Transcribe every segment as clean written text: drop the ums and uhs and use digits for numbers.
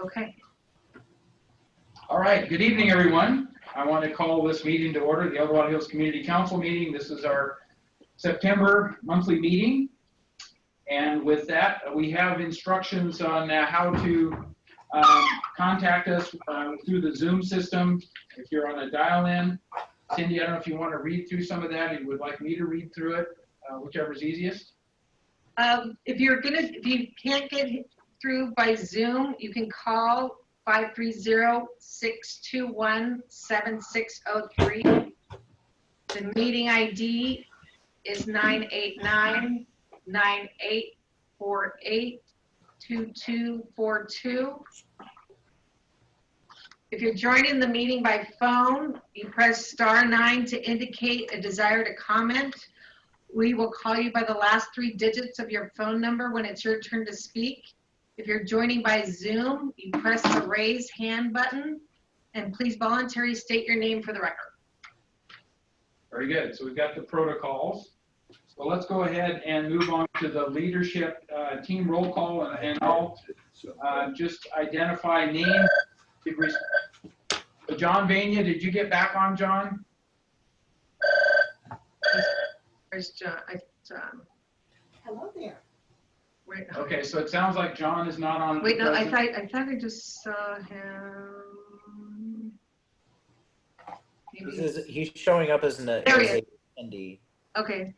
Okay. All right, good evening, everyone. I want to call this meeting to order, the El Dorado Hills Community Council meeting. This is our September monthly meeting. And with that, we have instructions on how to contact us through the Zoom system. If you're on a dial-in, Cindy, I don't know if you want to read through some of that, or you would like me to read through it, whichever's easiest. If you can't get through by Zoom, you can call 530-621-7603. The meeting ID is 989-9848-2242. If you're joining the meeting by phone, you press *9 to indicate a desire to comment. We will call you by the last 3 digits of your phone number when it's your turn to speak. If you're joining by Zoom, you press the raise hand button, and please voluntarily state your name for the record. Very good. So we've got the protocols. Well, let's go ahead and move on to the leadership team roll call, and I'll just identify names. John Vania, did you get back on, John? Where's John? Hello there. Wait, Okay, so it sounds like John is not on. Wait, no, I thought I just saw him. Maybe. He's showing up as an attendee. Okay.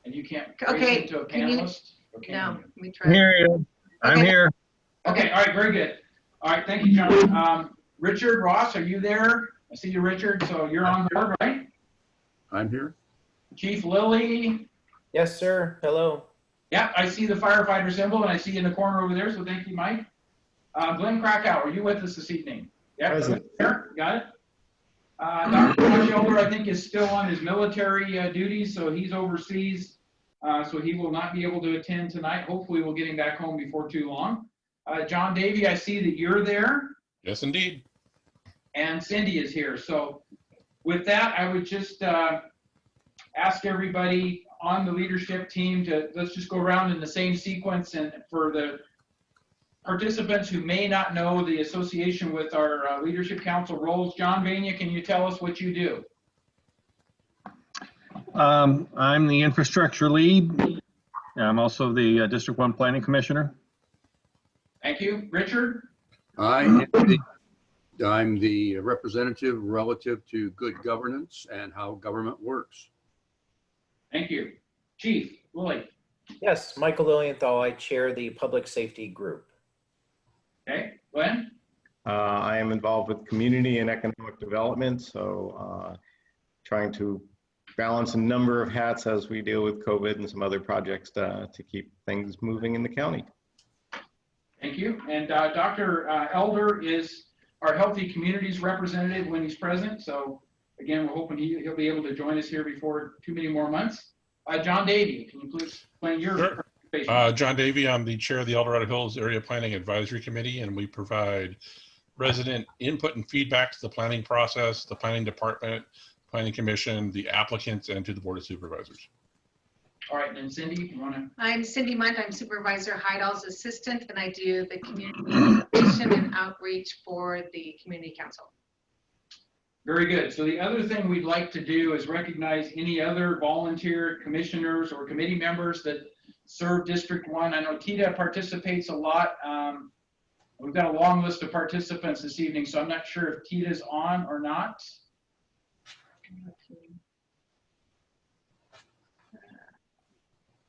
And you can't Okay. into a panelist? No, let me try. I'm here. I'm here. Okay, all right, very good. All right, thank you, John. Richard Ross, are you there? I see you, Richard, so you're on board, right? I'm here. Chief Lilly. Yes, sir. Hello. Yeah, I see the firefighter symbol, and I see you in the corner over there, so thank you, Mike. Glenn Krakow, are you with us this evening? Yeah, Present. There, got it. Dr. Josh Elder, I think, is still on his military duties, so he's overseas, so he will not be able to attend tonight. Hopefully, we'll get him back home before too long. John Davey, I see that you're there. Yes, indeed. And Cindy is here. So with that, I would just ask everybody on the leadership team to, let's just go around in the same sequence. And for the participants who may not know the association with our leadership council roles, John Vania, can you tell us what you do? I'm the infrastructure lead. I'm also the District 1 Planning Commissioner. Thank you. Richard? I'm the representative relative to good governance and how government works. Thank you. Chief Lilly? Yes, Michael Lilienthal. I chair the Public Safety Group. Okay. Glenn? I am involved with community and economic development, so trying to balance a number of hats as we deal with COVID and some other projects to keep things moving in the county. Thank you. And Dr. Elder is our Healthy Communities representative when he's present. So again, we're hoping he'll be able to join us here before too many more months. John Davey, can you please explain your participation? John Davey, I'm the chair of the El Dorado Hills Area Planning Advisory Committee, and we provide resident input and feedback to the planning process, the planning department, planning commission, the applicants, and to the board of supervisors. All right, and Cindy, you want to? I'm Cindy Munt. I'm Supervisor Heidal's assistant, and I do the community communication and outreach for the community council. Very good. So the other thing we'd like to do is recognize any other volunteer commissioners or committee members that serve District 1. I know Tita participates a lot. We've got a long list of participants this evening, so I'm not sure if Tita's on or not.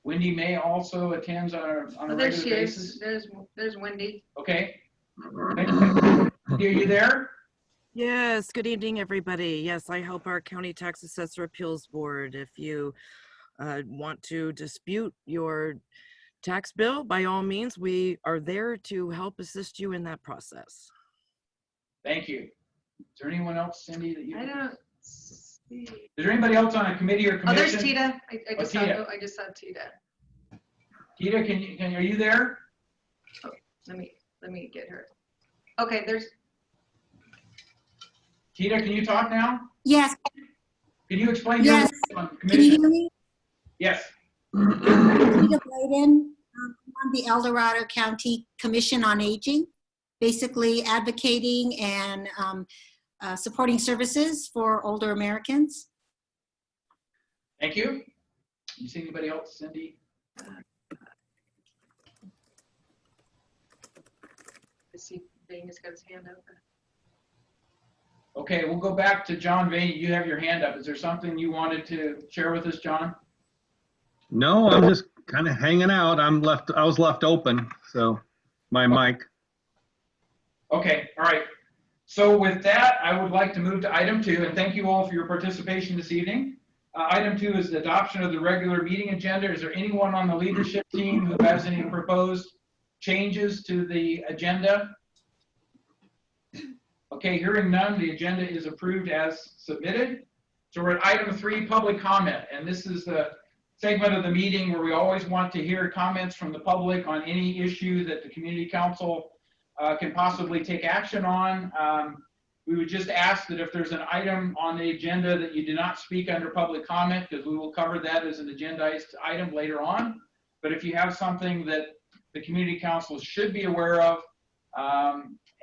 Wendy May also attends on a regular basis. There's Wendy. Okay. Are you there? Yes, good evening, everybody. Yes, I help our County Tax Assessor Appeals Board. If you want to dispute your tax bill, by all means, we are there to help assist you in that process. Thank you. Is there anyone else, Cindy, that you? I don't see. Is there anybody else on a committee or commission? Oh, there's Tita. I just saw Tita. Tita, are you there? Oh, let me get her. Okay, there's. Tita, can you talk now? Yes. Can you explain Yes. your on Can you commission? hear me? Yes. Rita Bladen. I'm on the El Dorado County Commission on Aging. basically advocating and supporting services for older Americans. Thank you. You see anybody else, Cindy? I see Bing has got his hand up. Okay, we'll go back to John Vane. You have your hand up. Is there something you wanted to share with us, John? No, I'm just kind of hanging out. I was left open, so my mic. Okay, all right. So with that, I would like to move to item 2, and thank you all for your participation this evening. Item 2 is the adoption of the regular meeting agenda. Is there anyone on the leadership team who has any proposed changes to the agenda? Okay, hearing none, the agenda is approved as submitted. So we're at item 3, public comment, and this is the segment of the meeting where we always want to hear comments from the public on any issue that the community council can possibly take action on. We would just ask that if there's an item on the agenda that you do not speak under public comment, because we will cover that as an agendized item later on. But if you have something that the community council should be aware of,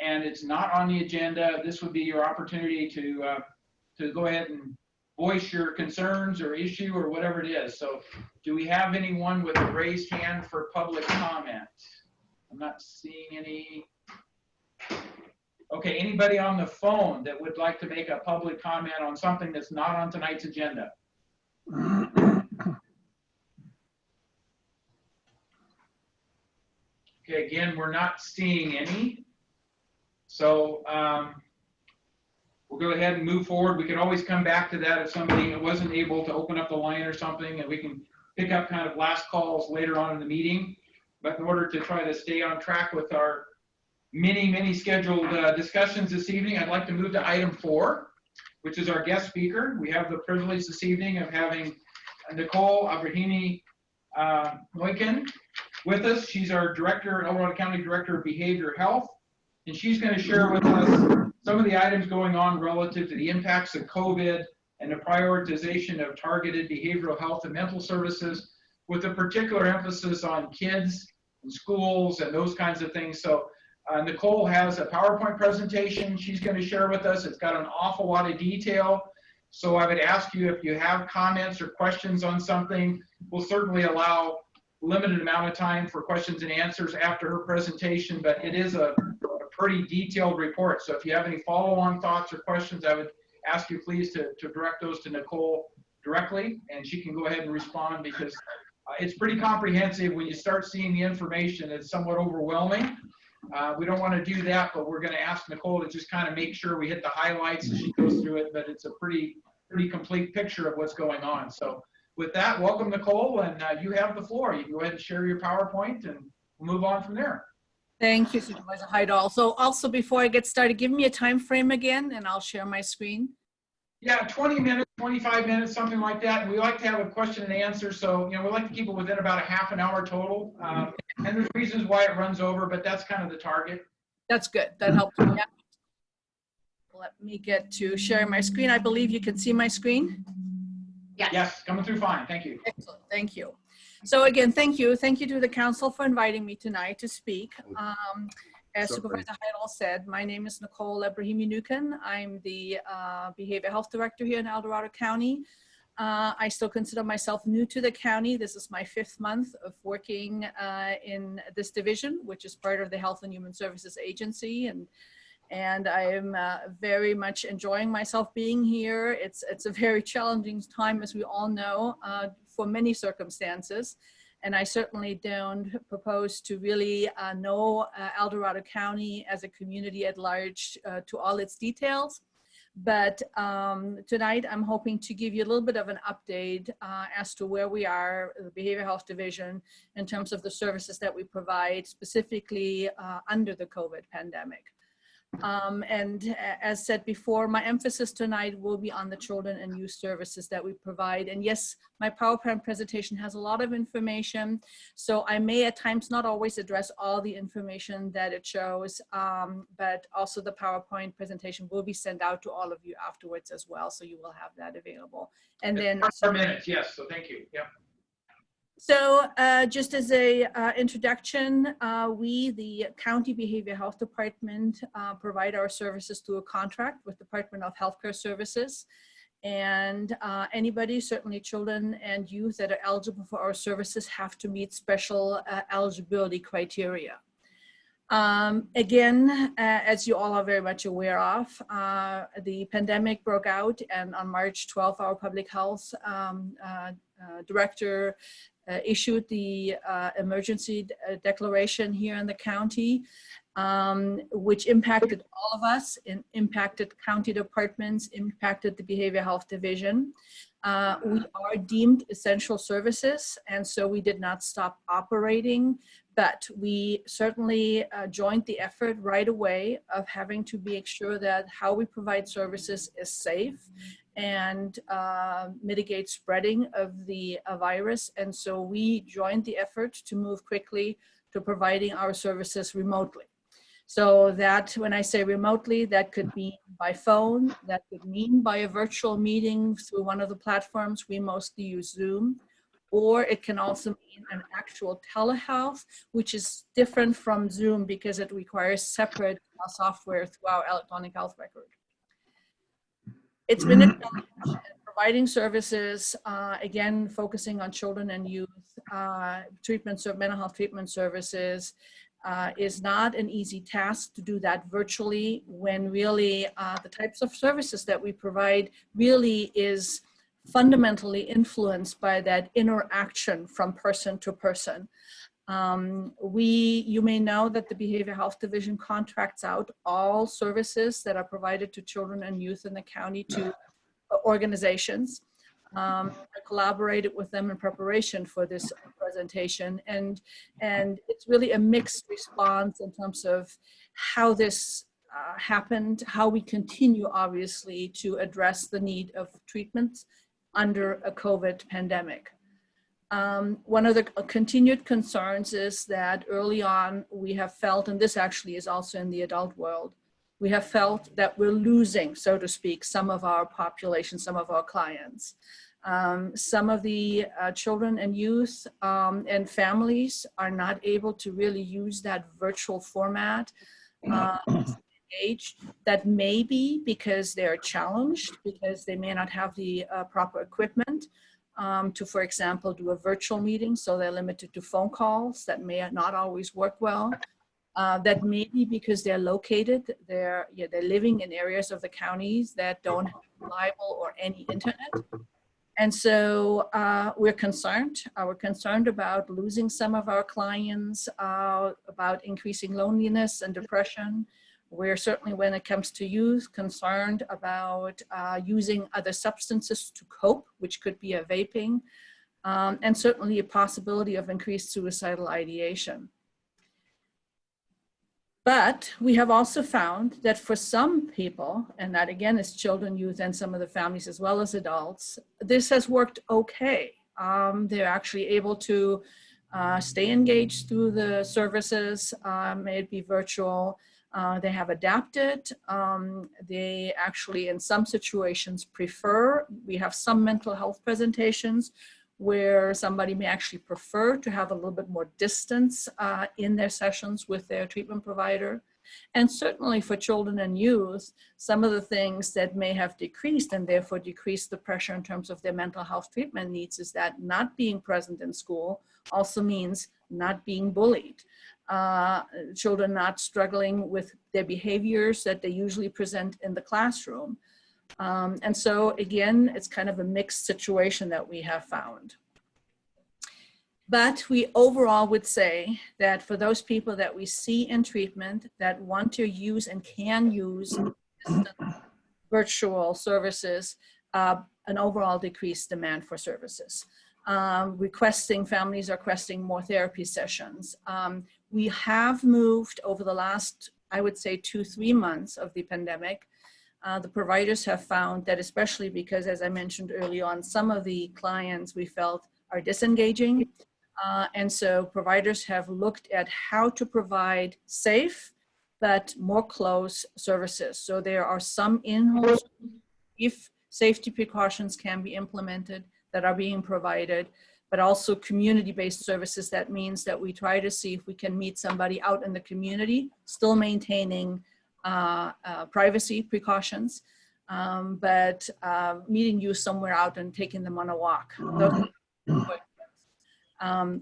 and it's not on the agenda, this would be your opportunity to go ahead and voice your concerns or issue or whatever it is. So do we have anyone with a raised hand for public comment? I'm not seeing any. Okay, anybody on the phone that would like to make a public comment on something that's not on tonight's agenda? Okay, again, we're not seeing any. So we'll go ahead and move forward. We can always come back to that if somebody wasn't able to open up the line or something, and we can pick up kind of last calls later on in the meeting. But in order to try to stay on track with our many scheduled discussions this evening, I'd like to move to item 4, which is our guest speaker. We have the privilege this evening of having Nicole Abrahimi Neuken with us. She's our director, El Dorado County Director of Behavioral Health, and she's going to share with us some of the items going on relative to the impacts of COVID and the prioritization of targeted behavioral health and mental services, with a particular emphasis on kids and schools and those kinds of things. So Nicole has a PowerPoint presentation she's going to share with us. It's got an awful lot of detail. So I would ask you, if you have comments or questions on something, we'll certainly allow a limited amount of time for questions and answers after her presentation, but it is a pretty detailed report. So if you have any follow-on thoughts or questions, I would ask you please to direct those to Nicole directly, and she can go ahead and respond, because it's pretty comprehensive. When you start seeing the information, it's somewhat overwhelming. We don't want to do that, but we're going to ask Nicole to just kind of make sure we hit the highlights as she goes through it, but it's a pretty complete picture of what's going on. So with that, welcome, Nicole, and you have the floor. You can go ahead and share your PowerPoint, and we'll move on from there. Thank you, Supervisor Heidel. So also, before I get started, give me a time frame again, and I'll share my screen. Yeah, 20 minutes, 25 minutes, something like that. And we like to have a question and answer. So, we like to keep it within about a half an hour total. And there's reasons why it runs over, but that's kind of the target. That's good. That helps me out. Let me get to sharing my screen. I believe you can see my screen. Yes, coming through fine. Thank you. Excellent. Thank you. So again, thank you. Thank you to the council for inviting me tonight to speak. As Supervisor Heidel said, my name is Nicole Abrahimi Neuken. I'm the Behavioral Health Director here in El Dorado County. I still consider myself new to the county. This is my 5th month of working in this division, which is part of the Health and Human Services Agency. And I am very much enjoying myself being here. It's a very challenging time, as we all know, for many circumstances. And I certainly don't propose to really know El Dorado County as a community at large to all its details. But tonight I'm hoping to give you a little bit of an update as to where we are, the Behavioral Health Division, in terms of the services that we provide specifically under the COVID pandemic. And as said before, my emphasis tonight will be on the children and youth services that we provide. And yes, my PowerPoint presentation has a lot of information, so I may at times not always address all the information that it shows, but also the PowerPoint presentation will be sent out to all of you afterwards as well, so you will have that available. And then 4 minutes, yes, so thank you. Yeah. So just as a introduction, we, the County Behavioral Health Department, provide our services through a contract with Department of Healthcare Services. And anybody, certainly children and youth that are eligible for our services, have to meet special eligibility criteria. Again, as you all are very much aware of, the pandemic broke out, and on March 12th, our public health director issued the emergency declaration here in the county, which impacted all of us, and impacted county departments, impacted the behavioral health division. We are deemed essential services, and so we did not stop operating, but we certainly joined the effort right away of having to make sure that how we provide services is safe and mitigate spreading of the virus. And so we joined the effort to move quickly to providing our services remotely. So that, when I say remotely, that could be by phone, that could mean by a virtual meeting through one of the platforms. We mostly use Zoom, or it can also mean an actual telehealth, which is different from Zoom because it requires separate software through our electronic health record. It's been a challenge in providing services, again, focusing on children and youth, mental health treatment services. Is not an easy task to do that virtually, when really the types of services that we provide really is fundamentally influenced by that interaction from person to person. You may know that the Behavioral Health Division contracts out all services that are provided to children and youth in the county to organizations. I collaborated with them in preparation for this presentation, and it's really a mixed response in terms of how this happened, how we continue obviously to address the need of treatments under a COVID pandemic. One of the continued concerns is that early on we have felt, and this actually is also in the adult world, we have felt that we're losing, so to speak, some of our population, some of our clients. Some of the children and youth and families are not able to really use that virtual format engage. That may be because they're challenged, because they may not have the proper equipment to, for example, do a virtual meeting, so they're limited to phone calls that may not always work well. That may be because they're located, they're living in areas of the counties that don't have reliable or any internet. And so we're concerned. We're concerned about losing some of our clients, about increasing loneliness and depression. We're certainly, when it comes to youth, concerned about using other substances to cope, which could be a vaping, and certainly a possibility of increased suicidal ideation. But we have also found that for some people, and that again is children, youth, and some of the families as well as adults, this has worked okay. They're actually able to stay engaged through the services, may it be virtual. They have adapted. They actually, in some situations, prefer. We have some mental health presentations where somebody may actually prefer to have a little bit more distance in their sessions with their treatment provider. And certainly for children and youth, some of the things that may have decreased and therefore decreased the pressure in terms of their mental health treatment needs is that not being present in school also means not being bullied. Children not struggling with their behaviors that they usually present in the classroom. And so again, it's kind of a mixed situation that we have found. But we overall would say that for those people that we see in treatment that want to use and can use virtual services, an overall decreased demand for services. Families are requesting more therapy sessions. We have moved over the last, I would say, 2-3 months of the pandemic. The providers have found that, especially because, as I mentioned early on, some of the clients we felt are disengaging. And so providers have looked at how to provide safe, but more close services. So there are some in-home, if safety precautions can be implemented, that are being provided. but also community-based services. That means that we try to see if we can meet somebody out in the community, still maintaining privacy precautions, but meeting you somewhere out and taking them on a walk.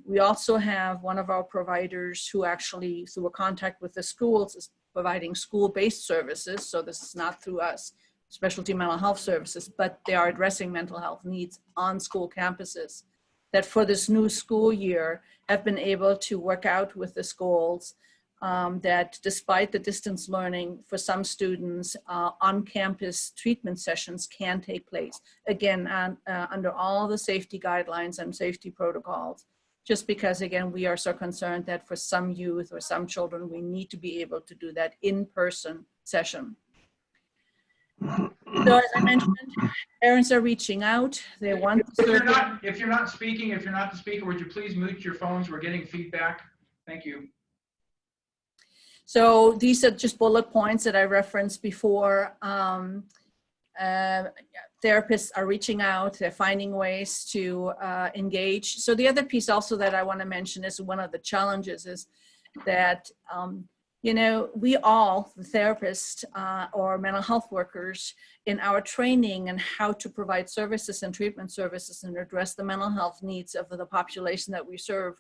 We also have one of our providers who actually, through a contact with the schools, is providing school-based services. So this is not through us, specialty mental health services, but they are addressing mental health needs on school campuses that for this new school year have been able to work out with the schools that despite the distance learning for some students, on-campus treatment sessions can take place. Again, under all the safety guidelines and safety protocols, just because, again, we are so concerned that for some youth or some children, we need to be able to do that in-person session. So as I mentioned, parents are reaching out. They want to if you're not speaking, if you're not the speaker, would you please mute your phones? We're getting feedback. Thank you. So these are just bullet points that I referenced before. Therapists are reaching out, they're finding ways to engage. So the other piece also that I want to mention is one of the challenges is that, you know, we all, the therapists or mental health workers in our training and how to provide services and treatment services and address the mental health needs of the population that we serve,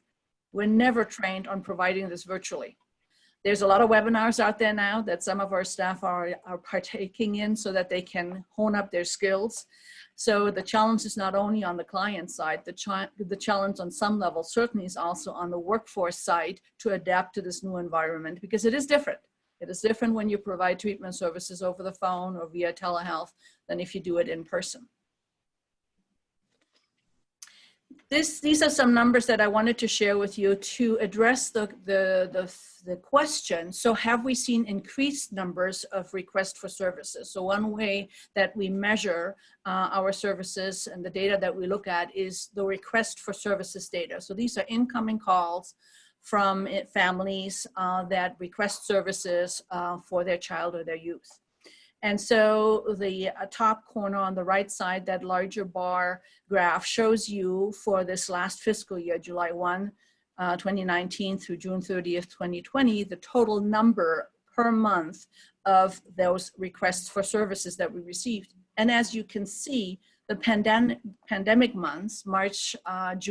we're never trained on providing this virtually. There's a lot of webinars out there now that some of our staff are partaking in so that they can hone up their skills. So the challenge is not only on the client side, the challenge on some level certainly is also on the workforce side to adapt to this new environment, because it is different. It is different when you provide treatment services over the phone or via telehealth than if you do it in person. These are some numbers that I wanted to share with you to address the question. So have we seen increased numbers of requests for services? So one way that we measure our services and the data that we look at is the request for services data. So these are incoming calls from families that request services for their child or their youth. And so the top corner on the right side, that larger bar graph shows you for this last fiscal year, July 1, 2019 through June 30th, 2020, the total number per month of those requests for services that we received. And as you can see, the pandemic months, March, March,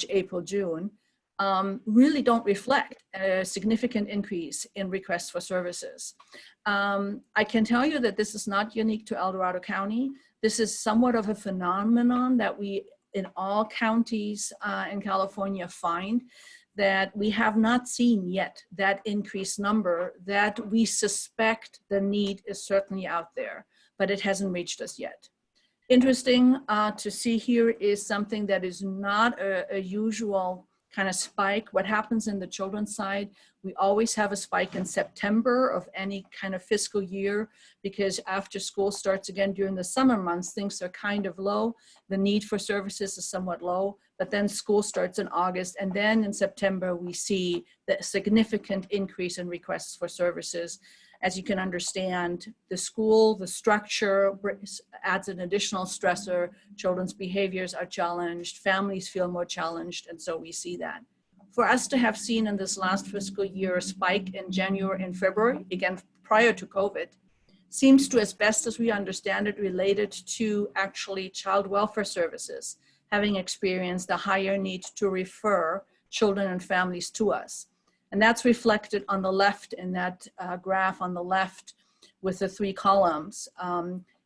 April, June, really don't reflect a significant increase in requests for services. I can tell you that this is not unique to El Dorado County. This is somewhat of a phenomenon that we in all counties in California find, that we have not seen yet that increased number, that we suspect the need is certainly out there, but it hasn't reached us yet. Interesting to see here is something that is not a usual kind of spike. What happens in the children's side, we always have a spike in September of any kind of fiscal year, because after school starts again during the summer months, things are kind of low. The need for services is somewhat low, but then school starts in August, and then in September we see the significant increase in requests for services. As you can understand, the school, the structure adds an additional stressor. Children's behaviors are challenged, families feel more challenged, and so we see that. For us to have seen in this last fiscal year a spike in January and February, again, prior to COVID, seems to, as best as we understand it, related to actually child welfare services having experienced a higher need to refer children and families to us. And that's reflected on the left in that graph on the left with the 3 columns.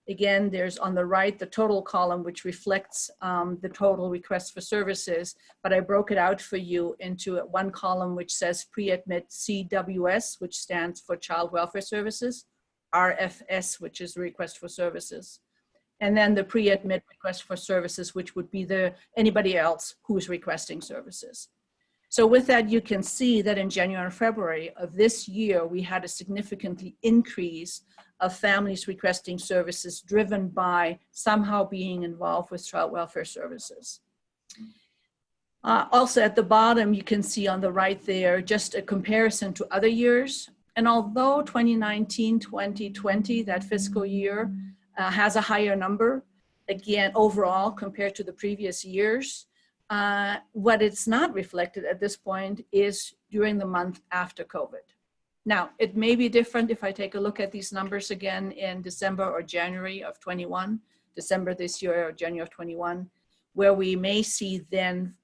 Again, there's on the right, the total column, which reflects the total requests for services, but I broke it out for you into one column which says pre-admit CWS, which stands for Child Welfare Services, RFS, which is the request for services, and then the pre-admit request for services, which would be anybody else who is requesting services. So with that, you can see that in January and February of this year, we had a significantly increase of families requesting services driven by somehow being involved with child welfare services. Also at the bottom, you can see on the right there, just a comparison to other years. And although 2019, 2020, that fiscal year has a higher number, again, overall, compared to the previous years. What it's not reflected at this point is during the month after COVID. Now, it may be different if I take a look at these numbers again in December or January of 21, December this year or January of 21, where we may see then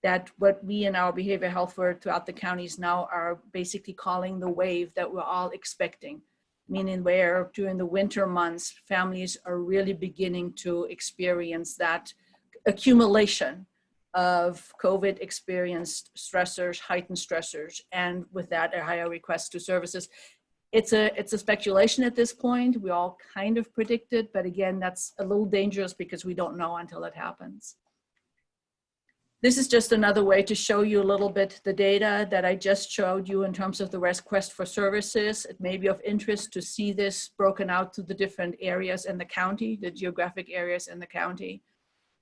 that what we in our behavioral health work throughout the counties now are basically calling the wave that we're all expecting, meaning where during the winter months, families are really beginning to experience that accumulation of COVID experienced stressors, heightened stressors, and with that, a higher request to services. It's a speculation at this point. We all kind of predicted, but again, that's a little dangerous because we don't know until it happens. This is just another way to show you a little bit the data that I just showed you in terms of the request for services. It may be of interest to see this broken out to the different areas in the county, the geographic areas in the county.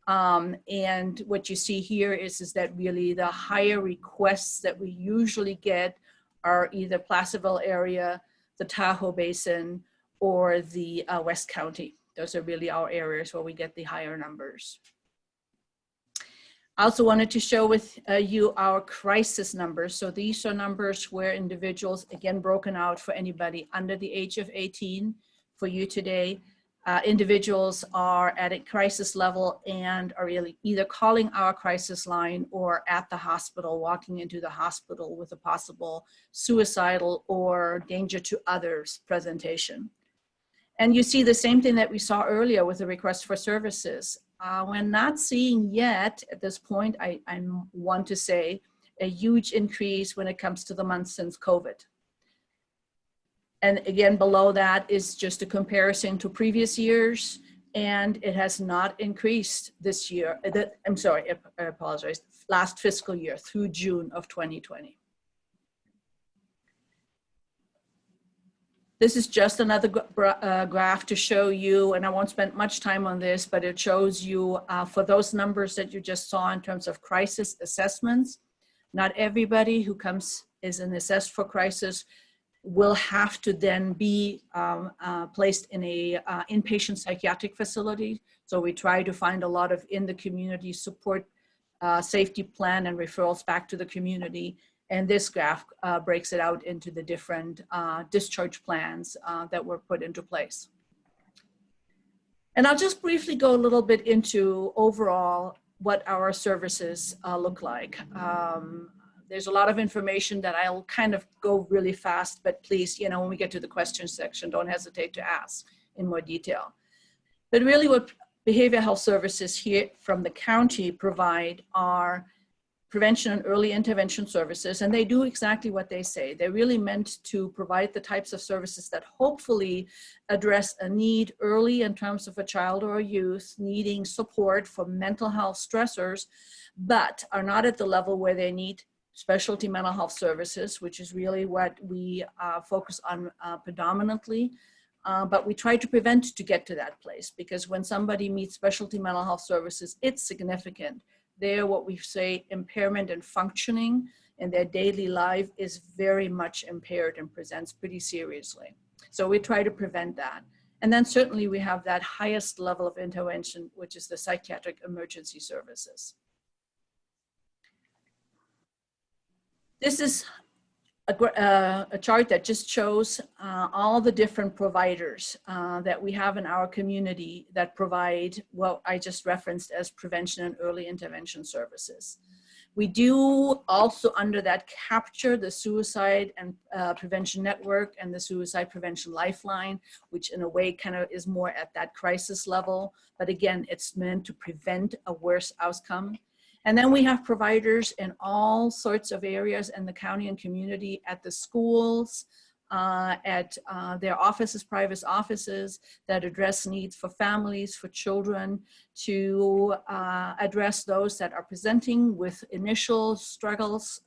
And what you see here is that really the higher requests that we usually get are either Placerville area, the Tahoe Basin, or the West County. Those are really our areas where we get the higher numbers. I also wanted to show with you our crisis numbers. So these are numbers where individuals, again, broken out for anybody under the age of 18 for you today. Individuals are at a crisis level and are really either calling our crisis line or at the hospital, walking into the hospital with a possible suicidal or danger to others presentation. And you see the same thing that we saw earlier with the request for services. We're not seeing yet at this point, I want to say, a huge increase when it comes to the months since COVID. And again, below that is just a comparison to previous years, and it has not increased this year. I'm sorry, I apologize, last fiscal year through June of 2020. This is just another graph to show you, and I won't spend much time on this, but it shows you for those numbers that you just saw in terms of crisis assessments, not everybody who comes is assessed for crisis will have to then be placed in a inpatient psychiatric facility. So we try to find a lot of in the community support, safety plan and referrals back to the community. And this graph breaks it out into the different discharge plans that were put into place. And I'll just briefly go a little bit into overall what our services look like. There's a lot of information that I'll kind of go really fast, but please, you know, when we get to the question section, don't hesitate to ask in more detail. But really what behavioral health services here from the county provide are prevention and early intervention services, and they do exactly what they say. They're really meant to provide the types of services that hopefully address a need early in terms of a child or a youth needing support for mental health stressors, but are not at the level where they need specialty mental health services, which is really what we focus on predominantly. But we try to prevent to get to that place, because when somebody meets specialty mental health services, it's significant. They're what we say impairment in functioning, and their daily life is very much impaired and presents pretty seriously. So we try to prevent that. And then certainly we have that highest level of intervention, which is the psychiatric emergency services. This is a chart that just shows all the different providers that we have in our community that provide what I just referenced as prevention and early intervention services. We do also under that capture the suicide and prevention network and the suicide prevention lifeline, which in a way kind of is more at that crisis level. But again, it's meant to prevent a worse outcome. And then we have providers in all sorts of areas in the county and community, at the schools, at their offices, private offices that address needs for families, for children, to address those that are presenting with initial struggles,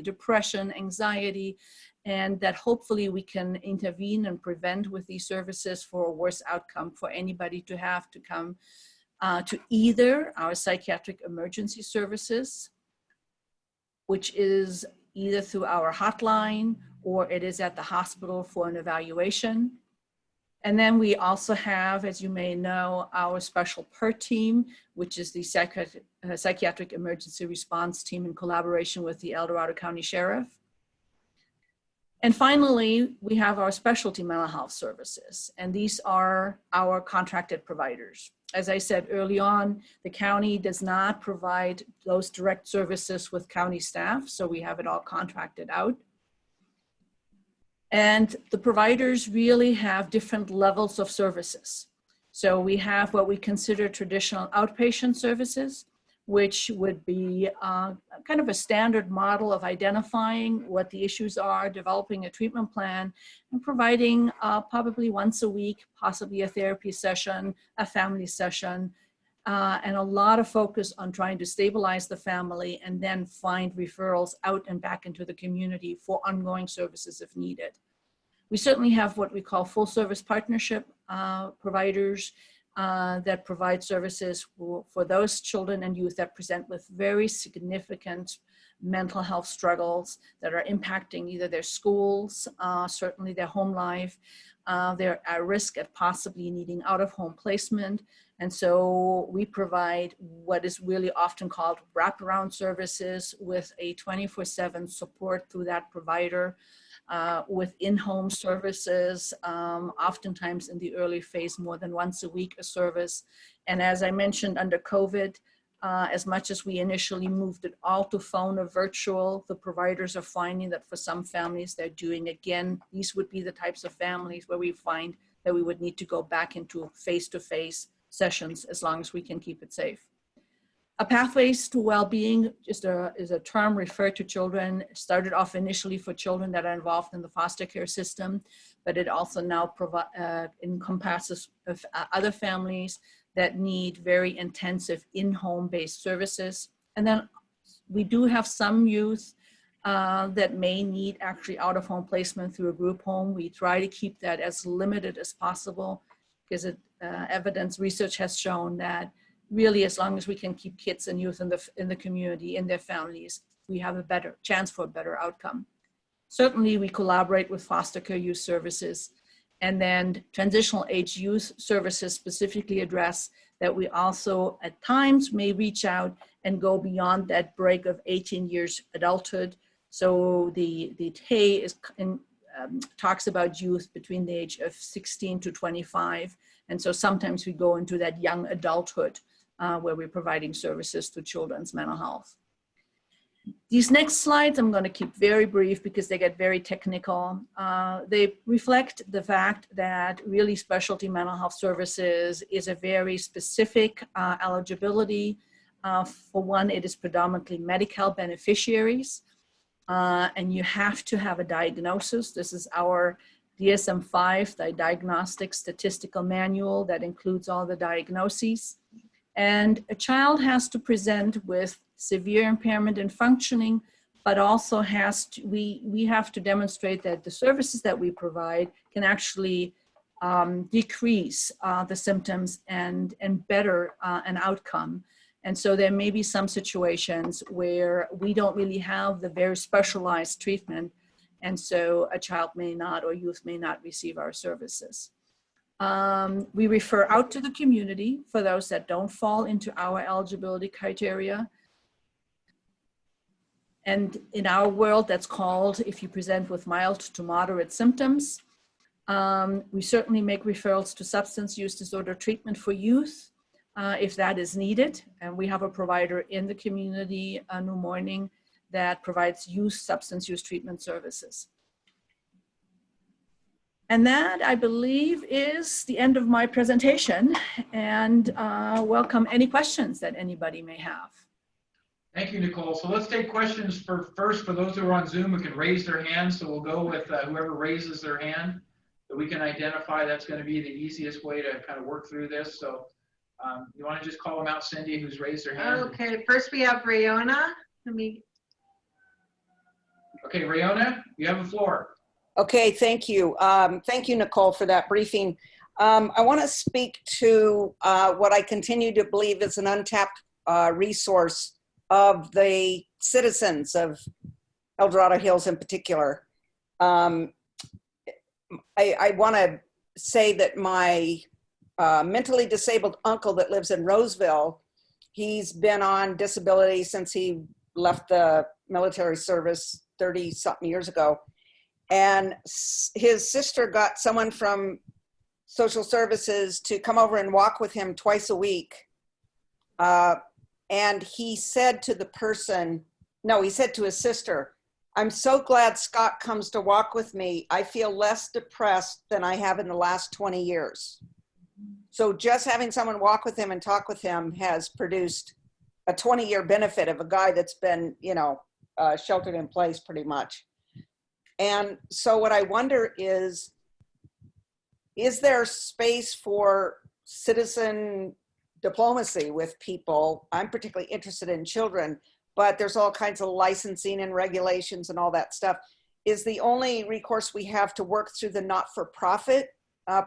depression, anxiety, and that hopefully we can intervene and prevent with these services for a worse outcome for anybody to have to come to either our psychiatric emergency services, which is either through our hotline or it is at the hospital for an evaluation. And then we also have, as you may know, our special PERT team, which is the psychiatric emergency response team in collaboration with the El Dorado County Sheriff. And finally, we have our specialty mental health services, and these are our contracted providers. As I said early on, the county does not provide those direct services with county staff, so we have it all contracted out. And the providers really have different levels of services. So we have what we consider traditional outpatient services, which would be kind of a standard model of identifying what the issues are, developing a treatment plan, and providing probably once a week, possibly a therapy session, a family session, and a lot of focus on trying to stabilize the family and then find referrals out and back into the community for ongoing services if needed. We certainly have what we call full service partnership providers that provide services for those children and youth that present with very significant mental health struggles that are impacting either their schools, certainly their home life. They're at risk of possibly needing out-of-home placement. And so we provide what is really often called wraparound services with a 24/7 support through that provider. With in-home services, oftentimes in the early phase, more than once a week a service. And as I mentioned, under COVID, as much as we initially moved it all to phone or virtual, the providers are finding that for some families they're doing, again, these would be the types of families where we find that we would need to go back into face-to-face sessions as long as we can keep it safe. Pathways to Well-Being is a term referred to children, started off initially for children that are involved in the foster care system, but it also now encompasses other families that need very intensive in-home based services. And then we do have some youth that may need actually out-of-home placement through a group home. We try to keep that as limited as possible because evidence research has shown that really, as long as we can keep kids and youth in the community, in their families, we have a better chance for a better outcome. Certainly, we collaborate with foster care youth services, and then transitional age youth services specifically address that we also at times may reach out and go beyond that break of 18 years adulthood. So the TAE talks about youth between the age of 16 to 25. And so sometimes we go into that young adulthood where we're providing services to children's mental health. These next slides I'm going to keep very brief because they get very technical. They reflect the fact that really specialty mental health services is a very specific eligibility. For one, it is predominantly Medi-Cal beneficiaries, and you have to have a diagnosis. This is our DSM-5, the Diagnostic Statistical Manual that includes all the diagnoses. And a child has to present with severe impairment in functioning, but also we have to demonstrate that the services that we provide can actually decrease the symptoms and better an outcome. And so there may be some situations where we don't really have the very specialized treatment, and so a child may not or youth may not receive our services. We refer out to the community for those that don't fall into our eligibility criteria. And in our world, that's called if you present with mild to moderate symptoms. We certainly make referrals to substance use disorder treatment for youth if that is needed. And we have a provider in the community, New Morning, that provides substance use treatment services. And that, I believe, is the end of my presentation, and welcome any questions that anybody may have. Thank you, Nicole. So let's take questions first for those who are on Zoom who can raise their hands. So we'll go with whoever raises their hand that we can identify. That's going to be the easiest way to kind of work through this. So you want to just call them out, Cindy, who's raised their hand? Okay, first we have Rayona. Okay, Rayona, you have the floor. Okay, thank you. Thank you, Nicole, for that briefing. I want to speak to what I continue to believe is an untapped resource of the citizens of El Dorado Hills in particular. I want to say that my mentally disabled uncle that lives in Roseville, he's been on disability since he left the military service 30-something years ago. And his sister got someone from social services to come over and walk with him twice a week. And he said to the person, no, he said to his sister, "I'm so glad Scott comes to walk with me. I feel less depressed than I have in the last 20 years. So just having someone walk with him and talk with him has produced a 20-year benefit of a guy that's been, you know, sheltered in place pretty much. And so what I wonder is there space for citizen diplomacy with people? I'm particularly interested in children, but there's all kinds of licensing and regulations and all that stuff. Is the only recourse we have to work through the not-for-profit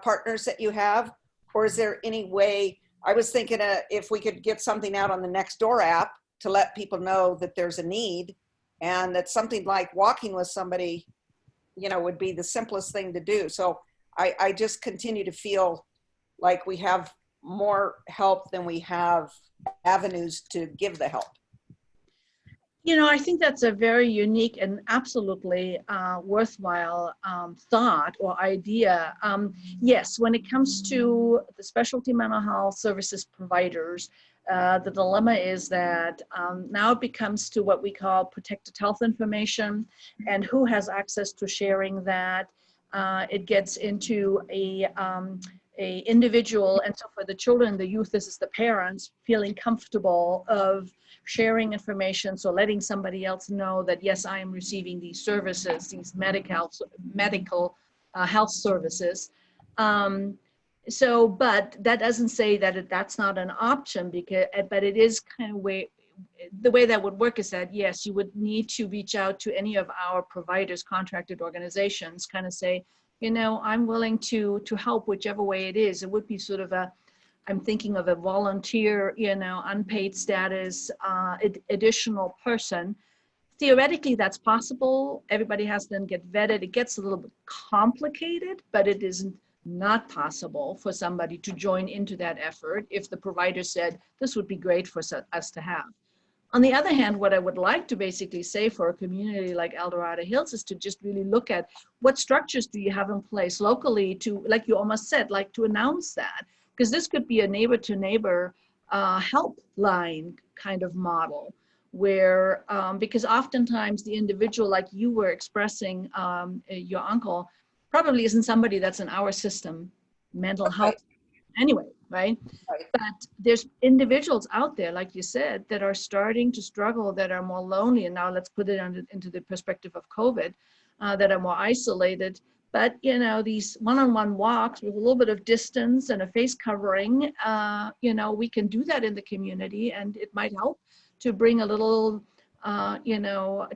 partners that you have? Or is there any way, I was thinking if we could get something out on the Nextdoor app to let people know that there's a need, and that something like walking with somebody, you know, would be the simplest thing to do. So I just continue to feel like we have more help than we have avenues to give the help. You know, I think that's a very unique and absolutely worthwhile thought or idea. Yes, when it comes to the specialty mental health services providers, the dilemma is that now it becomes to what we call protected health information, and who has access to sharing that. It gets into a individual, and so for the children, the youth, this is the parents feeling comfortable of sharing information, so letting somebody else know that, yes, I am receiving these services, these medical health services. So, but that doesn't say that that's not an option, because, but it is kind of the way that would work is that, yes, you would need to reach out to any of our providers, contracted organizations, kind of say, you know, I'm willing to help whichever way it is. It would be sort of I'm thinking of a volunteer, you know, unpaid status, additional person. Theoretically, that's possible. Everybody has to then get vetted. It gets a little bit complicated, but it isn't not possible for somebody to join into that effort if the provider said, this would be great for us to have. On the other hand, what I would like to basically say for a community like El Dorado Hills is to just really look at what structures do you have in place locally to, like you almost said, like to announce that. Because this could be a neighbor-to-neighbor helpline kind of model where, because oftentimes the individual, like you were expressing, your uncle, probably isn't somebody that's in our system, mental health anyway, right? But there's individuals out there, like you said, that are starting to struggle, that are more lonely. And now let's put it into the perspective of COVID, that are more isolated. But, you know, these one-on-one walks with a little bit of distance and a face covering, you know, we can do that in the community, and it might help to bring a little, you know,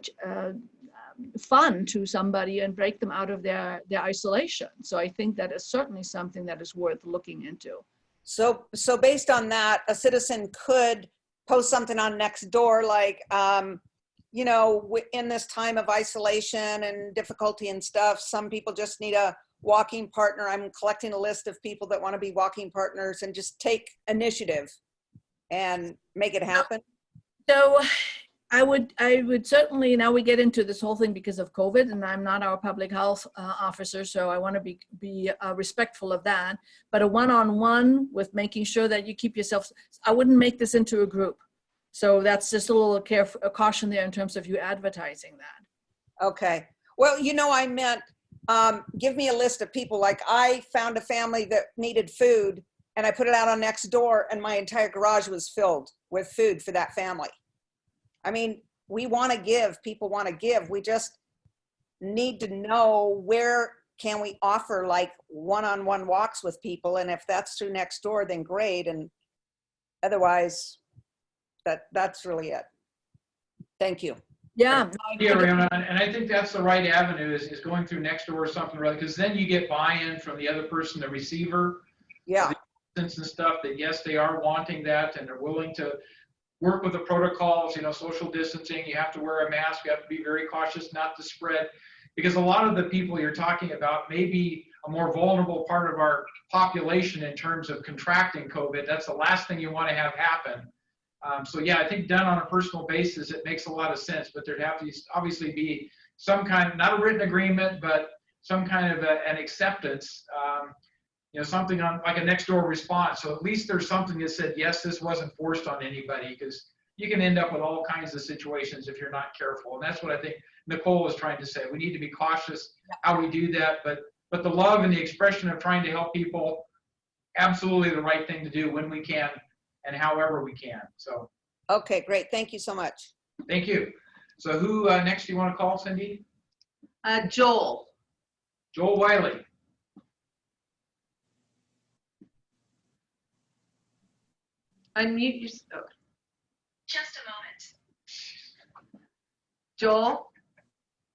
fun to somebody and break them out of their isolation. So I think that is certainly something that is worth looking into. So based on that, a citizen could post something on Nextdoor like, you know, in this time of isolation and difficulty and stuff, some people just need a walking partner. I'm collecting a list of people that want to be walking partners, and just take initiative and make it happen. So I would certainly, now we get into this whole thing because of COVID, and I'm not our public health officer, so I want to be respectful of that. But a one-on-one with making sure that you keep yourself, I wouldn't make this into a group. So that's just a little caution there in terms of you advertising that. Okay. Well, you know, I meant, give me a list of people. Like, I found a family that needed food, and I put it out on Nextdoor, and my entire garage was filled with food for that family. I mean, we want to give, people want to give. We just need to know where can we offer like one-on-one walks with people. And if that's through Nextdoor, then great. And otherwise, that's really it. Thank you. Yeah. Yeah, Rihanna, and I think that's the right avenue is going through Nextdoor or something, right? Because then you get buy-in from the other person, the receiver. Yeah. And stuff that, yes, they are wanting that, and they're willing to work with the protocols, you know, social distancing, you have to wear a mask, you have to be very cautious not to spread, because a lot of the people you're talking about may be a more vulnerable part of our population in terms of contracting COVID. That's the last thing you want to have happen. So yeah, I think done on a personal basis, it makes a lot of sense, but there'd have to obviously be some kind of, not a written agreement, but some kind of an acceptance, something on like a next door response. So at least there's something that said, yes, this wasn't forced on anybody, because you can end up with all kinds of situations if you're not careful. And that's what I think Nicole was trying to say. We need to be cautious how we do that, but the love and the expression of trying to help people, absolutely the right thing to do when we can and however we can. So. Okay, great. Thank you so much. Thank you. So who next do you want to call, Cindy? Joel. Joel Wiley. Unmute yourself. Just a moment. Joel?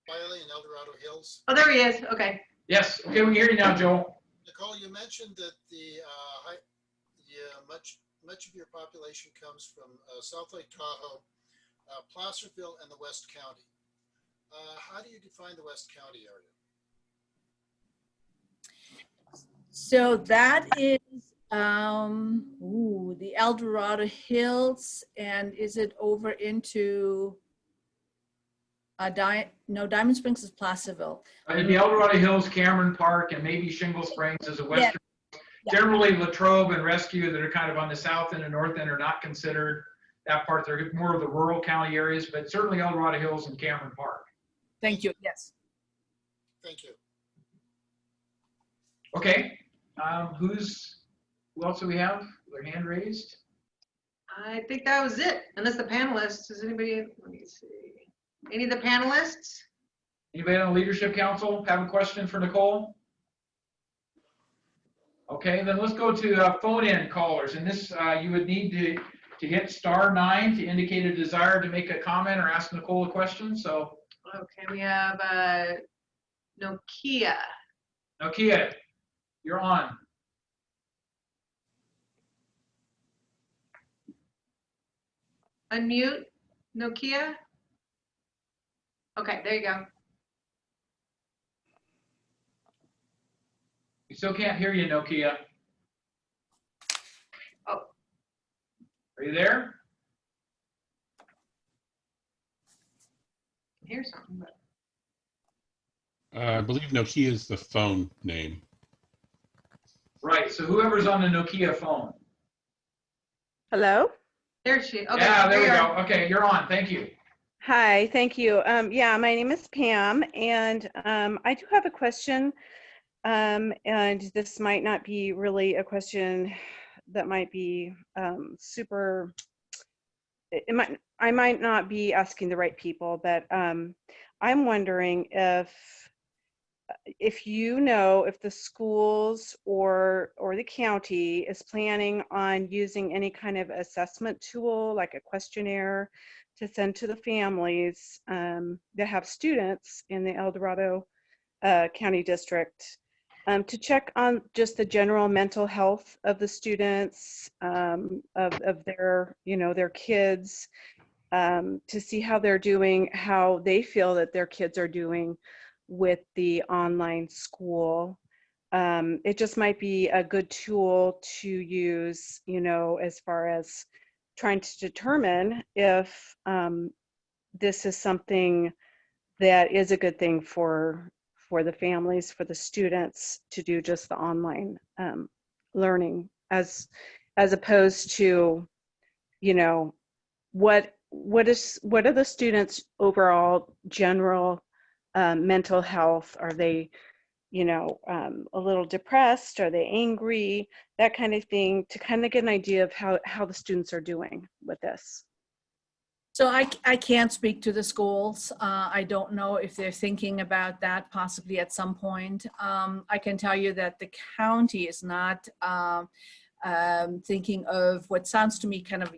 Wiley in El Dorado Hills. Oh, there he is. Okay. Yes. Okay, we can hear you now, Joel. Nicole, you mentioned that much of your population comes from South Lake Tahoe, Placerville, and the West County. How do you define the West County area? So that is the El Dorado Hills, and is it over into Diamond Springs is Placerville. The El Dorado Hills, Cameron Park, and maybe Shingle Springs is a western. Yeah. Generally, Latrobe and Rescue that are kind of on the south end and north end are not considered that part. They're more of the rural county areas, but certainly El Dorado Hills and Cameron Park. Thank you. Yes. Thank you. Okay. Who else do we have? Their hand raised? I think that was it, unless the panelists, does anybody, let me see. Any of the panelists? Anybody on the Leadership Council have a question for Nicole? Okay, then let's go to phone-in callers. And this, you would need to hit *9 to indicate a desire to make a comment or ask Nicole a question. So. Okay, we have Nokia. Nokia, you're on. Unmute, Nokia. Okay, there you go. We still can't hear you, Nokia. Oh. Are you there? Here's something. I believe Nokia is the phone name. Right, so whoever's on the Nokia phone. Hello? There she, okay. Yeah, there we you go. are. Okay, you're on, thank you. Hi, thank you. Yeah, my name is Pam, and I do have a question, and this might not be really a question that might be I might not be asking the right people, but I'm wondering if you know if the schools or the county is planning on using any kind of assessment tool, like a questionnaire, to send to the families that have students in the El Dorado County District to check on just the general mental health of the students, of their, their kids, to see how they're doing, how they feel that their kids are doing with the online school. It just might be a good tool to use, as far as trying to determine if this is something that is a good thing for the families, for the students to do just the online learning, as opposed to, what are the students' overall general mental health? Are they, a little depressed? Are they angry? That kind of thing, to kind of get an idea of how the students are doing with this. So I can't speak to the schools. I don't know if they're thinking about that possibly at some point. I can tell you that the county is not thinking of what sounds to me kind of,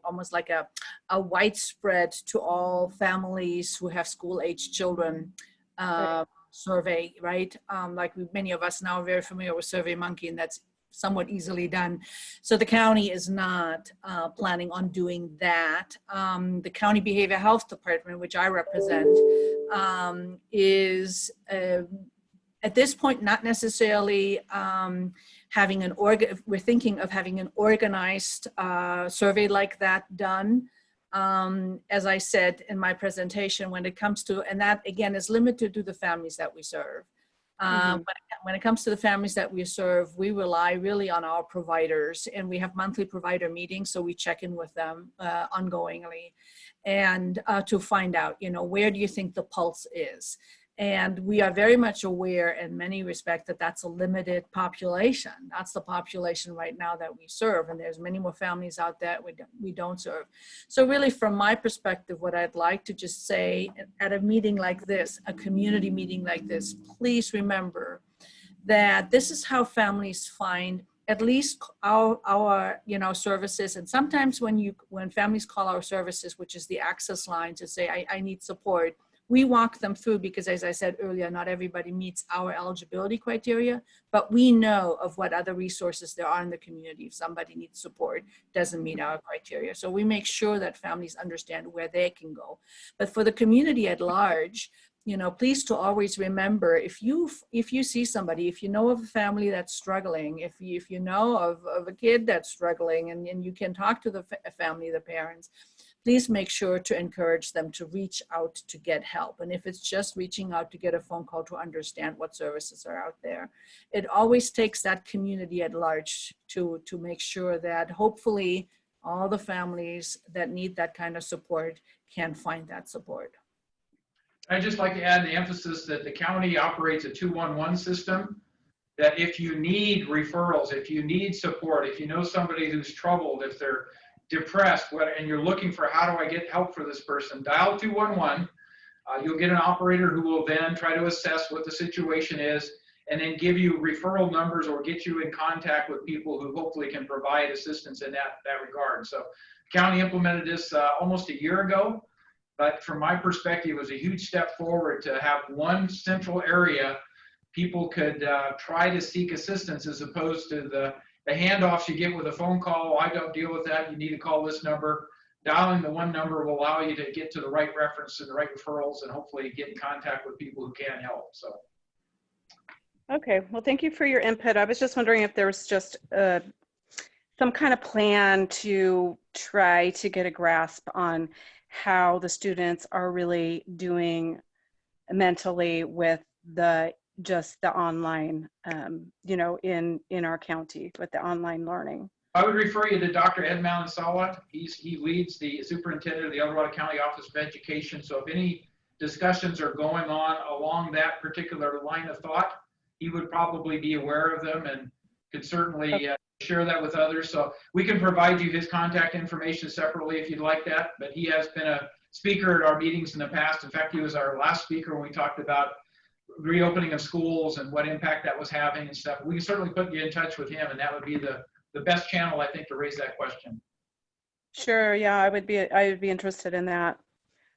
almost like a widespread to all families who have school-age children survey, right? Like many of us now are very familiar with SurveyMonkey, and that's somewhat easily done. So the county is not planning on doing that. The County Behavioral Health Department, which I represent, is At this point, not necessarily having we're thinking of having an organized survey like that done. As I said in my presentation, when it comes to, and that again is limited to the families that we serve. When it comes to the families that we serve, we rely really on our providers, and we have monthly provider meetings, so we check in with them ongoingly, and to find out, where do you think the pulse is? And we are very much aware in many respects that that's a limited population. That's the population right now that we serve. And there's many more families out there we don't serve. So really from my perspective, what I'd like to just say at a meeting like this, a community meeting like this, please remember that this is how families find at least our services. And sometimes when families call our services, which is the access line to say, I need support, we walk them through because, as I said earlier, not everybody meets our eligibility criteria, but we know of what other resources there are in the community. If somebody needs support, doesn't meet our criteria. So we make sure that families understand where they can go. But for the community at large, please to always remember, if you see somebody, if you know of a family that's struggling, if you know of a kid that's struggling and you can talk to the family, the parents, please make sure to encourage them to reach out to get help. And if it's just reaching out to get a phone call to understand what services are out there, it always takes that community at large to make sure that hopefully all the families that need that kind of support can find that support. I'd just like to add the emphasis that the county operates a 211 system, that if you need referrals, if you need support, if you know somebody who's troubled, if they're depressed, and you're looking for how do I get help for this person, dial 211. You'll get an operator who will then try to assess what the situation is and then give you referral numbers or get you in contact with people who hopefully can provide assistance in that regard. So the county implemented this almost a year ago, but from my perspective, it was a huge step forward to have one central area people could try to seek assistance as opposed to the handoffs you get with a phone call. I don't deal with that. You need to call this number. Dialing the one number will allow you to get to the right reference and the right referrals and hopefully get in contact with people who can help. So. Okay, well, thank you for your input. I was just wondering if there was just some kind of plan to try to get a grasp on how the students are really doing mentally with just the online, in our county with the online learning. I would refer you to Dr. Ed Malansala. He leads the superintendent of the El Dorado County Office of Education. So if any discussions are going on along that particular line of thought, he would probably be aware of them and could certainly share that with others. So we can provide you his contact information separately if you'd like that. But he has been a speaker at our meetings in the past. In fact, he was our last speaker when we talked about reopening of schools and what impact that was having and stuff. We can certainly put you in touch with him, and that would be the best channel, I think, to raise that question. Sure, yeah, I would be interested in that.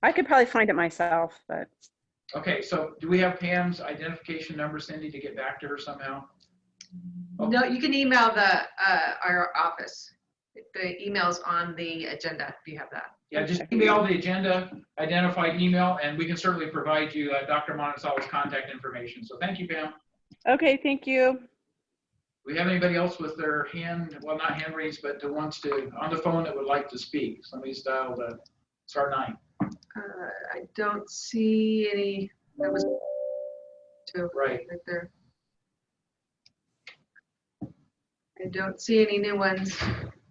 I could probably find it myself, but. Okay, so do we have Pam's identification number, Cindy, to get back to her somehow? Oh. No, you can email our office. The email's on the agenda if you have that. Yeah, just email the agenda, identified email, and we can certainly provide you Dr. Monasala's contact information. So thank you, Pam. Okay, thank you. Do we have anybody else with their hand, well, not hand raised, but that wants to, on the phone that would like to speak? Somebody's dialed star 9. I don't see any. That was right there. I don't see any new ones.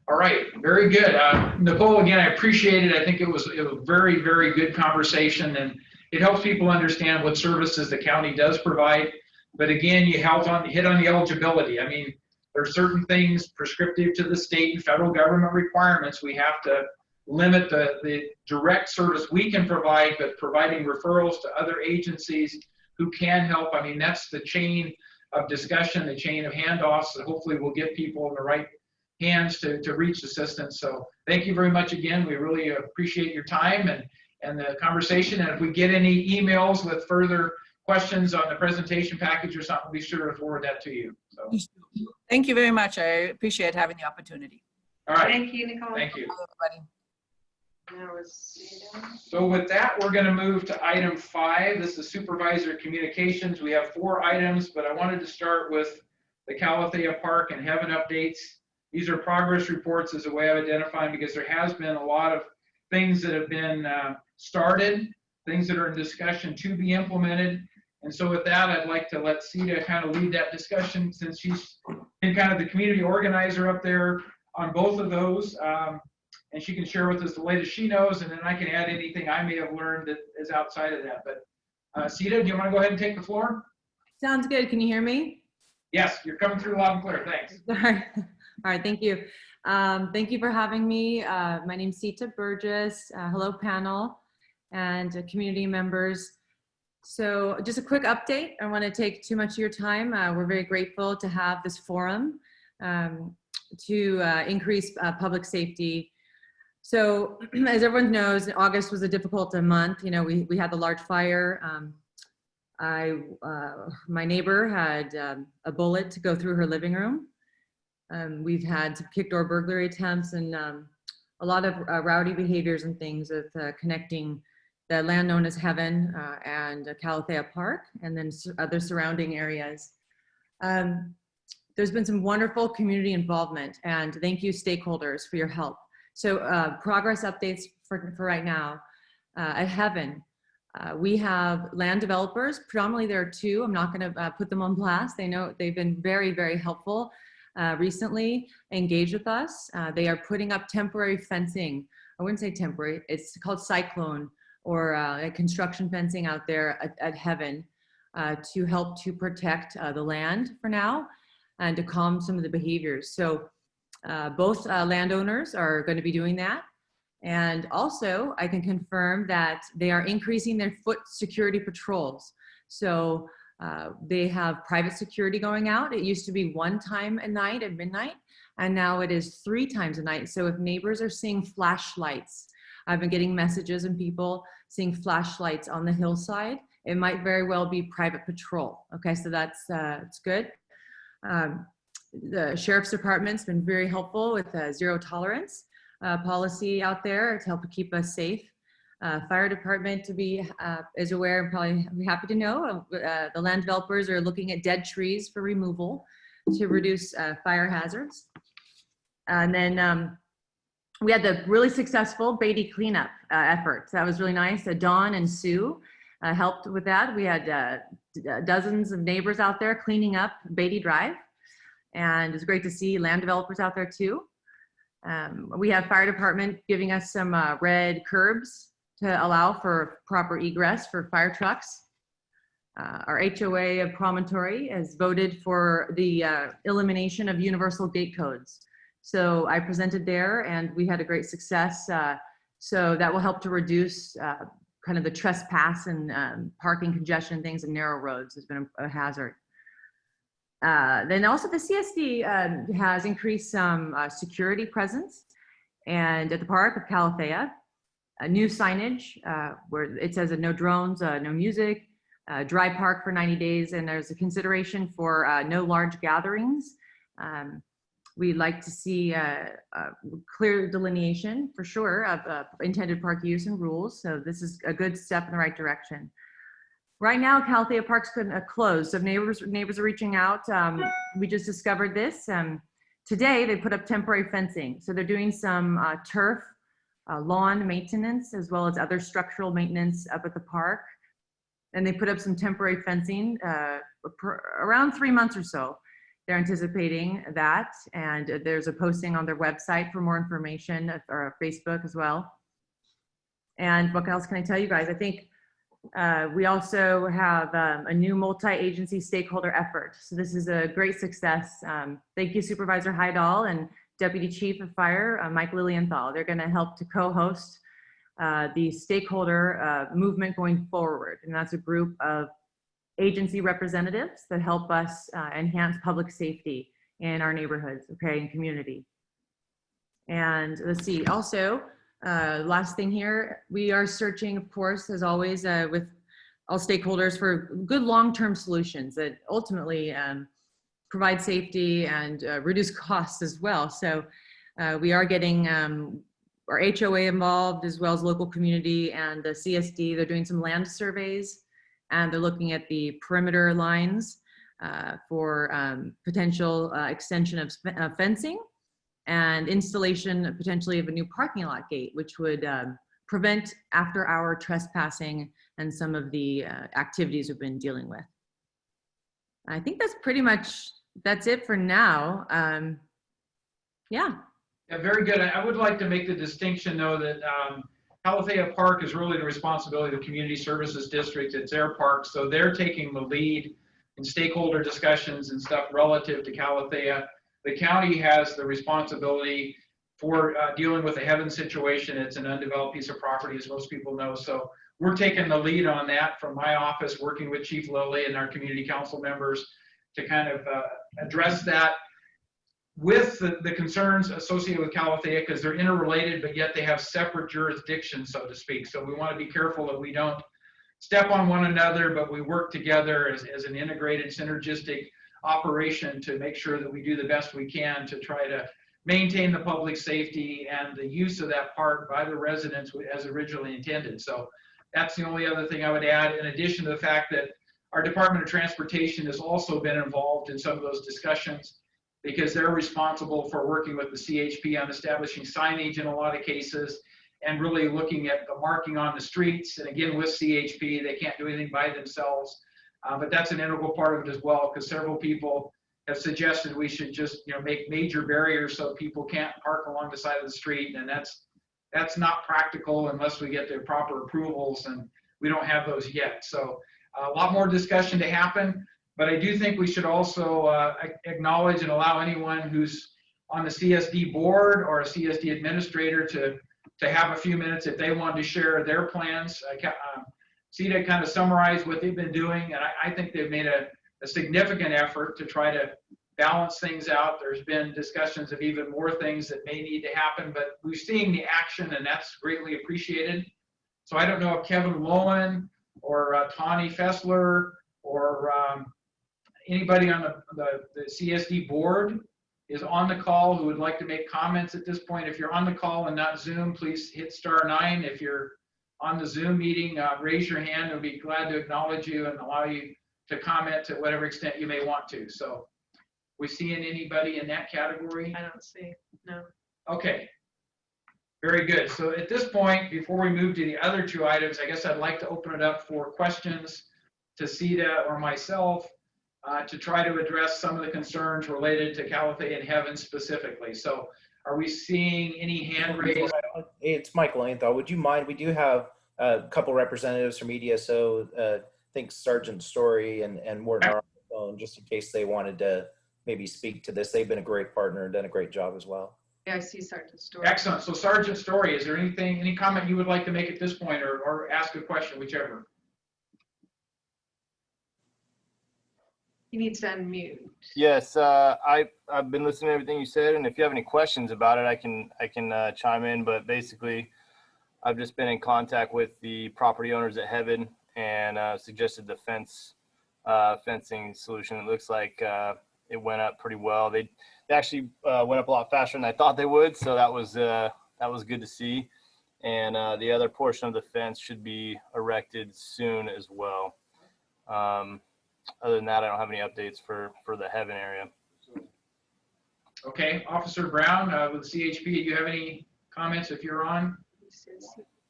All right, very good. Nicole, again, I appreciate it. I think it was a very, very good conversation, and it helps people understand what services the county does provide. But again, you hit on the eligibility. I mean, there are certain things prescriptive to the state and federal government requirements. We have to limit the direct service we can provide, but providing referrals to other agencies who can help. I mean, that's the chain of discussion, the chain of handoffs that hopefully will get people in the right hands to reach assistance. So thank you very much again. We really appreciate your time and the conversation. And if we get any emails with further questions on the presentation package or something, be sure to forward that to you. So. Thank you very much. I appreciate having the opportunity. All right. Thank you, Nicole. Thank you. Bye, everybody. So with that, we're going to move to item 5. This is Supervisor Communications. We have 4 items, but I wanted to start with the Calathea Park and Heaven updates. These are progress reports as a way of identifying, because there has been a lot of things that have been started, things that are in discussion to be implemented. And so with that, I'd like to let Sita kind of lead that discussion, since she's been kind of the community organizer up there on both of those. And she can share with us the latest she knows, and then I can add anything I may have learned that is outside of that. But Sita, do you want to go ahead and take the floor? Sounds good. Can you hear me? Yes, you're coming through loud and clear. Thanks. All right, thank you. Thank you for having me. My name's Sita Burgess. Hello, panel and community members. So just a quick update. I don't want to take too much of your time. We're very grateful to have this forum to increase public safety. So as everyone knows, August was a difficult month. You know, we had the large fire. My neighbor had a bullet to go through her living room. We've had some kick door burglary attempts and a lot of rowdy behaviors and things with connecting the land known as Heaven and Calathea Park, and then other surrounding areas. There's been some wonderful community involvement, and thank you, stakeholders, for your help. So progress updates for right now. At Heaven, we have land developers. Predominantly there are 2. I'm not going to put them on blast. They know they've been very, very helpful recently, engaged with us. They are putting up temporary fencing. I wouldn't say temporary. It's called cyclone, or construction fencing out there at Heaven to help to protect the land for now and to calm some of the behaviors. So both landowners are going to be doing that. And also, I can confirm that they are increasing their foot security patrols. So they have private security going out. It used to be 1 time a night at midnight, and now it is 3 times a night. So if neighbors are seeing flashlights, I've been getting messages and people seeing flashlights on the hillside, it might very well be private patrol. Okay, so that's it's good. The Sheriff's Department's been very helpful with zero tolerance policy out there to help keep us safe. Fire Department is aware and probably be happy to know the land developers are looking at dead trees for removal to reduce fire hazards. And then we had the really successful Beatty cleanup effort. So that was really nice. Dawn and Sue helped with that. We had dozens of neighbors out there cleaning up Beatty Drive. And it's great to see land developers out there too. We have Fire Department giving us some red curbs to allow for proper egress for fire trucks. Our HOA of Promontory has voted for the elimination of universal gate codes. So I presented there and we had a great success. So that will help to reduce kind of the trespass and parking congestion things in narrow roads has been a hazard. Then also the CSD has increased some security presence, and at the park of Calathea, new signage where it says no drones, no music, dry park for 90 days, and there's a consideration for no large gatherings. We'd like to see clear delineation for sure of intended park use and rules, so this is a good step in the right direction. Right now, Calathea Park's closed, so neighbors are reaching out. We just discovered this. Today, they put up temporary fencing. So they're doing some turf, lawn maintenance, as well as other structural maintenance up at the park. And they put up some temporary fencing around 3 months or so. They're anticipating that. And there's a posting on their website for more information, or Facebook as well. And what else can I tell you guys? I think we also have a new multi-agency stakeholder effort. So this is a great success. Thank you, Supervisor Heidel and Deputy Chief of Fire, Mike Lilienthal. They're gonna help to co-host the stakeholder movement going forward. And that's a group of agency representatives that help us enhance public safety in our neighborhoods, okay, and community. And let's see, also, last thing here, we are searching, of course, as always, with all stakeholders for good long-term solutions that ultimately provide safety and reduce costs as well. So we are getting our HOA involved, as well as local community and the CSD. They're doing some land surveys, and they're looking at the perimeter lines for potential extension of fencing and installation potentially of a new parking lot gate, which would prevent after-hour trespassing and some of the activities we've been dealing with. I think that's it for now. Yeah. Yeah, very good. I would like to make the distinction, though, that Calathea Park is really the responsibility of the Community Services District. It's their park, so they're taking the lead in stakeholder discussions and stuff relative to Calathea. The county has the responsibility for dealing with the Heaven situation. It's an undeveloped piece of property, as most people know. So we're taking the lead on that from my office, working with Chief Lilly and our community council members to kind of address that with the concerns associated with Calathea, because they're interrelated, but yet they have separate jurisdictions, so to speak. So we want to be careful that we don't step on one another, but we work together as an integrated, synergistic operation to make sure that we do the best we can to try to maintain the public safety and the use of that park by the residents as originally intended. So that's the only other thing I would add, in addition to the fact that our Department of Transportation has also been involved in some of those discussions, because they're responsible for working with the CHP on establishing signage in a lot of cases and really looking at the marking on the streets. And again, with CHP, they can't do anything by themselves, but that's an integral part of it as well, because several people have suggested we should just make major barriers so people can't park along the side of the street, and that's not practical unless we get the proper approvals, and we don't have those yet. So a lot more discussion to happen. But I do think we should also acknowledge and allow anyone who's on the CSD board or a CSD administrator to have a few minutes if they want to share their plans. CETA kind of summarized what they've been doing, and I think they've made a significant effort to try to balance things out. There's been discussions of even more things that may need to happen, but we've seen the action, and that's greatly appreciated. So I don't know if Kevin Lowen or Tawny Fessler or anybody on the CSD board is on the call who would like to make comments at this point. If you're on the call and not Zoom, please hit *9. If you're on the Zoom meeting, raise your hand. We'll be glad to acknowledge you and allow you to comment to whatever extent you may want to. So we seeing anybody in that category? I don't see, no. Okay, very good. So at this point, before we move to the other two items, I guess I'd like to open it up for questions to CETA or myself to try to address some of the concerns related to Calathea and Heaven specifically. So are we seeing any hand raised? It's Michael Anthal. Would you mind? We do have a couple representatives from EDSO, I think Sergeant Story and Morton are on the phone, just in case they wanted to maybe speak to this. They've been a great partner and done a great job as well. Yeah, I see Sergeant Story. Excellent. So Sergeant Story, is there any comment you would like to make at this point, or ask a question, whichever? He needs to unmute. Yes, I've been listening to everything you said, and if you have any questions about it, I can chime in. But basically, I've just been in contact with the property owners at Heaven and suggested the fencing solution. It looks like it went up pretty well. They actually went up a lot faster than I thought they would, so that was good to see. And the other portion of the fence should be erected soon as well. Other than that, I don't have any updates for the Heaven area. Okay, Officer Brown with CHP, do you have any comments if you're on? This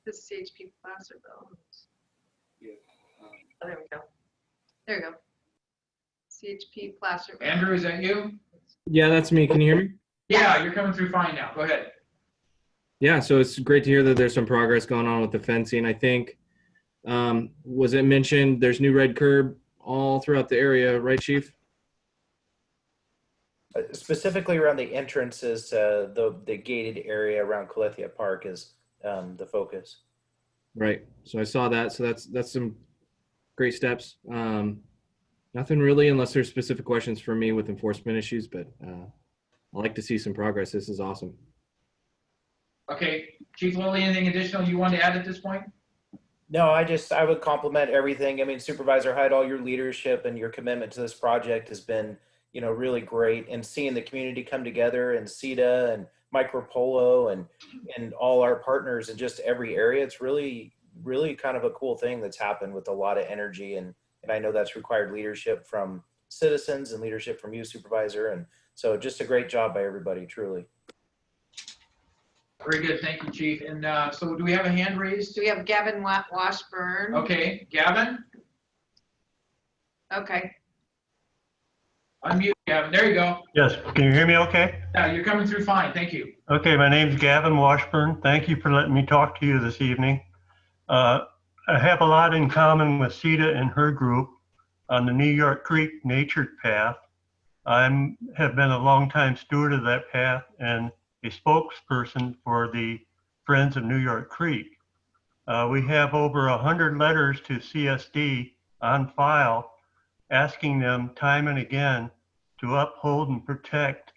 is CHP Placerville. Oh, there we go. There you go. CHP Placerville. Andrew, is that you? Yeah, that's me. Can you hear me? Yeah, you're coming through fine now. Go ahead. Yeah, so it's great to hear that there's some progress going on with the fencing. I think, was it mentioned there's new red curb all throughout the area, right, Chief? Specifically around the entrances to the gated area around Calathea Park is the focus. Right. So I saw that. So that's some great steps. Nothing really, unless there's specific questions for me with enforcement issues, but I like to see some progress. This is awesome. Okay, Chief Lilly, anything additional you want to add at this point? No, I would compliment everything. I mean, Supervisor Hyde, all your leadership and your commitment to this project has been, really great. And seeing the community come together, and CETA and Micro Polo and all our partners in just every area. It's really kind of a cool thing that's happened with a lot of energy, and I know that's required leadership from citizens and leadership from you, Supervisor, and so just a great job by everybody, truly. Very good, thank you, Chief. And so do we have a hand raised? Do we have Gavin Washburn? Okay, Gavin? Okay. Unmute, Gavin. There you go. Yes, can you hear me okay? Yeah, you're coming through fine. Thank you. Okay, my name's Gavin Washburn. Thank you for letting me talk to you this evening. I have a lot in common with Sita and her group on the New York Creek Nature Path. I have been a longtime steward of that path and a spokesperson for the Friends of New York Creek. We have over 100 letters to CSD on file asking them time and again to uphold and protect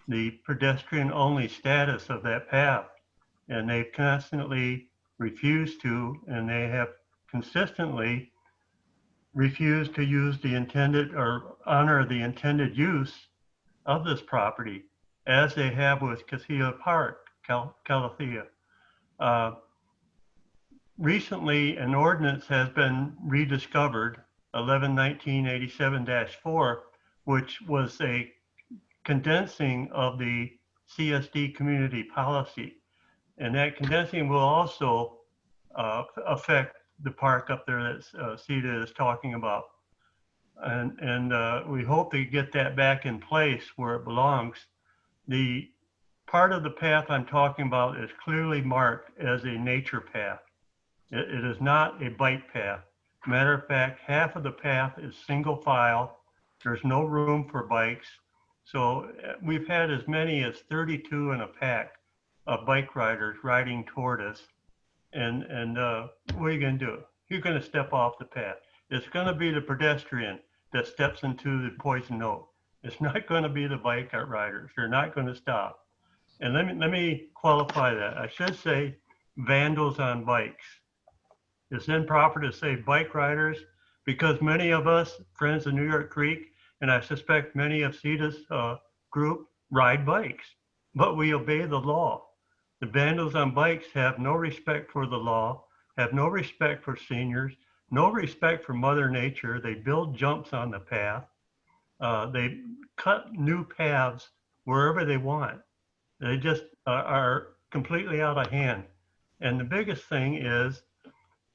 the pedestrian-only status of that path. And they've constantly refused to, and they have consistently refused to use the intended or honor the intended use of this property, as they have with Casilla Park, Calathea. Recently, an ordinance has been rediscovered, 11-1987-4, which was a condensing of the CSD community policy. And that condensing will also affect the park up there that Sita is talking about. And we hope to get that back in place where it belongs. The part of the path I'm talking about is clearly marked as a nature path. It is not a bike path. Matter of fact, half of the path is single file. There's no room for bikes. So we've had as many as 32 in a pack of bike riders riding toward us. And what are you going to do? You're going to step off the path. It's going to be the pedestrian that steps into the poison oak. It's not going to be the bike riders. They're not going to stop. And let me qualify that. I should say vandals on bikes. It's improper to say bike riders because many of us, Friends of New York Creek, and I suspect many of Sita's group, ride bikes, but we obey the law. The vandals on bikes have no respect for the law, have no respect for seniors, no respect for Mother Nature. They build jumps on the path. They cut new paths wherever they want. They just are completely out of hand. And the biggest thing is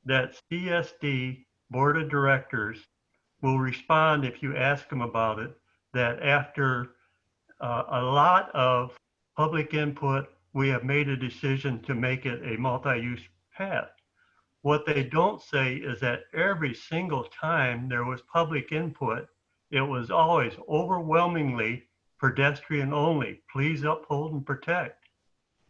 that CSD Board of Directors will respond if you ask them about it, that after a lot of public input, we have made a decision to make it a multi-use path. What they don't say is that every single time there was public input, it was always overwhelmingly pedestrian only. Please uphold and protect.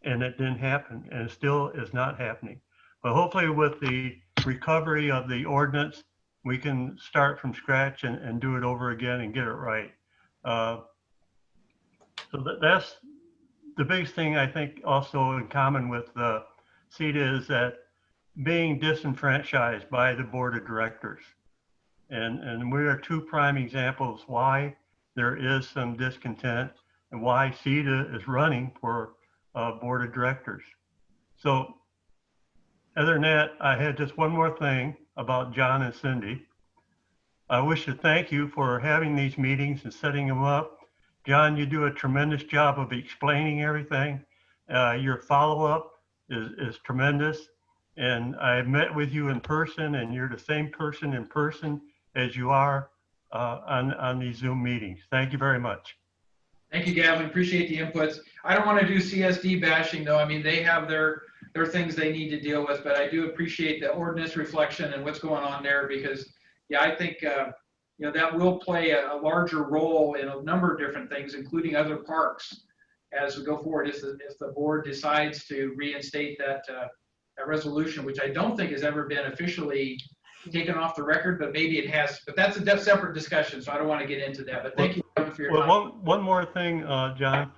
And it didn't happen, and it still is not happening. But hopefully with the recovery of the ordinance, we can start from scratch and do it over again and get it right. So that's the biggest thing I think also in common with CETA is that being disenfranchised by the board of directors. And we are two prime examples why there is some discontent and why CETA is running for board of directors. So other than that, I had just one more thing about John and Cindy. I wish to thank you for having these meetings and setting them up. John, you do a tremendous job of explaining everything. Your follow-up is tremendous. And I met with you in person, and you're the same person in person as you are on these Zoom meetings. Thank you very much. Thank you, Gavin. Appreciate the inputs. I don't want to do CSD bashing, though. I mean, they have their things they need to deal with, but I do appreciate the ordinance reflection and what's going on there because, yeah, I think you know, that will play a larger role in a number of different things, including other parks, as we go forward. If the board decides to reinstate that resolution, which I don't think has ever been officially taken off the record, but maybe it has. But that's a separate discussion, so I don't want to get into that. But thank you for your time. One more thing, John.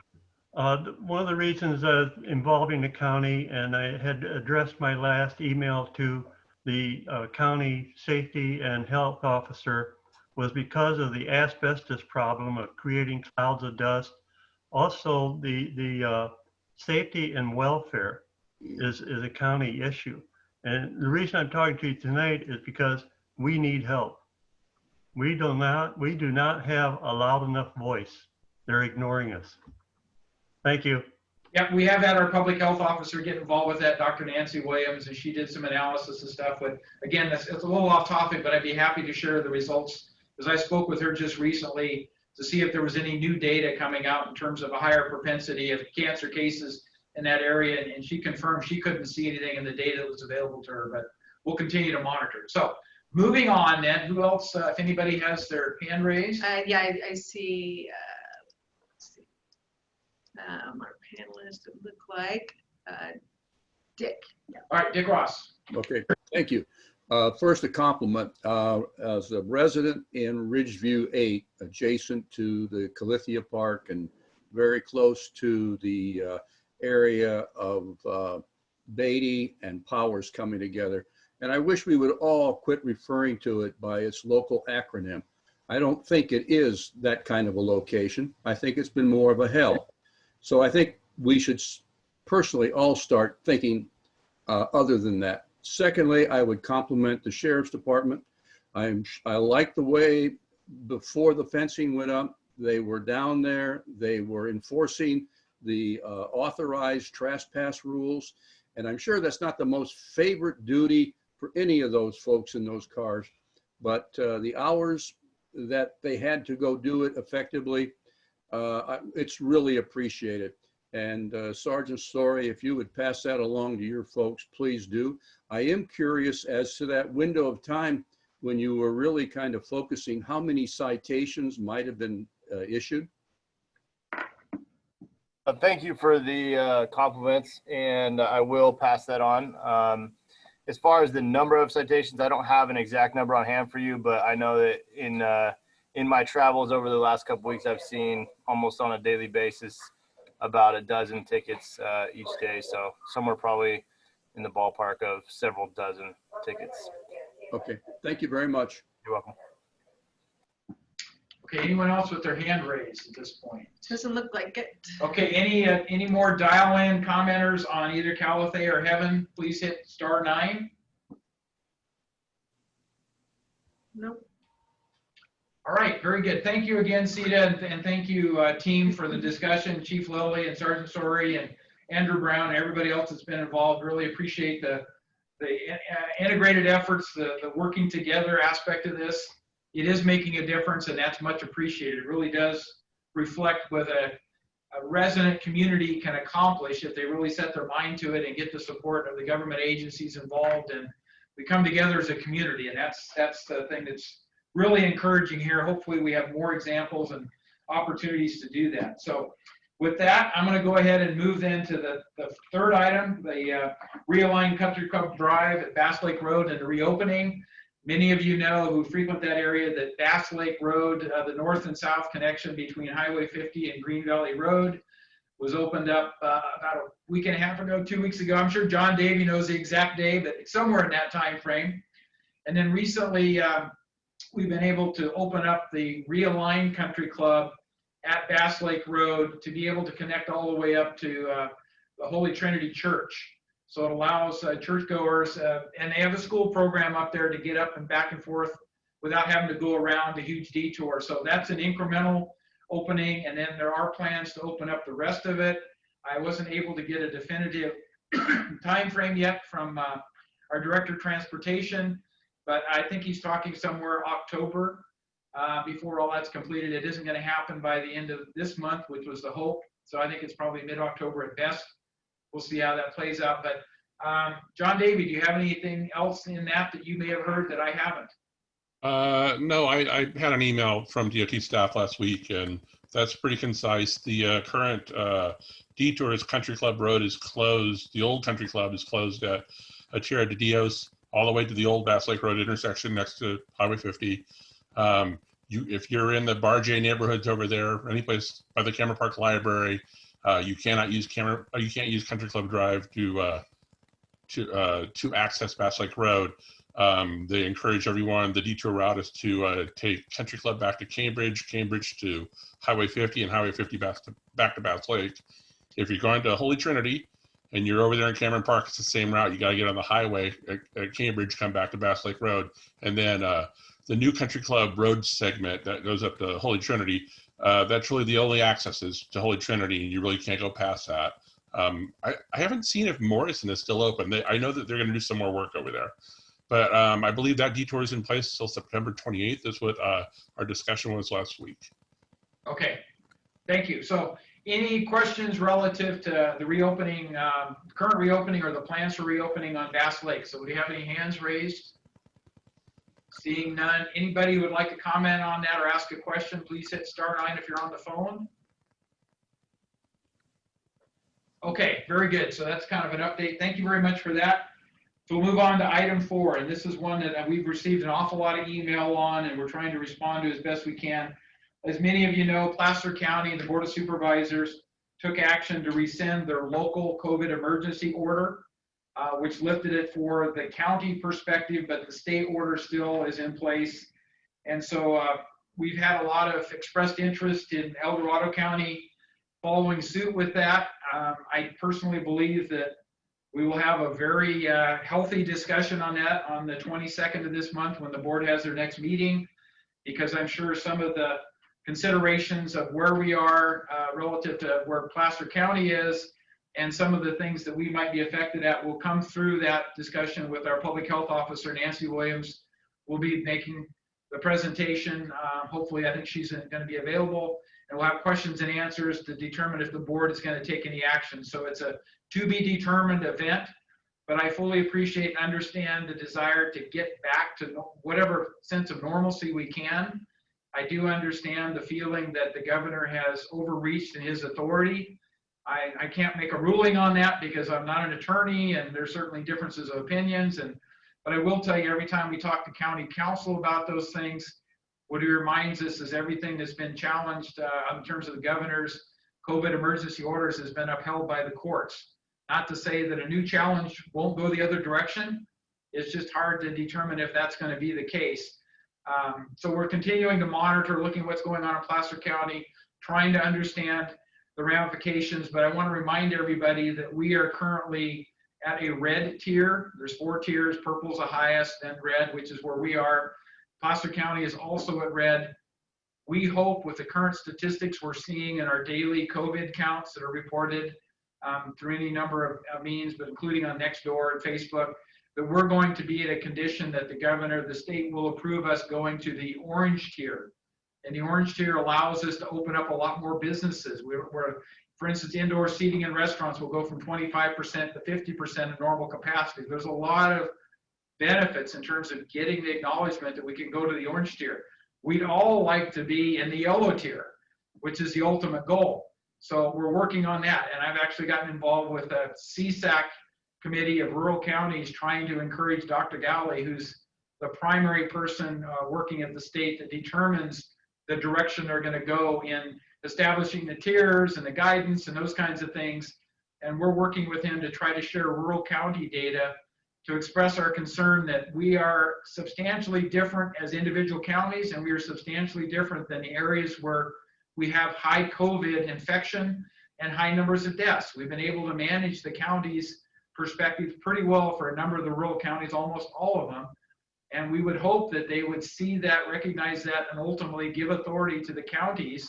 One of the reasons involving the county, and I had addressed my last email to the county safety and health officer, was because of the asbestos problem of creating clouds of dust. Also, the safety and welfare is a county issue. And the reason I'm talking to you tonight is because we need help. We do not have a loud enough voice. They're ignoring us. Thank you. Yeah, we have had our public health officer get involved with that, Dr. Nancy Williams, and she did some analysis and stuff. But again, it's a little off topic, but I'd be happy to share the results, because I spoke with her just recently to see if there was any new data coming out in terms of a higher propensity of cancer cases in that area. And she confirmed she couldn't see anything in the data that was available to her, but we'll continue to monitor. So moving on then, who else, if anybody has their hand raised? Yeah, I see. Let's see. Our panelists look like Dick. All right, Dick Ross. Okay, thank you. First, a compliment. As a resident in Ridgeview 8, adjacent to the Calithia Park and very close to the area of Beatty and Powers coming together. And I wish we would all quit referring to it by its local acronym. I don't think it is that kind of a location. I think it's been more of a hell. So I think we should personally all start thinking other than that. Secondly, I would compliment the Sheriff's Department. I like the way before the fencing went up, they were down there, they were enforcing the authorized trespass rules. And I'm sure that's not the most favorite duty for any of those folks in those cars, but the hours that they had to go do it effectively, it's really appreciated. And Sergeant Story, if you would pass that along to your folks, please do. I am curious as to that window of time when you were really kind of focusing how many citations might have been issued. Thank you for the compliments, and I will pass that on. As far as the number of citations, I don't have an exact number on hand for you, but I know that in my travels over the last couple weeks, I've seen almost on a daily basis about a dozen tickets each day. So somewhere probably in the ballpark of several dozen tickets. Okay, thank you very much. You're welcome. Okay, anyone else with their hand raised at this point? Doesn't look like it. Okay, any more dial-in commenters on either Calithay or Heaven? Please hit *9. Nope. All right, very good. Thank you again, Sita, and thank you, team, for the discussion. Chief Lilly and Sergeant Story and Andrew Brown and everybody else that's been involved. Really appreciate the integrated efforts, the working together aspect of this. It is making a difference, and that's much appreciated. It really does reflect what a resident community can accomplish if they really set their mind to it and get the support of the government agencies involved, and we come together as a community. And that's the thing that's really encouraging here. Hopefully we have more examples and opportunities to do that. So with that, I'm going to go ahead and move then to the third item, the realigned Country Club Drive at Bass Lake Road and the reopening. Many of you know who frequent that area that Bass Lake Road, the north and south connection between Highway 50 and Green Valley Road, was opened up about a week and a half ago, 2 weeks ago. I'm sure John Davey knows the exact day, but somewhere in that time frame. And then recently, we've been able to open up the realigned country club at Bass Lake Road to be able to connect all the way up to the Holy Trinity Church. So it allows churchgoers, and they have a school program up there to get up and back and forth without having to go around a huge detour. So that's an incremental opening, and then there are plans to open up the rest of it. I wasn't able to get a definitive time frame yet from our Director of Transportation, but I think he's talking somewhere October before all that's completed. It isn't going to happen by the end of this month, which was the hope. So I think it's probably mid-October at best. We'll see how that plays out. But John Davey, do you have anything else in that you may have heard that I haven't? No, I had an email from DOT staff last week, and that's pretty concise. The current Detours Country Club Road is closed. The old Country Club is closed at Tierra de Dios all the way to the old Bass Lake Road intersection next to Highway 50. If you're in the Bar J neighborhoods over there, any place by the Cameron Park Library, you can't use Country Club Drive to access Bass Lake Road. They encourage everyone. The detour route is to take Country Club back to Cambridge, Cambridge to Highway 50, and Highway 50 back to Bass Lake. if you're going to Holy Trinity and you're over there in Cameron Park, it's the same route. You got to get on the highway at Cambridge, come back to Bass Lake Road, and then the New Country Club road segment that goes up to Holy Trinity. That's really the only access is to Holy Trinity, and you really can't go past that. I haven't seen if Morrison is still open. I know that they're going to do some more work over there, but I believe that detour is in place till September 28th is what our discussion was last week. Okay, thank you. So any questions relative to the reopening, current reopening or the plans for reopening on Bass Lake? So do we have any hands raised? Seeing none. Anybody who would like to comment on that or ask a question, please hit *9 if you're on the phone. Okay, very good. So that's kind of an update. Thank you very much for that. So we'll move on to item 4, and this is one that we've received an awful lot of email on, and we're trying to respond to as best we can. As many of you know, Placer County and the Board of Supervisors took action to rescind their local COVID emergency order, which lifted it for the county perspective, but the state order still is in place. And so we've had a lot of expressed interest in El Dorado County following suit with that. I personally believe that we will have a very healthy discussion on that on the 22nd of this month when the board has their next meeting, because I'm sure some of the considerations of where we are relative to where Placer County is and some of the things that we might be affected at will come through that discussion with our public health officer, Nancy Williams. Will be making the presentation. Hopefully, I think she's going to be available, and we'll have questions and answers to determine if the board is going to take any action. So it's a to be determined event, but I fully appreciate and understand the desire to get back to whatever sense of normalcy we can. I do understand the feeling that the governor has overreached in his authority. I can't make a ruling on that because I'm not an attorney, and there's certainly differences of opinions. But I will tell you, every time we talk to county council about those things, what he reminds us is everything that's been challenged in terms of the governor's COVID emergency orders has been upheld by the courts. Not to say that a new challenge won't go the other direction. It's just hard to determine if that's going to be the case. So we're continuing to monitor, looking at what's going on in Placer County, trying to understand the ramifications. But I want to remind everybody that we are currently at a red tier. There's 4 tiers. Purple is the highest, then red, which is where we are. Placer County is also at red. We hope with the current statistics we're seeing in our daily COVID counts that are reported through any number of means, but including on Nextdoor and Facebook, that we're going to be at a condition that the governor of the state will approve us going to the orange tier. And the orange tier allows us to open up a lot more businesses. We're for instance, indoor seating in restaurants will go from 25% to 50% of normal capacity. There's a lot of benefits in terms of getting the acknowledgement that we can go to the orange tier. We'd all like to be in the yellow tier, which is the ultimate goal. So we're working on that. And I've actually gotten involved with a CSAC committee of rural counties trying to encourage Dr. Gowley, who's the primary person working at the state that determines the direction they're going to go in establishing the tiers and the guidance and those kinds of things. And we're working with him to try to share rural county data to express our concern that we are substantially different as individual counties, and we are substantially different than the areas where we have high COVID infection and high numbers of deaths. We've been able to manage the county's perspective pretty well for a number of the rural counties, almost all of them. And we would hope that they would see that, recognize that, and ultimately give authority to the counties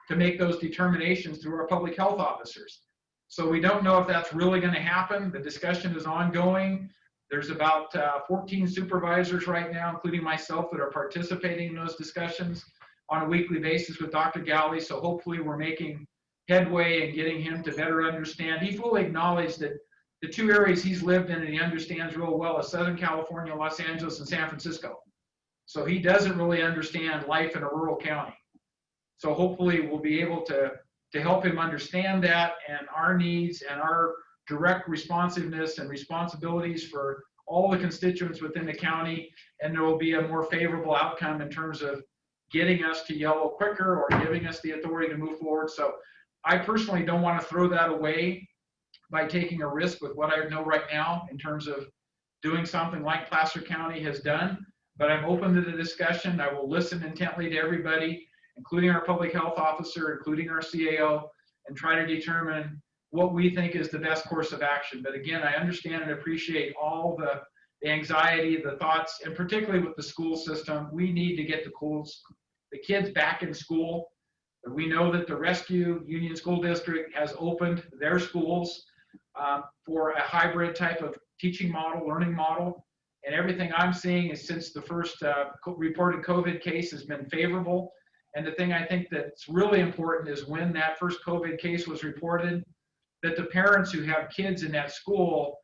to make those determinations through our public health officers. So we don't know if that's really going to happen. The discussion is ongoing. There's about 14 supervisors right now, including myself, that are participating in those discussions on a weekly basis with Dr. Gowley. So hopefully we're making headway and getting him to better understand. He fully acknowledged that the 2 areas he's lived in and he understands real well is Southern California, Los Angeles, and San Francisco. So he doesn't really understand life in a rural county. So hopefully we'll be able to help him understand that and our needs and our direct responsiveness and responsibilities for all the constituents within the county, and there will be a more favorable outcome in terms of getting us to yellow quicker or giving us the authority to move forward. So I personally don't want to throw that away by taking a risk with what I know right now in terms of doing something like Placer County has done, but I'm open to the discussion. I will listen intently to everybody, including our public health officer, including our CAO, and try to determine what we think is the best course of action. But again, I understand and appreciate all the anxiety, the thoughts, and particularly with the school system. We need to get the kids back in school. We know that the Rescue Union School District has opened their schools for a hybrid type of teaching model, learning model. And everything I'm seeing is since the first reported COVID case has been favorable. And the thing I think that's really important is when that first COVID case was reported, that the parents who have kids in that school,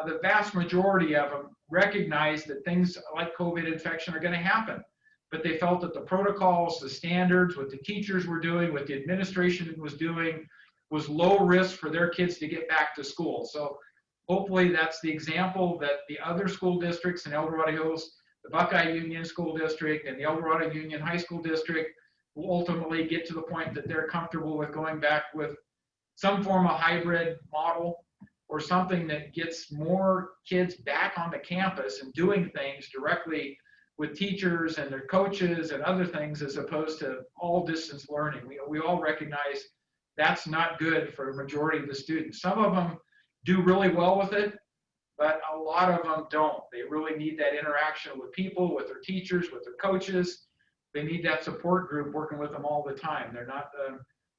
the vast majority of them recognize that things like COVID infection are going to happen. But they felt that the protocols, the standards, what the teachers were doing, what the administration was doing, was low risk for their kids to get back to school. So hopefully that's the example that the other school districts in El Dorado Hills, the Buckeye Union School District and the El Dorado Union High School District, will ultimately get to the point that they're comfortable with going back with some form of hybrid model or something that gets more kids back on the campus and doing things directly with teachers and their coaches and other things, as opposed to all distance learning. We all recognize that's not good for a majority of the students. Some of them do really well with it, but a lot of them don't. They really need that interaction with people, with their teachers, with their coaches. They need that support group working with them all the time. They're not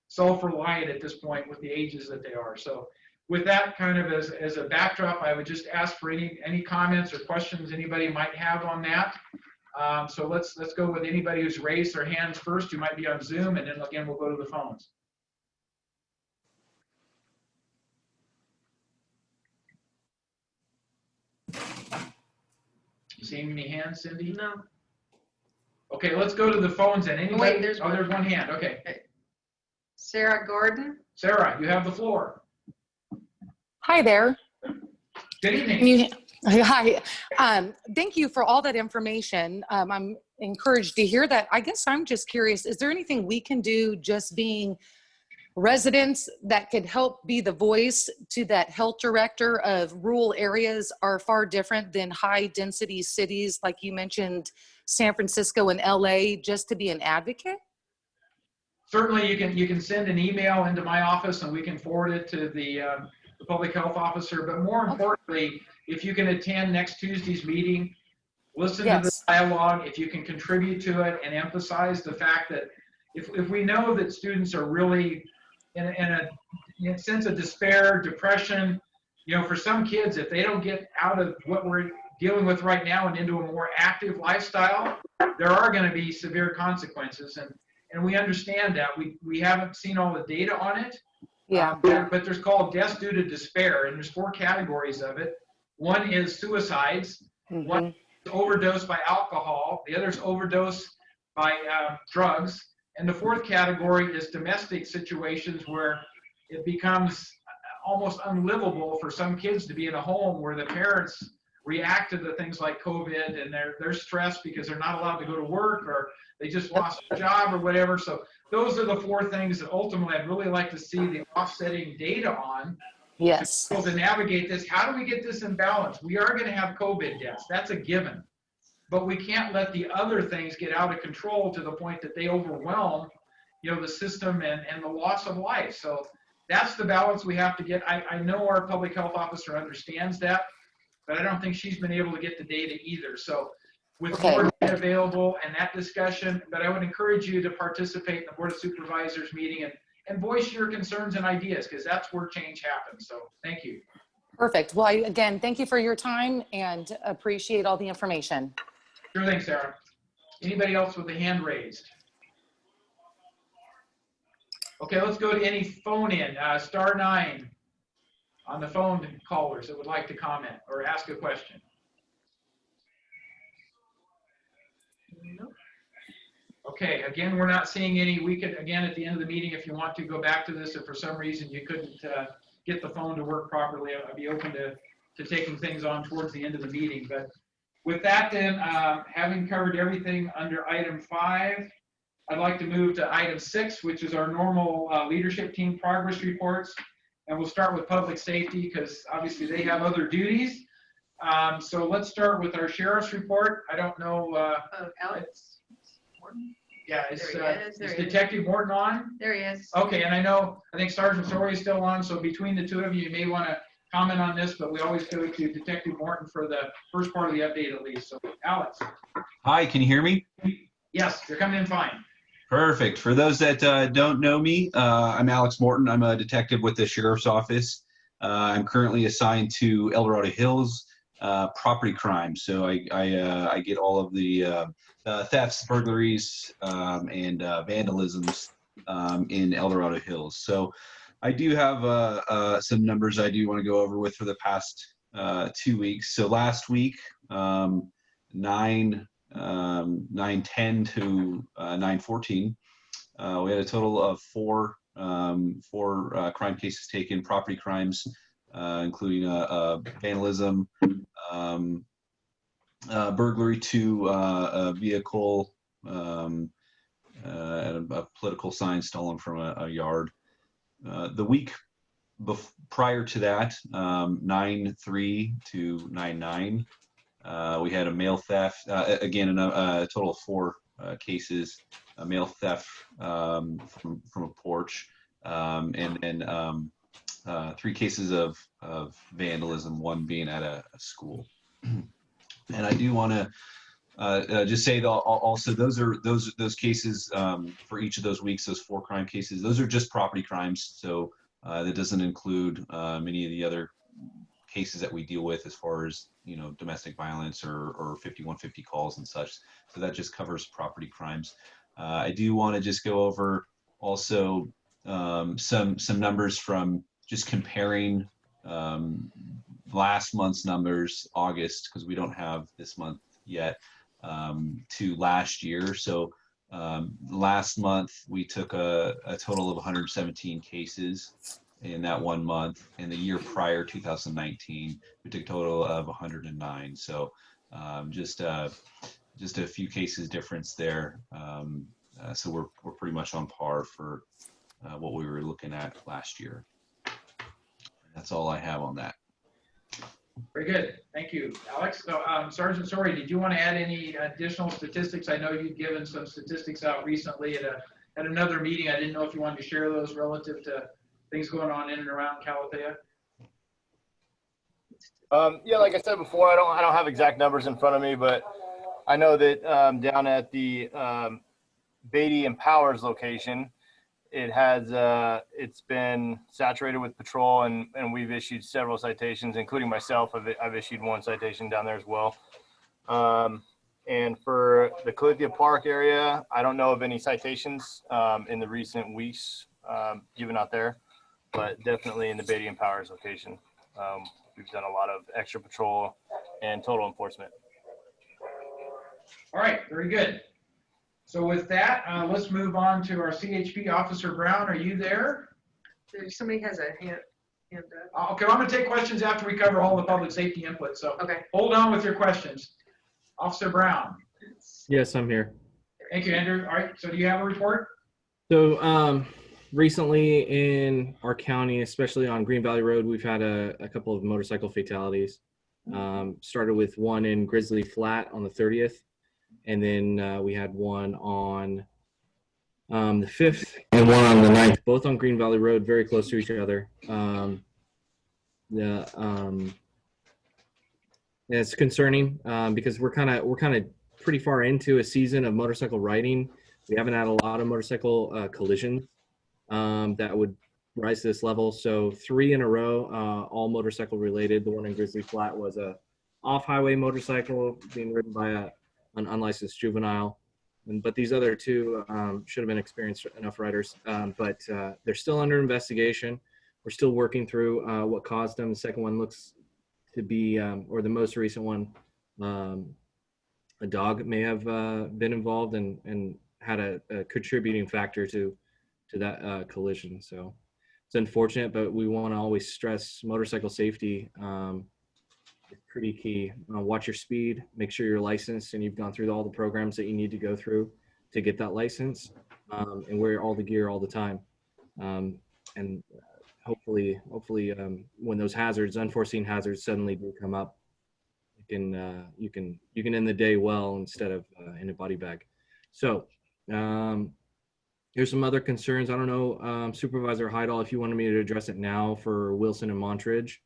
self-reliant at this point with the ages that they are. So with that kind of as a backdrop, I would just ask for any comments or questions anybody might have on that. So let's go with anybody who's raised their hands first, who might be on Zoom, and then again, we'll go to the phones. You seeing any hands, Cindy? No. Okay, let's go to the phones then. Anybody? Wait, there's one hand. Okay. Sarah Gordon. Sarah, you have the floor. Hi there. Good evening. Hi. Thank you for all that information. I'm encouraged to hear that. I guess I'm just curious, is there anything we can do, just being residents, that could help be the voice to that health director of rural areas are far different than high density cities, like you mentioned, San Francisco and LA, just to be an advocate? Certainly, you can send an email into my office and we can forward it to the public health officer. But more importantly, if you can attend next Tuesday's meeting, listen to the dialogue, if you can contribute to it and emphasize the fact that if we know that students are really in a sense of despair, depression, for some kids, if they don't get out of what we're dealing with right now and into a more active lifestyle, there are going to be severe consequences. And we understand that. We haven't seen all the data on it. Yeah. But there's called deaths due to despair, and there's 4 categories of it. One is suicides. Mm-hmm. One is overdose by alcohol. The other is overdose by drugs. And the 4th category is domestic situations where it becomes almost unlivable for some kids to be in a home where the parents react to the things like COVID and they're stressed because they're not allowed to go to work, or they just lost their job or whatever. So those are the 4 things that ultimately I'd really like to see the offsetting data on. Yes. To navigate this. How do we get this in balance? We are going to have COVID deaths. That's a given. But we can't let the other things get out of control to the point that they overwhelm, the system and the loss of life. So that's the balance we have to get. I know our public health officer understands that, but I don't think she's been able to get the data either. So with more data available and that discussion, but I would encourage you to participate in the Board of Supervisors meeting and voice your concerns and ideas, because that's where change happens. So thank you. Perfect. Well, again, thank you for your time and appreciate all the information. Sure thing, Sarah. Anybody else with a hand raised? Okay, let's go to any phone in. *9 on the phone callers that would like to comment or ask a question. Okay, again, we're not seeing any. We could, again, at the end of the meeting, if you want to go back to this, if for some reason you couldn't get the phone to work properly, I'd be open to taking things on towards the end of the meeting. But with that then, having covered everything under item 5, I'd like to move to item 6, which is our normal leadership team progress reports. And we'll start with public safety because obviously they have other duties. So let's start with our sheriff's report. I don't know. Alex. Yeah, is There he is. Detective Morton on? There he is. Okay, and I think Sergeant Sori is still on, so between the two of you, you may want to comment on this, but we always go to Detective Morton for the first part of the update at least. So, Alex. Hi, can you hear me? Yes, you're coming in fine. Perfect. For those that don't know me, I'm Alex Morton. I'm a detective with the Sheriff's Office. I'm currently assigned to El Dorado Hills property crime. So I get all of the thefts, burglaries, and vandalisms in El Dorado Hills. So I do have some numbers I do want to go over with for the past 2 weeks. So last week, 9/10 to 9/14, we had a total of four crime cases taken, property crimes, including vandalism, burglary to a vehicle, and a political sign stolen from a yard. The week prior to that, 9/3 to 9/9, we had a mail theft, again, a total of four cases, a mail theft from a porch, and then 3 cases of vandalism, one being at a school. And I do want to just say that also those cases for each of those weeks, those 4 crime cases, those are just property crimes. So that doesn't include many of the other cases that we deal with as far as, you know, domestic violence or 5150 calls and such. So that just covers property crimes. I do want to just go over also some numbers from just comparing last month's numbers, August, because we don't have this month yet, to last year. So last month we took a total of 117 cases in that 1 month. In the year prior, 2019, we took a total of 109. So just a few cases difference there. So we're pretty much on par for what we were looking at last year. That's all I have on that. Very good. Thank you, Alex. So, Sergeant Sori, did you want to add any additional statistics? I know you've given some statistics out recently at another meeting. I didn't know if you wanted to share those relative to things going on in and around Calathea. Yeah, like I said before, I don't have exact numbers in front of me, but I know that down at the Beatty and Powers location, it's been saturated with patrol, and we've issued several citations, including myself. I've issued 1 citation down there as well. And for the Calithia Park area, I don't know of any citations in the recent weeks given out there, but definitely in the Beatty and Powers location, we've done a lot of extra patrol and total enforcement. All right, very good. So with that, let's move on to our CHP. Officer Brown, are you there? Somebody has a hand up. Okay, I'm going to take questions after we cover all the public safety input. So okay, hold on with your questions. Officer Brown. Yes, I'm here. Thank you, Andrew. All right, so do you have a report? So recently in our county, especially on Green Valley Road, we've had a couple of motorcycle fatalities. Started with one in Grizzly Flat on the 30th. And then we had one on the 5th and one on the 9th, both on Green Valley Road, very close to each other. It's concerning because we're kind of pretty far into a season of motorcycle riding. We haven't had a lot of motorcycle collisions that would rise to this level. So 3 in a row, all motorcycle related. The one in Grizzly Flat was a off-highway motorcycle being ridden by an unlicensed juvenile, but these other 2 should have been experienced enough riders, but they're still under investigation. We're still working through what caused them. The second one looks to be, or the most recent one, a dog may have been involved and had a contributing factor to that collision. So it's unfortunate, but we want to always stress motorcycle safety. It's pretty key. Watch your speed, make sure you're licensed and you've gone through all the programs that you need to go through to get that license, and wear all the gear all the time. And hopefully when those hazards, unforeseen hazards suddenly do come up, you can end the day well instead of in a body bag. So Here's some other concerns. I don't know, Supervisor Heidel, if you wanted me to address it now for Wilson and Montridge.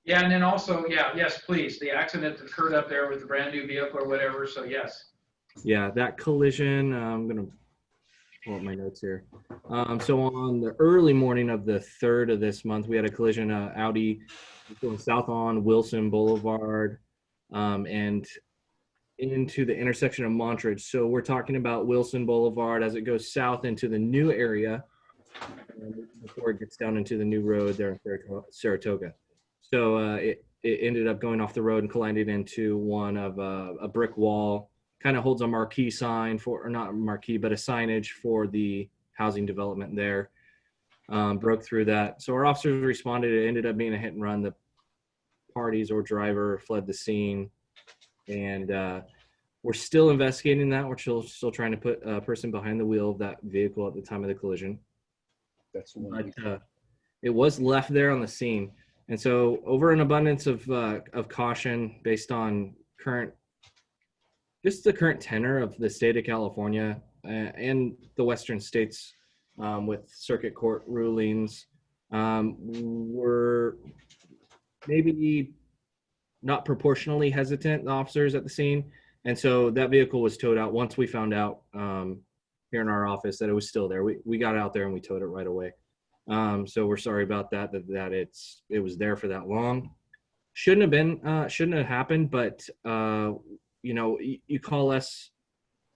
Yeah, and then also, yeah, yes, please. The accident that occurred up there with the brand new vehicle or whatever, so yes. Yeah, that collision, I'm going to pull up my notes here. So on the early morning of the 3rd of this month, we had a collision, Audi going south on Wilson Boulevard and into the intersection of Montridge. So we're talking about Wilson Boulevard as it goes south into the new area before it gets down into the new road there in Saratoga. So it ended up going off the road and colliding into one of a brick wall, kind of holds a marquee sign for, or not a marquee, but a signage for the housing development there. Broke through that. So our officers responded. It ended up being a hit and run. The parties or driver fled the scene. And we're still investigating that. We're still trying to put a person behind the wheel of that vehicle at the time of the collision. That's the one. But it was left there on the scene. And so over an abundance of caution based on the current tenor of the state of California and the Western states with circuit court rulings, were maybe not proportionally hesitant, the officers at the scene. And so that vehicle was towed out once we found out here in our office that it was still there. We got out there and we towed it right away. So we're sorry about that it was there for that long. Shouldn't have happened, but you know, you call us,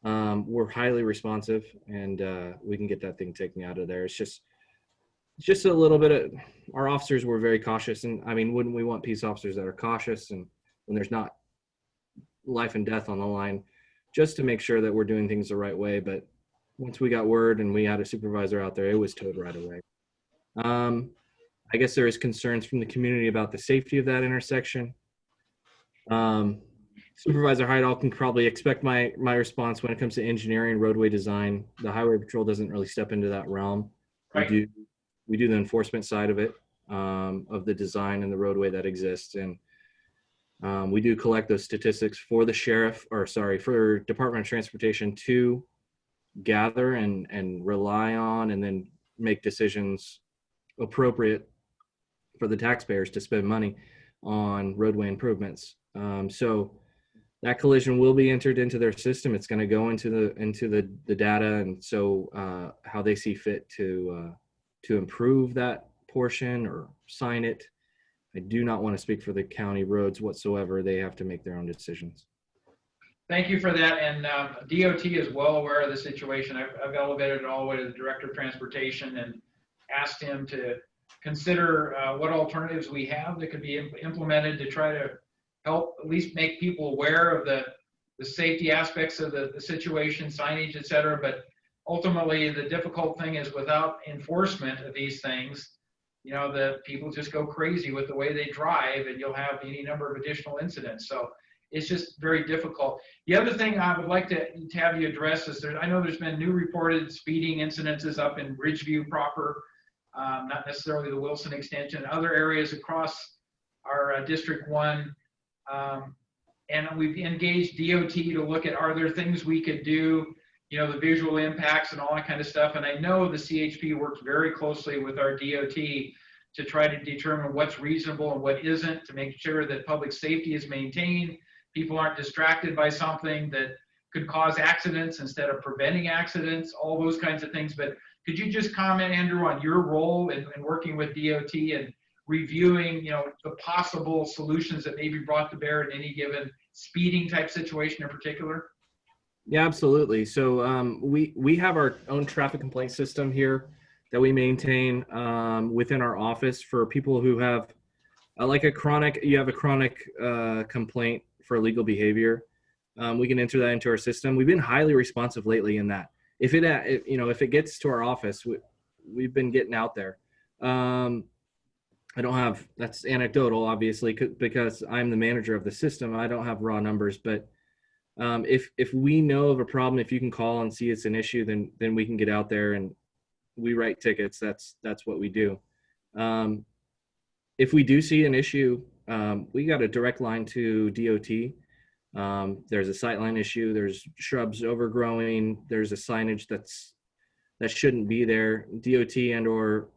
we're highly responsive and we can get that thing taken out of there. It's just a little bit of, our officers were very cautious. And I mean, wouldn't we want peace officers that are cautious and when there's not life and death on the line, just to make sure that we're doing things the right way. But once we got word and we had a supervisor out there, it was towed right away. I guess there is concerns from the community about the safety of that intersection. Supervisor Heidel can probably expect my response when it comes to engineering, roadway design. The Highway Patrol doesn't really step into that realm. Right. We do the enforcement side of it, of the design and the roadway that exists. And we do collect those statistics for the for Department of Transportation to gather and rely on and then make decisions appropriate for the taxpayers to spend money on roadway improvements. So that collision will be entered into their system. It's going to go into the data, and so how they see fit to improve that portion or sign it. I do not want to speak for the county roads whatsoever. They have to make their own decisions. Thank you for that. And DOT is well aware of the situation. I've elevated it all the way to the Director of Transportation and asked him to consider what alternatives we have that could be implemented to try to help at least make people aware of the safety aspects of the situation, signage, et cetera. But ultimately, the difficult thing is without enforcement of these things, you know, the people just go crazy with the way they drive and you'll have any number of additional incidents. So it's just very difficult. The other thing I would like to have you address is I know there's been new reported speeding incidences up in Ridgeview proper, not necessarily the Wilson extension, other areas across our District 1. And we've engaged DOT to look at, are there things we could do, you know, the visual impacts and all that kind of stuff. And I know the CHP works very closely with our DOT to try to determine what's reasonable and what isn't, to make sure that public safety is maintained, people aren't distracted by something that could cause accidents instead of preventing accidents, all those kinds of things. But could you just comment, Andrew, on your role in working with DOT and reviewing, you know, the possible solutions that may be brought to bear in any given speeding type situation in particular? Yeah, absolutely. So we have our own traffic complaint system here that we maintain within our office for people who have like a chronic complaint for illegal behavior. We can enter that into our system. We've been highly responsive lately in that. If it gets to our office, we've been getting out there. That's anecdotal, obviously, because I'm the manager of the system. I don't have raw numbers, but if we know of a problem, if you can call and see it's an issue, then we can get out there and we write tickets. That's what we do. If we do see an issue, we got a direct line to DOT. There's a sightline issue. There's shrubs overgrowing. There's a signage that shouldn't be there. DOT and or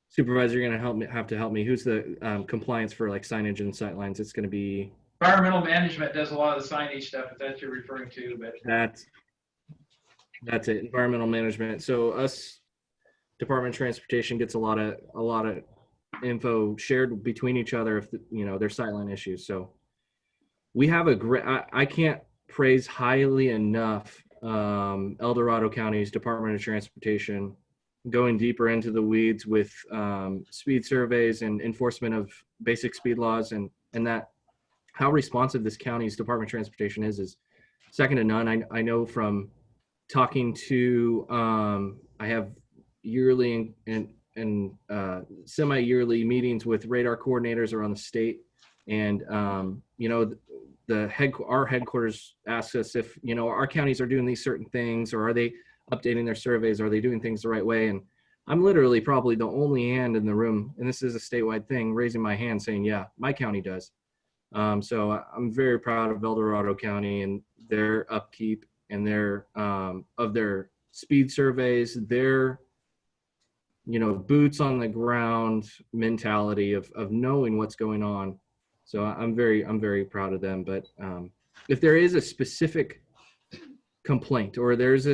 Supervisor, you're gonna have to help me. Who's the compliance for like signage and sightlines? It's gonna be Environmental management does a lot of the signage stuff, if that's what you're referring to, but. That's it. Environmental management. So us, Department of Transportation gets a lot of info shared between each other if there's sightline issues. So we have a great. I can't praise highly enough El Dorado County's Department of Transportation going deeper into the weeds with speed surveys and enforcement of basic speed laws, and that how responsive this county's Department of Transportation is second to none. I know from talking to I have yearly and semi-yearly meetings with radar coordinators around the state, and our headquarters asks us if our counties are doing these certain things, or are they updating their surveys, are they doing things the right way? And I'm literally probably the only hand in the room, and this is a statewide thing, raising my hand saying, yeah, my county does. So I'm very proud of El Dorado County and their upkeep and their of their speed surveys, their boots on the ground mentality of knowing what's going on. So I'm very proud of them. But if there is a specific complaint or there's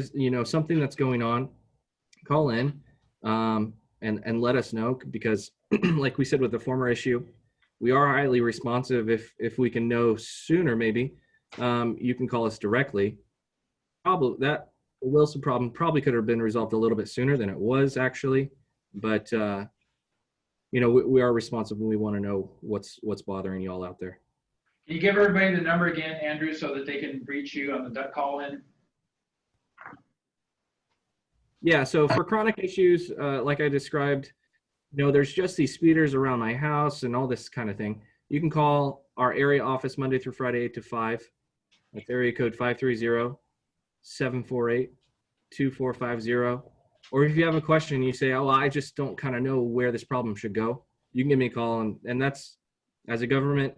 something that's going on, call in and let us know, because like we said with the former issue, we are highly responsive. If we can know sooner, maybe you can call us directly. Probably that Wilson problem probably could have been resolved a little bit sooner than it was actually, but we are responsive and we want to know what's bothering y'all out there. Can you give everybody the number again, Andrew, so that they can reach you on the call in? Yeah, so for chronic issues, like I described, there's just these speeders around my house and all this kind of thing. You can call our area office Monday through Friday, 8 to 5. That's area code 530-748-2450. Or if you have a question, you say, oh, I just don't kind of know where this problem should go, you can give me a call. And that's, as a government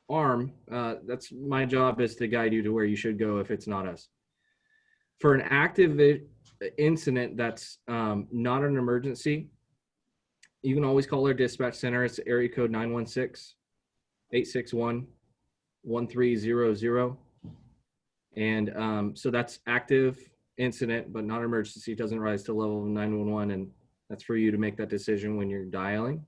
arm, that's my job, is to guide you to where you should go if it's not us. For an active incident that's not an emergency, you can always call our dispatch center. It's area code 916-861-1300. And so that's active incident, but not emergency. It doesn't rise to level of 911. And that's for you to make that decision when you're dialing.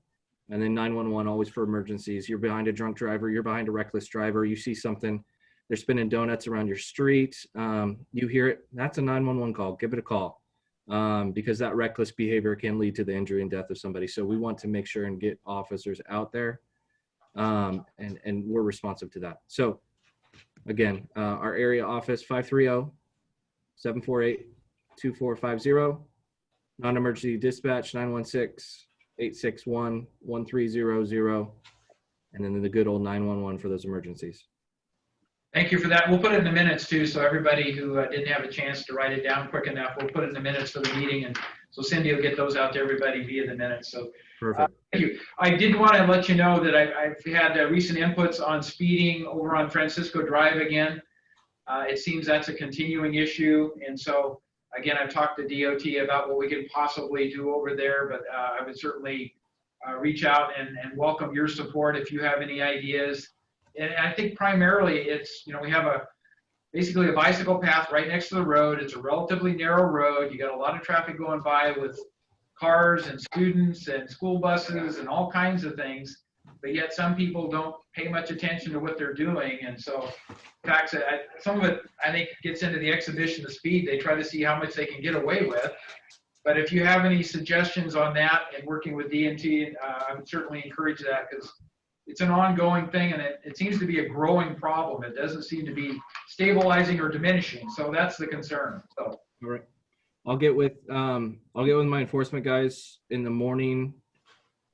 And then 911 always for emergencies. You're behind a drunk driver, you're behind a reckless driver, you see something, they're spinning donuts around your street, you hear it, that's a 911 call. Give it a call, because that reckless behavior can lead to the injury and death of somebody. So we want to make sure and get officers out there, and we're responsive to that. So again, our area office, 530-748-2450, non-emergency dispatch, 916-861-1300, and then the good old 911 for those emergencies. Thank you for that. We'll put it in the minutes too, so everybody who didn't have a chance to write it down quick enough, we'll put it in the minutes for the meeting, and so Cindy will get those out to everybody via the minutes. So perfect. Thank you. I did want to let you know that I've had recent inputs on speeding over on Francisco Drive again. It seems that's a continuing issue, and so again, I've talked to DOT about what we could possibly do over there, but I would certainly reach out and welcome your support if you have any ideas. And I think primarily it's, we have basically a bicycle path right next to the road. It's a relatively narrow road. You got a lot of traffic going by with cars and students and school buses and all kinds of things, but yet some people don't pay much attention to what they're doing. And so, in fact, some of it, I think, gets into the exhibition of speed. They try to see how much they can get away with. But if you have any suggestions on that and working with D&T, I would certainly encourage that, because it's an ongoing thing, and it seems to be a growing problem. It doesn't seem to be stabilizing or diminishing. So that's the concern. So. All right. I'll get with my enforcement guys in the morning,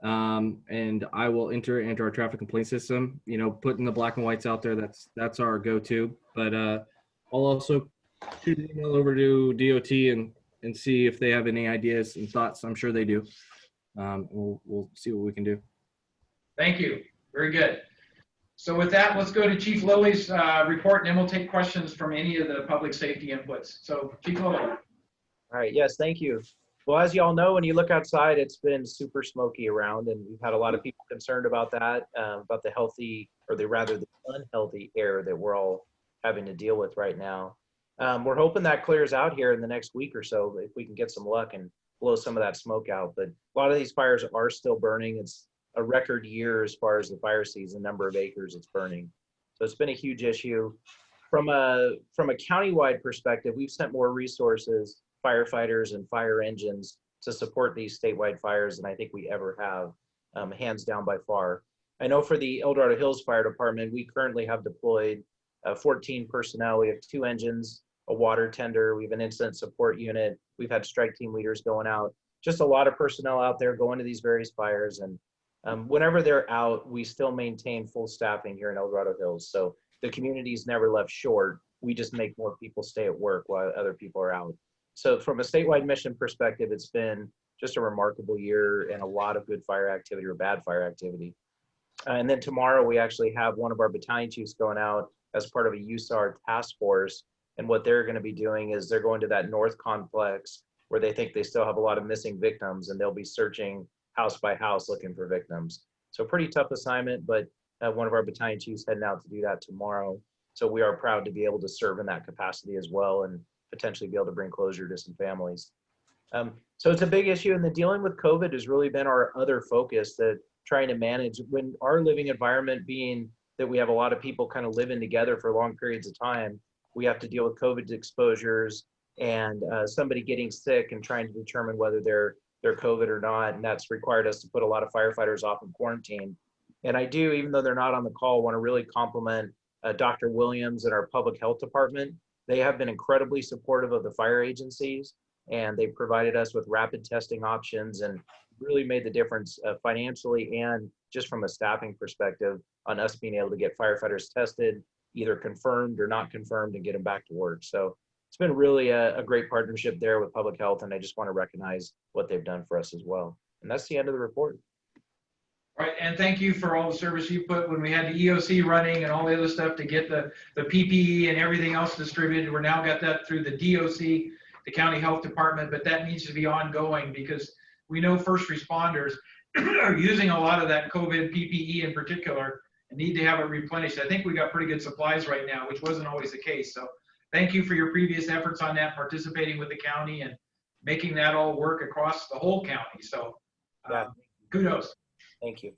and I will enter into our traffic complaint system. Putting the black and whites out there. That's our go-to. But I'll also shoot an email over to DOT and see if they have any ideas and thoughts. I'm sure they do. We'll see what we can do. Thank you. Very good. So with that, let's go to Chief Lilly's report, and then we'll take questions from any of the public safety inputs. So Chief Lilly. All right, yes, thank you. Well, as you all know, when you look outside, it's been super smoky around, and we've had a lot of people concerned about that, about the healthy, or rather the unhealthy air that we're all having to deal with right now. We're hoping that clears out here in the next week or so, if we can get some luck and blow some of that smoke out. But a lot of these fires are still burning. It's a record year as far as the fire season, number of acres it's burning. So it's been a huge issue. From a countywide perspective, we've sent more resources, firefighters and fire engines, to support these statewide fires than I think we ever have, hands down by far. I know for the El Dorado Hills Fire Department, we currently have deployed 14 personnel. We have 2 engines, a water tender, we have an incident support unit, we've had strike team leaders going out, just a lot of personnel out there going to these various fires. And whenever they're out, we still maintain full staffing here in El Dorado Hills. So the community's never left short. We just make more people stay at work while other people are out. So from a statewide mission perspective, it's been just a remarkable year and a lot of good fire activity, or bad fire activity. And then tomorrow we actually have one of our battalion chiefs going out as part of a USAR task force. And what they're going to be doing is they're going to that north complex where they think they still have a lot of missing victims, and they'll be searching house by house looking for victims. So pretty tough assignment, but one of our battalion chiefs heading out to do that tomorrow. So we are proud to be able to serve in that capacity as well, and potentially be able to bring closure to some families. So it's a big issue, and the dealing with COVID has really been our other focus, that trying to manage when our living environment being that we have a lot of people kind of living together for long periods of time. We have to deal with COVID exposures and somebody getting sick and trying to determine whether they're COVID or not. And that's required us to put a lot of firefighters off in quarantine. And I do, even though they're not on the call, want to really compliment Dr. Williams and our public health department. They have been incredibly supportive of the fire agencies, and they've provided us with rapid testing options and really made the difference financially and just from a staffing perspective on us being able to get firefighters tested, either confirmed or not confirmed, and get them back to work. So it's been really a great partnership there with public health, and I just want to recognize what they've done for us as well. And that's the end of the report. All right, and thank you for all the service you put when we had the EOC running and all the other stuff to get the PPE and everything else distributed. We're now got that through the DOC, the County Health Department, but that needs to be ongoing because we know first responders are using a lot of that COVID PPE in particular and need to have it replenished. I think we got pretty good supplies right now, which wasn't always the case. So thank you for your previous efforts on that, participating with the county and making that all work across the whole county. So kudos. Thank you.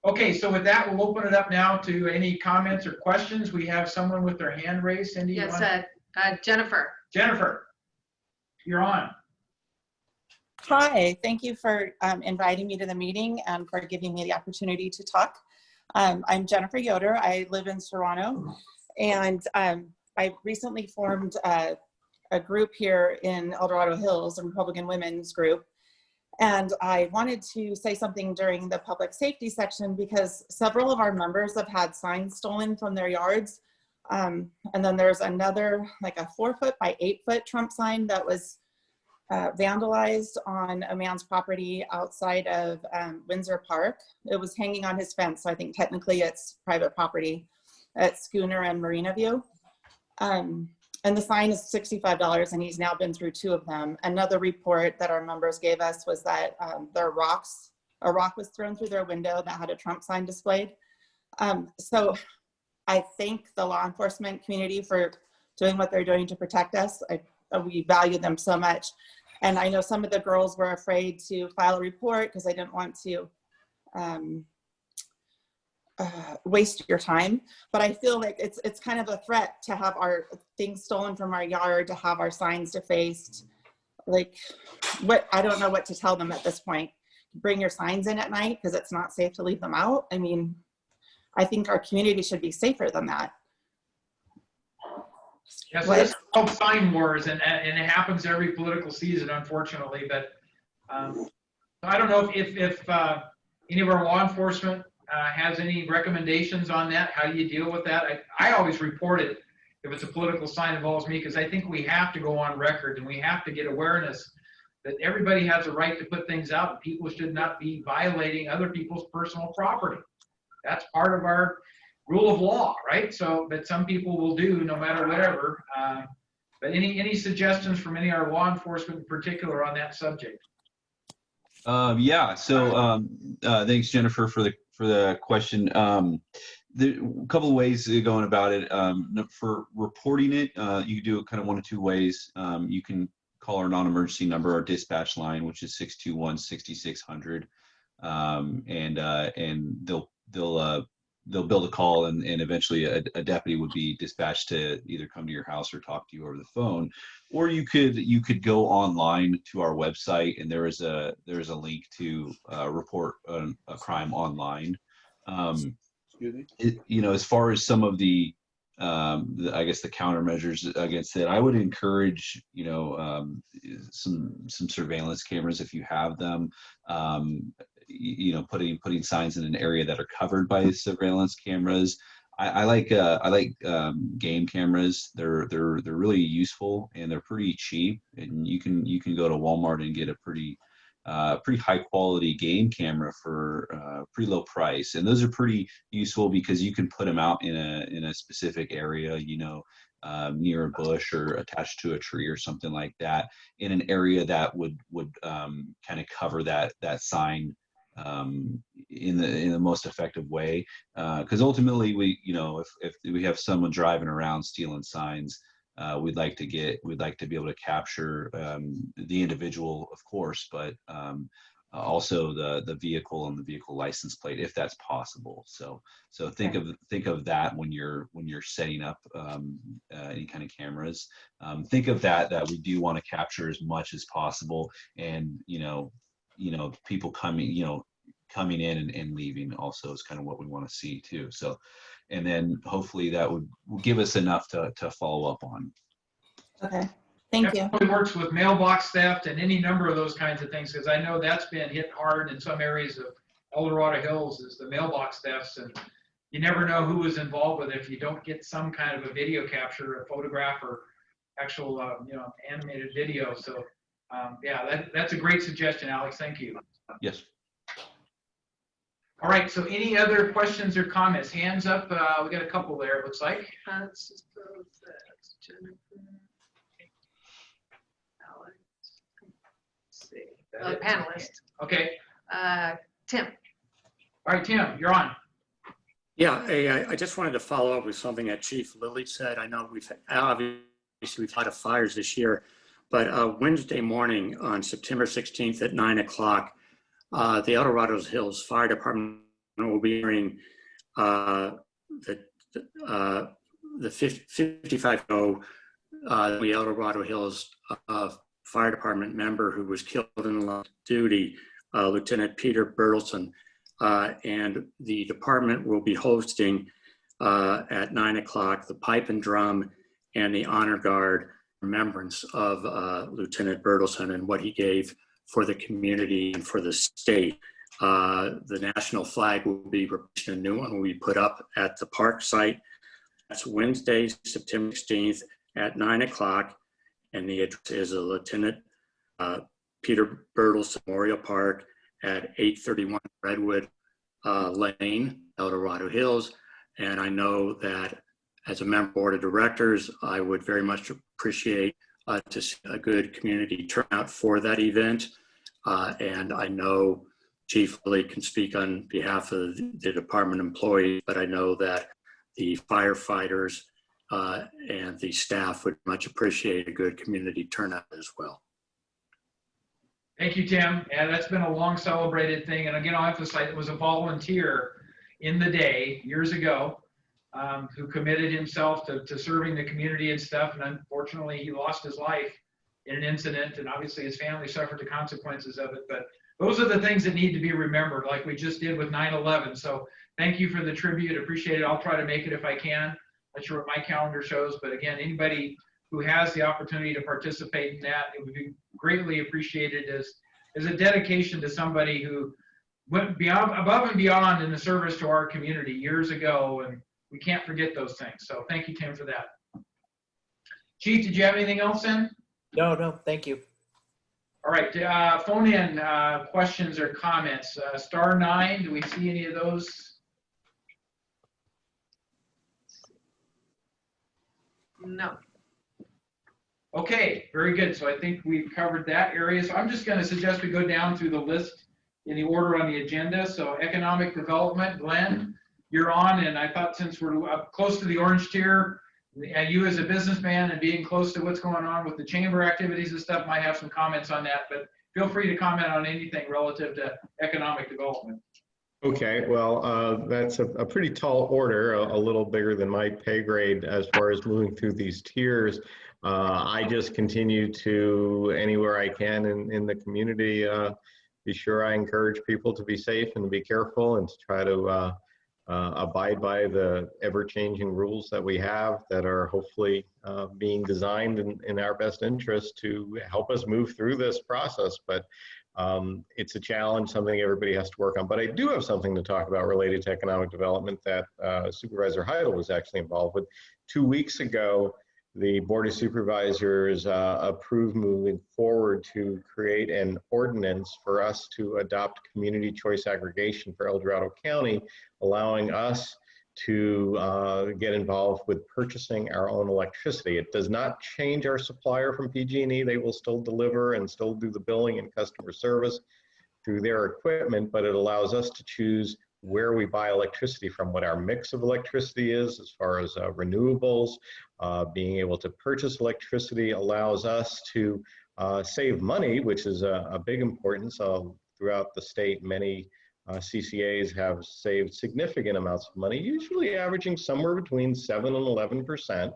Okay, so with that, we'll open it up now to any comments or questions. We have someone with their hand raised. Cindy, yes, Jennifer. Jennifer, you're on. Hi, thank you for inviting me to the meeting and for giving me the opportunity to talk. I'm Jennifer Yoder. I live in Serrano, and I recently formed a group here in El Dorado Hills, a Republican women's group. And I wanted to say something during the public safety section because several of our members have had signs stolen from their yards. And then there's another, like a 4-foot by 8-foot Trump sign that was vandalized on a man's property outside of Windsor Park. It was hanging on his fence, so I think technically it's private property at Schooner and Marina View. And the sign is $65, and he's now been through 2 of them. Another report that our members gave us was that a rock was thrown through their window that had a Trump sign displayed. So I thank the law enforcement community for doing what they're doing to protect us. We value them so much. And I know some of the girls were afraid to file a report because they didn't want to waste your time, but I feel like it's kind of a threat to have our things stolen from our yard, to have our signs defaced. Like, I don't know what to tell them at this point. Bring your signs in at night because it's not safe to leave them out. I mean, I think our community should be safer than that. Yes, so this is called sign wars, and it happens every political season, unfortunately. But I don't know if any of our law enforcement has any recommendations on that. How do you deal with that? I always report it if it's a political sign that involves me, because I think we have to go on record and we have to get awareness that everybody has a right to put things out. People should not be violating other people's personal property. That's part of our rule of law, right? So, but some people will do no matter whatever. But any suggestions from any of our law enforcement in particular on that subject? Yeah. So thanks, Jennifer, for the question. There a couple of ways of going about it. For reporting it, you can do it kind of one of two ways. You can call our non-emergency number, our dispatch line, which is 621-6600, and they'll build a call, and eventually a deputy would be dispatched to either come to your house or talk to you over the phone. Or you could go online to our website, and there is a link to report a crime online. As far as some of the I guess the countermeasures against it, I would encourage some surveillance cameras if you have them. Putting signs in an area that are covered by surveillance cameras. I like game cameras. They're really useful, and they're pretty cheap. And you can go to Walmart and get a pretty high quality game camera for pretty low price. And those are pretty useful because you can put them out in a specific area, near a bush or attached to a tree or something like that, in an area that would kind of cover that sign in the most effective way. Because ultimately, if we have someone driving around stealing signs, we'd like to be able to capture the individual, of course, but also the vehicle and the vehicle license plate, if that's possible. So think of that when you're setting up any kind of cameras. Think of that we do want to capture as much as possible, and people coming in and leaving also is kind of what we want to see too. So, and then hopefully that would give us enough to follow up on. Okay, thank you. It works with mailbox theft and any number of those kinds of things, because I know that's been hit hard in some areas of El Dorado Hills, is the mailbox thefts, and you never know who is involved with it if you don't get some kind of a video capture, a photograph, or actual animated video. So yeah, that's a great suggestion, Alex. Thank you. Yes. All right, so any other questions or comments? Hands up. We got a couple there, it looks like. Let's just go with that. Jennifer. Alex. Let's see. Panelist. Okay. Tim. All right, Tim, you're on. Yeah, I just wanted to follow up with something that Chief Lilly said. I know we've had a fires this year, but Wednesday morning on September 16th at 9 o'clock, the El Dorado Hills Fire Department will be hearing the 55-0 the El Dorado Hills Fire Department member who was killed in the line of duty, Lieutenant Peter Bertelson. And the department will be hosting at 9 o'clock the pipe and drum and the honor guard remembrance of Lieutenant Bertelson and what he gave for the community and for the state. The national flag will be replaced, a new one will be put up at the park site. That's Wednesday, September 16th at 9 o'clock. And the address is a Lieutenant Peter Bertelson Memorial Park at 831 Redwood Lane, El Dorado Hills. And I know that as a member of the board of directors, I would very much appreciate to see a good community turnout for that event. And I know Chief Lilly can speak on behalf of the department employees, but I know that the firefighters and the staff would much appreciate a good community turnout as well. Thank you, Tim. Yeah, that's been a long celebrated thing. And again, I'll emphasize it was a volunteer in the day years ago who committed himself to serving the community and stuff. And unfortunately, he lost his life in an incident, and obviously his family suffered the consequences of it. But those are the things that need to be remembered, like we just did with 9/11. So thank you for the tribute. Appreciate it. I'll try to make it if I can. Not sure what my calendar shows, but again, anybody who has the opportunity to participate in that, it would be greatly appreciated as a dedication to somebody who went above and beyond in the service to our community years ago, and we can't forget those things. So thank you, Tim, for that. Chief, did you have anything else in? No, thank you. All right, phone in questions or comments. *9, do we see any of those? No. Okay, very good. So I think we've covered that area. So I'm just going to suggest we go down through the list in the order on the agenda. So economic development, Glenn, you're on. And I thought since we're up close to the orange tier, and you as a businessman and being close to what's going on with the chamber activities and stuff might have some comments on that. But feel free to comment on anything relative to economic development. Okay, well, that's a pretty tall order, a little bigger than my pay grade as far as moving through these tiers. I just continue to, anywhere I can in the community, be sure I encourage people to be safe and to be careful and to try to abide by the ever-changing rules that we have that are hopefully being designed in our best interest to help us move through this process. But it's a challenge, something everybody has to work on. But I do have something to talk about related to economic development that Supervisor Heidel was actually involved with. 2 weeks ago, the Board of Supervisors approved moving forward to create an ordinance for us to adopt community choice aggregation for El Dorado County, allowing us to get involved with purchasing our own electricity. It does not change our supplier from PG&E. They will still deliver and still do the billing and customer service through their equipment, but it allows us to choose where we buy electricity from, what our mix of electricity is as far as renewables. Being able to purchase electricity allows us to save money, which is a big importance. Throughout the state, many CCAs have saved significant amounts of money, usually averaging somewhere between 7 and 11%.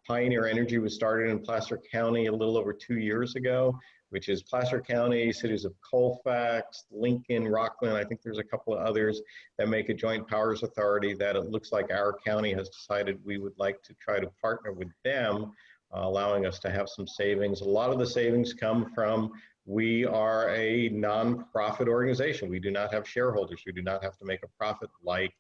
Pioneer Energy was started in Placer County a little over 2 years ago, which is Placer County, cities of Colfax, Lincoln, Rockland. I think there's a couple of others that make a joint powers authority that it looks like our county has decided we would like to try to partner with them, allowing us to have some savings. A lot of the savings come from, we are a nonprofit organization. We do not have shareholders. We do not have to make a profit like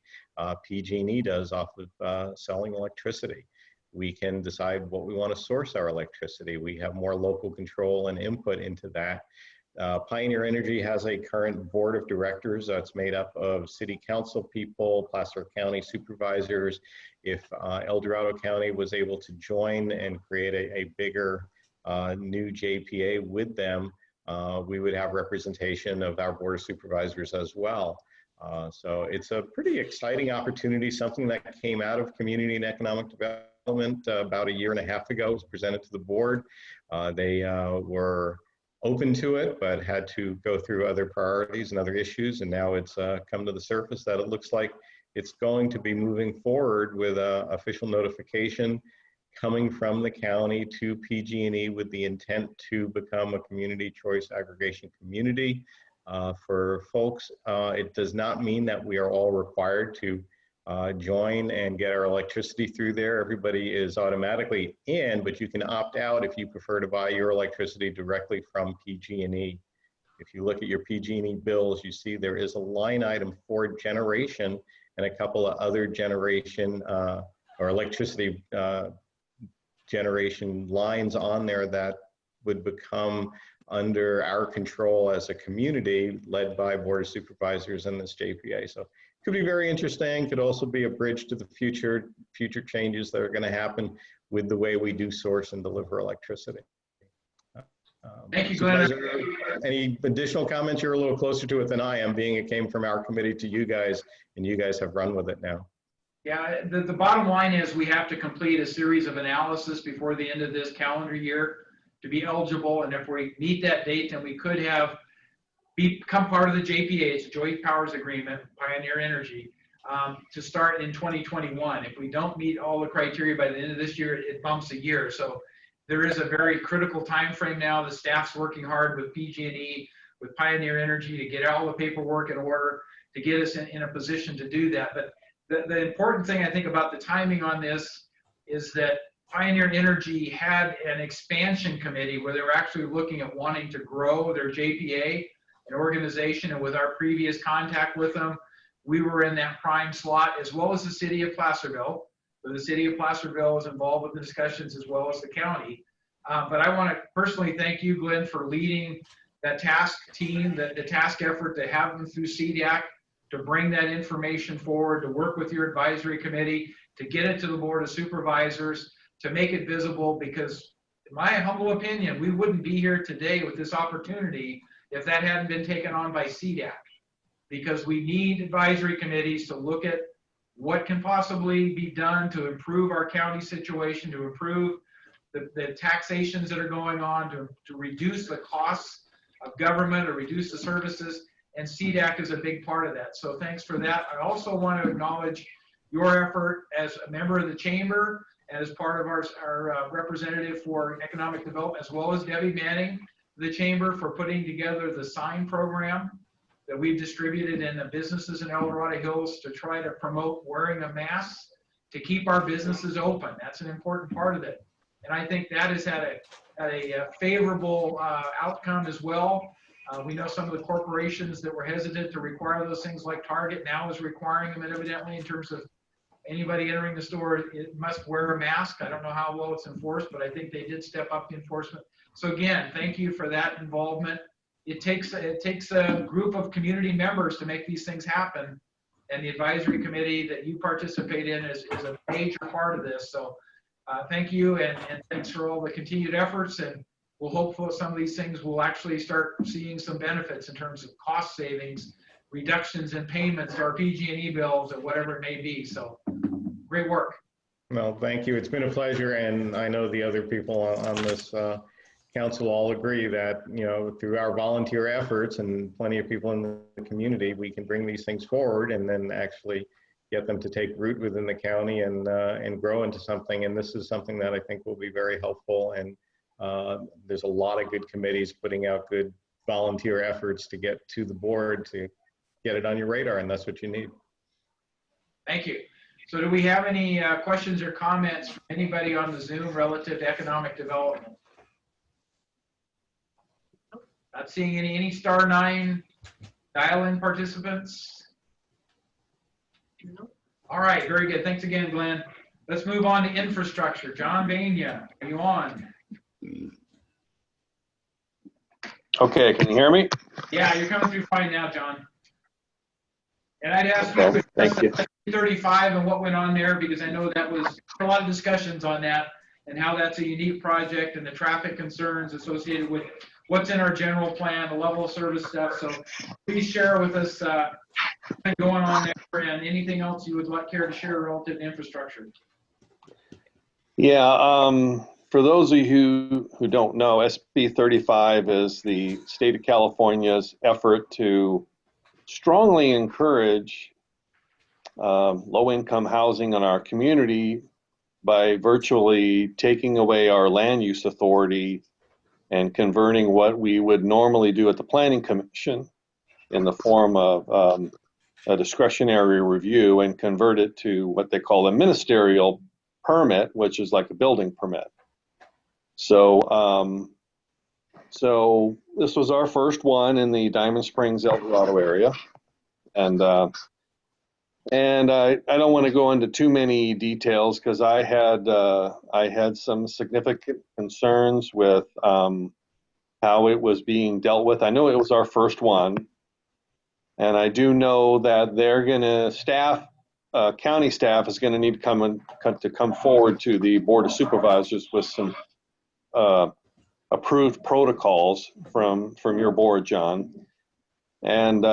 PG&E does off of selling electricity. We can decide what we want to source our electricity. We have more local control and input into that. Pioneer Energy has a current board of directors that's made up of city council people, Placer County supervisors. If El Dorado County was able to join and create a bigger new JPA with them, we would have representation of our board of supervisors as well. So it's a pretty exciting opportunity, something that came out of community and economic development about 1.5 years ago. It was presented to the board. They were open to it, but had to go through other priorities and other issues. And now it's come to the surface that it looks like it's going to be moving forward with official notification coming from the county to PG&E with the intent to become a community choice aggregation community. For folks, it does not mean that we are all required to join and get our electricity through there. Everybody is automatically in, but you can opt out if you prefer to buy your electricity directly from PG&E. If you look at your PG&E bills, you see there is a line item for generation and a couple of other generation or electricity generation lines on there that would become under our control as a community led by Board of Supervisors and this JPA. So it could be very interesting. Could also be a bridge to the future changes that are going to happen with the way we do source and deliver electricity. Thank you, Glenn. Any additional comments? You're a little closer to it than I am, being it came from our committee to you guys, and you guys have run with it now. Yeah, the bottom line is we have to complete a series of analysis before the end of this calendar year to be eligible. And if we meet that date, then we could have become part of the JPA, it's a Joint Powers Agreement, Pioneer Energy, to start in 2021. If we don't meet all the criteria by the end of this year, it bumps a year. So there is a very critical time frame now. The staff's working hard with PG&E, with Pioneer Energy to get all the paperwork in order to get us in a position to do that. But the important thing I think about the timing on this is that Pioneer Energy had an expansion committee where they were actually looking at wanting to grow their JPA, an organization, and with our previous contact with them, we were in that prime slot, as well as the city of Placerville. So the city of Placerville is involved with the discussions as well as the county. But I want to personally thank you, Glenn, for leading that task team, the task effort to have them through CDAC, to bring that information forward, to work with your advisory committee, to get it to the Board of Supervisors. to make it visible, because in my humble opinion, we wouldn't be here today with this opportunity if that hadn't been taken on by CDAC, because we need advisory committees to look at what can possibly be done to improve our county situation, to improve the taxations that are going on, to reduce the costs of government or reduce the services, and CDAC is a big part of that. So thanks for that. I also want to acknowledge your effort as a member of the chamber and as part of our representative for economic development, as well as Debbie Manning, the chamber, for putting together the sign program that we've distributed in the businesses in El Dorado Hills to try to promote wearing a mask to keep our businesses open. That's an important part of it. And I think that has had a favorable outcome as well. We know some of the corporations that were hesitant to require those things, like Target, now is requiring them, and evidently in terms of anybody entering the store, it must wear a mask. I don't know how well it's enforced, but I think they did step up the enforcement. So again, thank you for that involvement. It takes a group of community members to make these things happen, and the advisory committee that you participate in is a major part of this. So thank you, and thanks for all the continued efforts, and we'll hope for some of these things will actually start seeing some benefits in terms of cost savings, reductions in payments to our PG&E bills, or whatever it may be. So great work. Well, thank you. It's been a pleasure, and I know the other people on this council all agree that, you know, through our volunteer efforts and plenty of people in the community, we can bring these things forward and then actually get them to take root within the county and grow into something. And this is something that I think will be very helpful. And there's a lot of good committees putting out good volunteer efforts to get to the board to get it on your radar, and that's what you need. Thank you. So do we have any questions or comments from anybody on the Zoom relative to economic development? Not seeing any *9 dial-in participants. All right, very good. Thanks again, Glenn. Let's move on to infrastructure. John Bania, are you on? Okay, can you hear me? Yeah, you're coming through fine now, John. And I'd ask Okay, you thank you. 35 and what went on there, because I know that was a lot of discussions on that and how that's a unique project and the traffic concerns associated with what's in our general plan, the level of service stuff. So please share with us what's going on there and anything else you would care to share relative to infrastructure. Yeah, for those of you who don't know, SB 35 is the state of California's effort to strongly encourage low-income housing in our community by virtually taking away our land use authority and converting what we would normally do at the Planning Commission in the form of a discretionary review and convert it to what they call a ministerial permit, which is like a building permit. So, so this was our first one in the Diamond Springs, El Dorado area. And I don't want to go into too many details because I had some significant concerns with how it was being dealt with. I know it was our first one, and I do know that they're going to county staff is going to need to come forward to the Board of Supervisors with some approved protocols from your board, John. And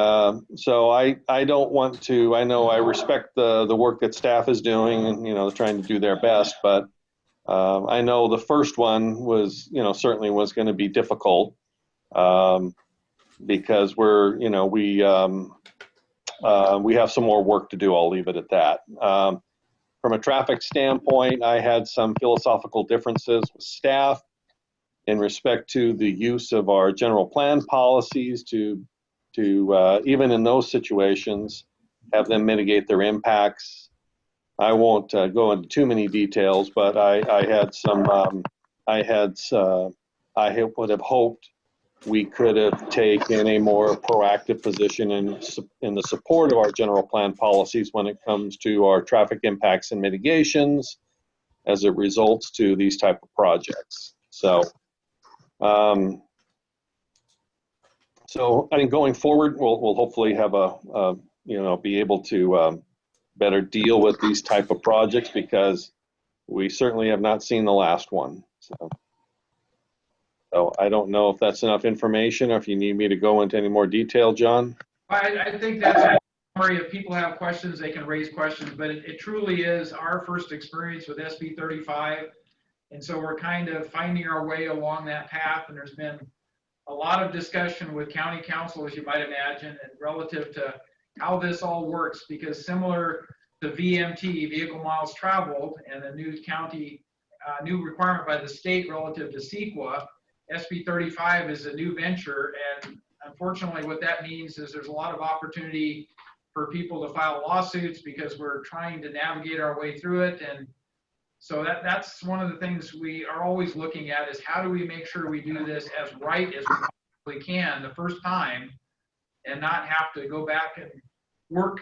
so I don't want to, I know I respect the work that staff is doing and, you know, trying to do their best, but I know the first one was, you know, certainly was going to be difficult because we're, you know, we have some more work to do. I'll leave it at that. From a traffic standpoint, I had some philosophical differences with staff in respect to the use of our general plan policies to even in those situations, have them mitigate their impacts. I won't go into too many details, but I would have hoped we could have taken a more proactive position in the support of our general plan policies when it comes to our traffic impacts and mitigations as it results to these type of projects. So, so I think going forward, we'll hopefully have be able to better deal with these type of projects because we certainly have not seen the last one. So I don't know if that's enough information or if you need me to go into any more detail, John. I think that's a summary. If people have questions, they can raise questions, but it truly is our first experience with SB 35. And so we're kind of finding our way along that path. And there's been a lot of discussion with county council, as you might imagine, and relative to how this all works, because similar to VMT, vehicle miles traveled, and a new county, new requirement by the state relative to CEQA, SB 35 is a new venture. And unfortunately, what that means is there's a lot of opportunity for people to file lawsuits because we're trying to navigate our way through it. And so that's one of the things we are always looking at, is how do we make sure we do this as right as we possibly can the first time, and not have to go back and work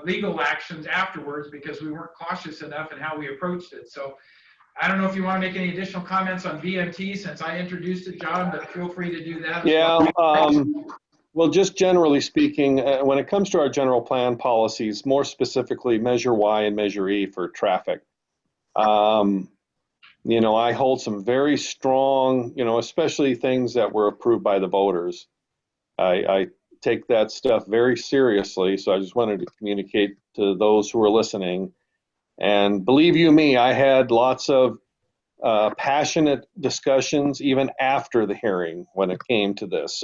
legal actions afterwards because we weren't cautious enough in how we approached it. So I don't know if you want to make any additional comments on VMT since I introduced it, John, but feel free to do that. Yeah, well, just generally speaking, when it comes to our general plan policies, more specifically Measure Y and Measure E for traffic, you know, I hold some very strong, you know, especially things that were approved by the voters. I take that stuff very seriously, so I just wanted to communicate to those who are listening. And believe you me, I had lots of passionate discussions even after the hearing when it came to this.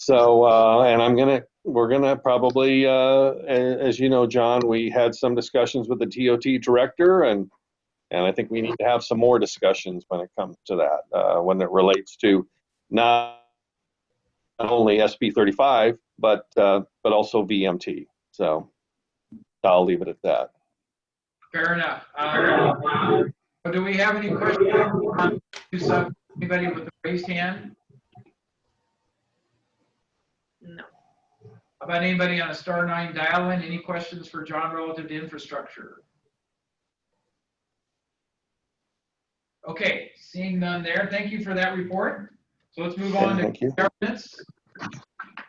So, and we're gonna probably, as you know, John, we had some discussions with the DOT director, and I think we need to have some more discussions when it comes to that, when it relates to not only SB 35, but also VMT. So I'll leave it at that. Fair enough. Do we have any questions? Anybody with a raised hand? No. How about anybody on a *9 dial-in? Any questions for John relative to infrastructure? Okay, seeing none there. Thank you for that report. So let's move on to governance.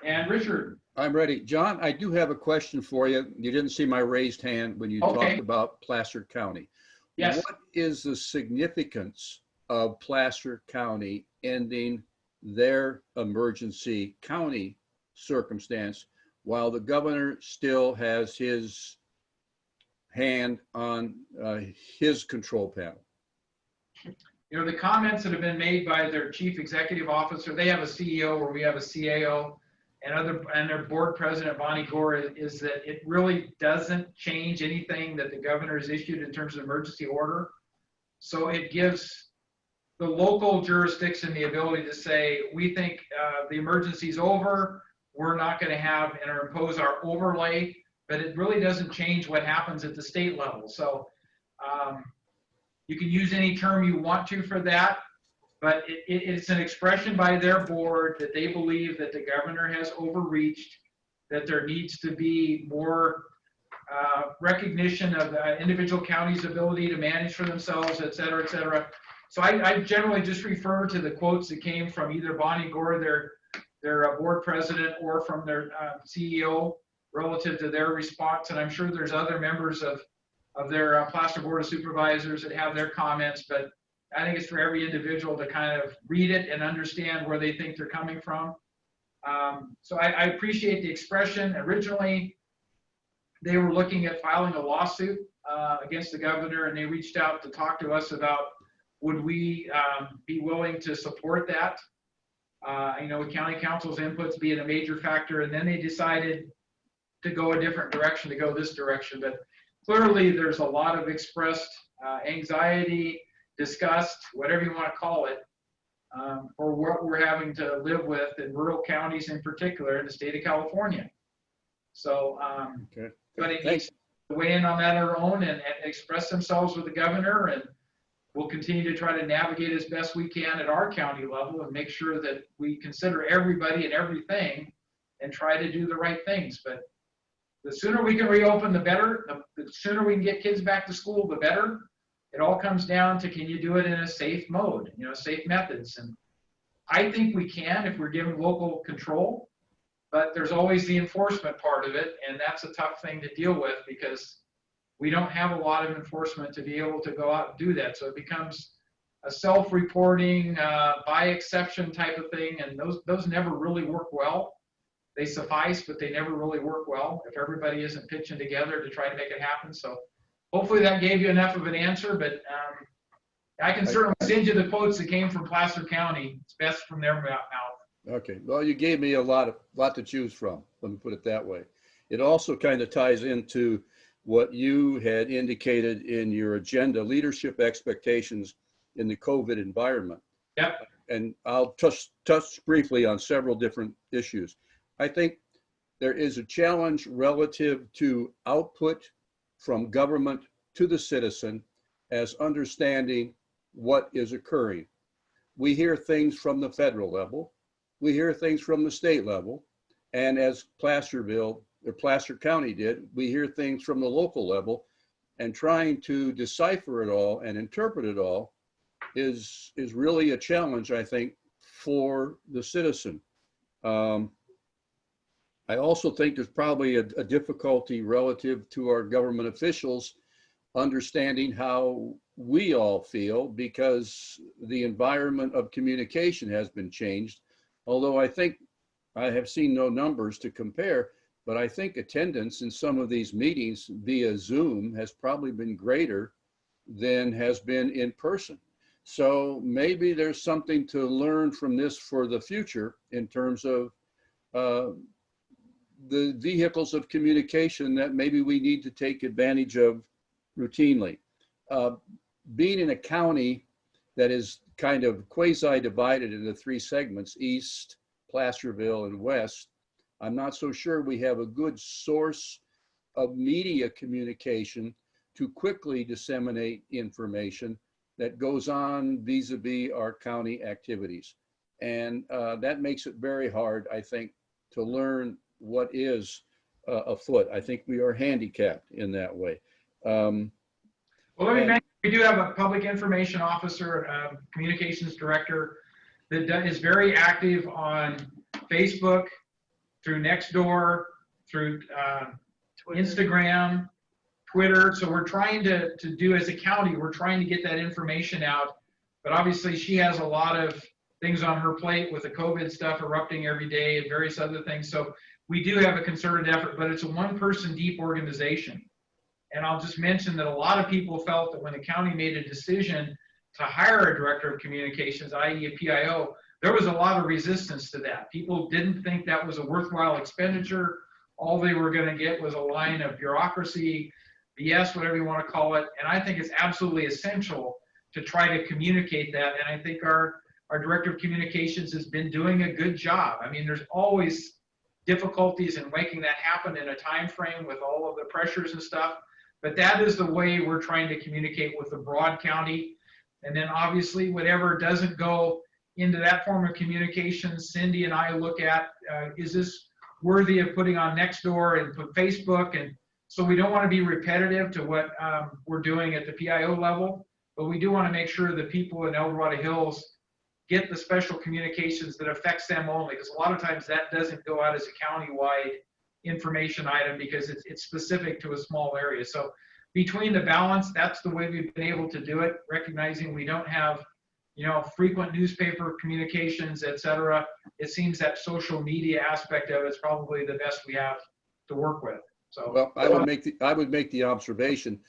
And Richard. I'm ready. John, I do have a question for you. You didn't see my raised hand when you talked about Placer County. Yes. What is the significance of Placer County ending their emergency county circumstance while the governor still has his hand on his control panel? You know, the comments that have been made by their chief executive officer, they have a CEO where we have a CAO, and their board president, Bonnie Gore, is that it really doesn't change anything that the governor has issued in terms of emergency order. So it gives the local jurisdiction the ability to say, we think the emergency's over, we're not going to have and impose our overlay, but it really doesn't change what happens at the state level. So you can use any term you want to for that, but it's an expression by their board that they believe that the governor has overreached, that there needs to be more recognition of individual counties' ability to manage for themselves, et cetera, et cetera. So I generally just refer to the quotes that came from either Bonnie Gore, their board president, or from their CEO relative to their response. And I'm sure there's other members of their Placer Board of Supervisors that have their comments, but I think it's for every individual to kind of read it and understand where they think they're coming from. So I appreciate the expression. Originally, they were looking at filing a lawsuit against the governor, and they reached out to talk to us about would we be willing to support that. You know, with county council's inputs being a major factor, and then they decided to go a different direction, to go this direction. But clearly, there's a lot of expressed anxiety, disgust, whatever you want to call it, for what we're having to live with in rural counties in particular in the state of California. So everybody needs to weigh in on that on their own and express themselves with the governor, and we'll continue to try to navigate as best we can at our county level and make sure that we consider everybody and everything and try to do the right things. But the sooner we can reopen, the better. The sooner we can get kids back to school, the better. It all comes down to, can you do it in a safe mode, you know, safe methods. And I think we can if we're given local control, but there's always the enforcement part of it. And that's a tough thing to deal with because we don't have a lot of enforcement to be able to go out and do that. So it becomes a self-reporting, by exception type of thing, and those never really work well. They suffice, but they never really work well if everybody isn't pitching together to try to make it happen. So hopefully that gave you enough of an answer, but I can certainly send you the quotes that came from Placer County. It's best from their mouth. Okay, well, you gave me a lot to choose from, let me put it that way. It also kind of ties into what you had indicated in your agenda, leadership expectations in the COVID environment. Yep. And I'll touch briefly on several different issues. I think there is a challenge relative to output from government to the citizen as understanding what is occurring. We hear things from the federal level, we hear things from the state level, and as Placer County did, we hear things from the local level, and trying to decipher it all and interpret it all is really a challenge, I think, for the citizen. I also think there's probably a difficulty relative to our government officials understanding how we all feel, because the environment of communication has been changed. Although I think I have seen no numbers to compare, but I think attendance in some of these meetings via Zoom has probably been greater than has been in person. So maybe there's something to learn from this for the future in terms of the vehicles of communication that maybe we need to take advantage of routinely. Being in a county that is kind of quasi-divided into three segments, East, Placerville, and West, I'm not so sure we have a good source of media communication to quickly disseminate information that goes on vis-a-vis our county activities. And that makes it very hard, I think, to learn what is afoot. I think we are handicapped in that way. Well, let me mention, we do have a public information officer, communications director that is very active on Facebook, through Nextdoor, through Instagram, Twitter. So we're trying to do, as a county, we're trying to get that information out. But obviously she has a lot of things on her plate with the COVID stuff erupting every day and various other things. So we do have a concerted effort, but it's a one-person deep organization. And I'll just mention that a lot of people felt that when the county made a decision to hire a director of communications, i.e. a PIO, there was a lot of resistance to that. People didn't think that was a worthwhile expenditure. All they were going to get was a line of bureaucracy, BS, whatever you want to call it. And I think it's absolutely essential to try to communicate that. And I think our director of communications has been doing a good job. I mean, there's always difficulties in making that happen in a time frame with all of the pressures and stuff. But that is the way we're trying to communicate with the broad county. And then obviously whatever doesn't go into that form of communication, Cindy and I look at, is this worthy of putting on Nextdoor and put Facebook? And so we don't want to be repetitive to what we're doing at the PIO level, but we do want to make sure that people in El Dorado Hills get the special communications that affects them only, because a lot of times that doesn't go out as a county-wide information item because it's specific to a small area. So between the balance, that's the way we've been able to do it, recognizing we don't have, you know, frequent newspaper communications, et cetera. It seems that social media aspect of it is probably the best we have to work with. So well, I would make the observation,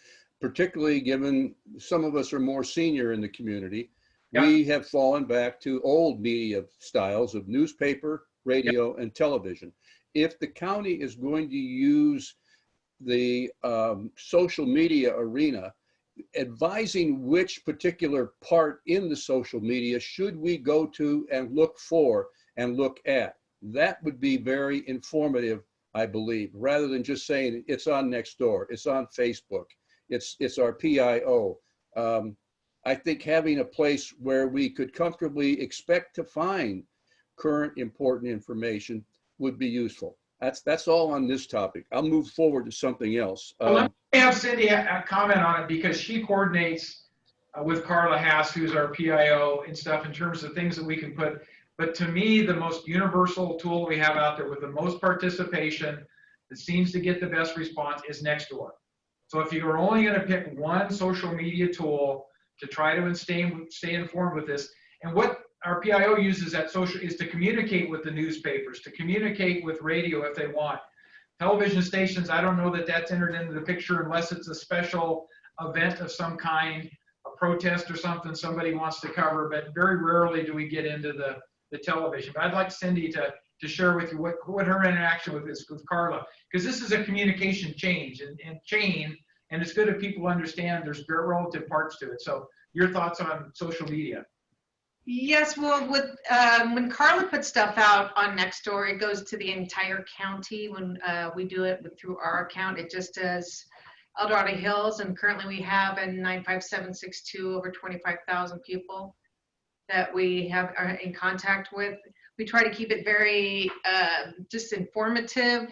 particularly given some of us are more senior in the community, we have fallen back to old media styles of newspaper, radio, and television. If the county is going to use the social media arena, advising which particular part in the social media should we go to and look for and look at, that would be very informative, I believe, rather than just saying it's on Nextdoor, it's on Facebook, it's our PIO. I think having a place where we could comfortably expect to find current important information would be useful. That's all on this topic. I'll move forward to something else. Well, let me have Cindy comment on it, because she coordinates with Carla Haas, who's our PIO and stuff, in terms of things that we can put. But to me, the most universal tool we have out there with the most participation that seems to get the best response is Nextdoor. So if you're only going to pick one social media tool to try to stay informed with this, and what our PIO uses that social is to communicate with the newspapers, to communicate with radio if they want. Television stations, I don't know that that's entered into the picture unless it's a special event of some kind, a protest or something somebody wants to cover, but very rarely do we get into the television. But I'd like Cindy to share with you what her interaction with this with Carla, because this is a communication chain, and it's good if people understand there's very relative parts to it. So your thoughts on social media? Yes, well, when Carla puts stuff out on Nextdoor, it goes to the entire county. When we do it through our account, it just does El Dorado Hills, and currently we have in 95762 over 25,000 people that we are in contact with. We try to keep it very just informative.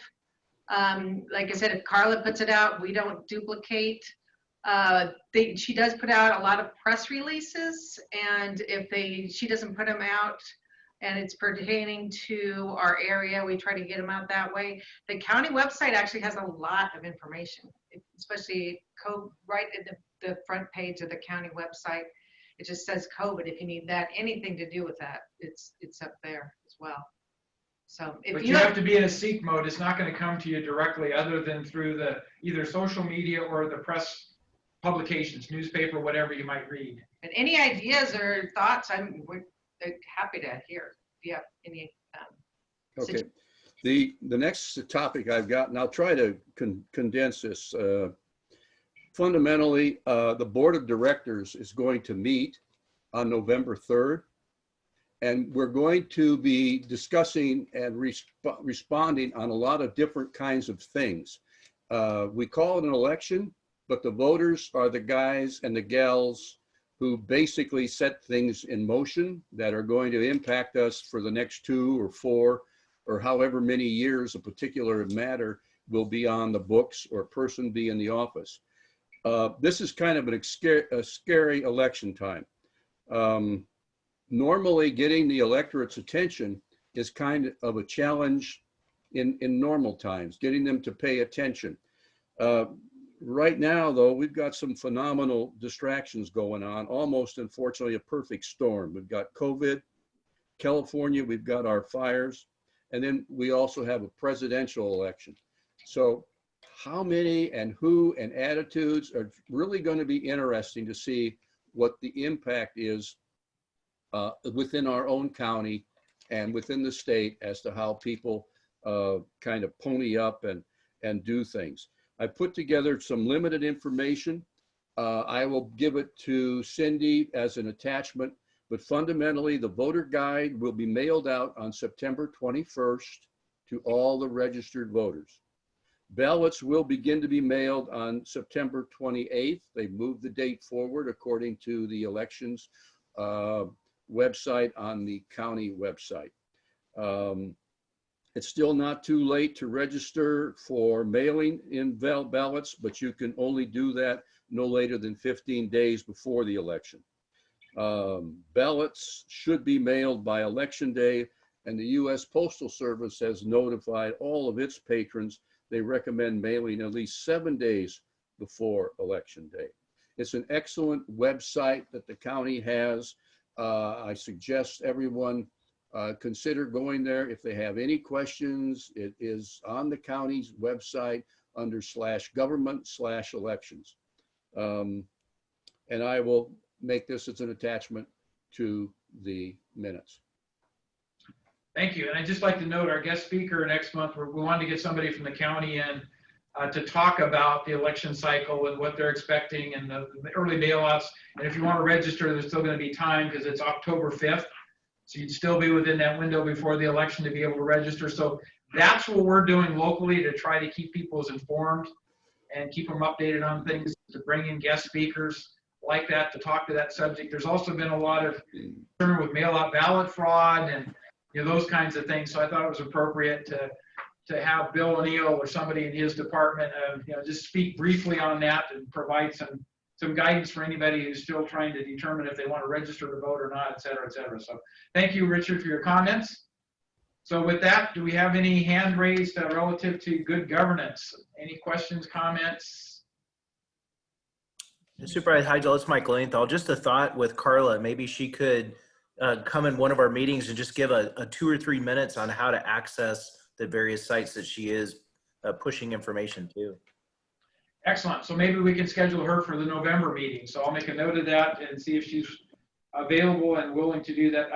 Like I said, if Carla puts it out, we don't duplicate. She does put out a lot of press releases, and if she doesn't put them out and it's pertaining to our area, we try to get them out that way. The county website actually has a lot of information, especially right at the front page of the county website. It just says COVID. If you need anything to do with that, it's up there as well. So but you have to be in a seek mode. It's not going to come to you directly other than through the either social media or the press publications, newspaper, whatever you might read. And any ideas or thoughts, we're happy to hear if you have any. Okay. The next topic I've got, and I'll try to condense this. Fundamentally, the board of directors is going to meet on November 3rd, and we're going to be discussing and responding on a lot of different kinds of things. We call it an election, but the voters are the guys and the gals who basically set things in motion that are going to impact us for the next 2 or 4 or however many years a particular matter will be on the books or person be in the office. This is kind of a scary election time. Normally getting the electorate's attention is kind of a challenge in normal times, getting them to pay attention. Right now, though, we've got some phenomenal distractions going on, almost, unfortunately, a perfect storm. We've got COVID, California, we've got our fires, and then we also have a presidential election. So how many and who and attitudes are really going to be interesting to see what the impact is within our own county and within the state as to how people kind of pony up and do things. I put together some limited information. I will give it to Cindy as an attachment, but fundamentally the voter guide will be mailed out on September 21st to all the registered voters. Ballots will begin to be mailed on September 28th. They moved the date forward according to the elections website on the county website. It's still not too late to register for mailing in ballots, but you can only do that no later than 15 days before the election. Ballots should be mailed by Election Day, and the U.S. Postal Service has notified all of its patrons they recommend mailing at least 7 days before Election Day. It's an excellent website that the county has. I suggest everyone consider going there. If they have any questions, it is on the county's website under /government/elections. And I will make this as an attachment to the minutes. Thank you. And I'd just like to note our guest speaker next month, we wanted to get somebody from the county in to talk about the election cycle and what they're expecting and the early bailouts. And if you want to register, there's still going to be time because it's October 5th. So you'd still be within that window before the election to be able to register. So that's what we're doing locally to try to keep people as informed and keep them updated on things, to bring in guest speakers like that to talk to that subject. There's also been a lot of concern with mail-out ballot fraud and those kinds of things. So I thought it was appropriate to have Bill O'Neill or somebody in his department just speak briefly on that and provide some guidance for anybody who's still trying to determine if they want to register to vote or not, et cetera, et cetera. So thank you, Richard, for your comments. So with that, do we have any hand raised relative to good governance? Any questions, comments? Supervisor Heigel, it's Mike Leventhal. Just a thought with Carla, maybe she could come in one of our meetings and just give a 2 or 3 minutes on how to access the various sites that she is pushing information to. Excellent. So maybe we can schedule her for the November meeting. So I'll make a note of that and see if she's available and willing to do that.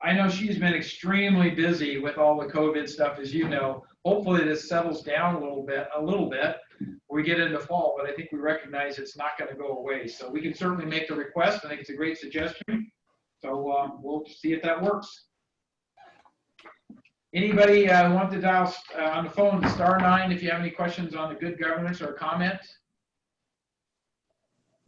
I know she's been extremely busy with all the COVID stuff, as you know. Hopefully this settles down a little bit we get into fall, but I think we recognize it's not going to go away. So we can certainly make the request. I think it's a great suggestion. So we'll see if that works. Anybody want to dial on the phone to *9 if you have any questions on the good governance or comment?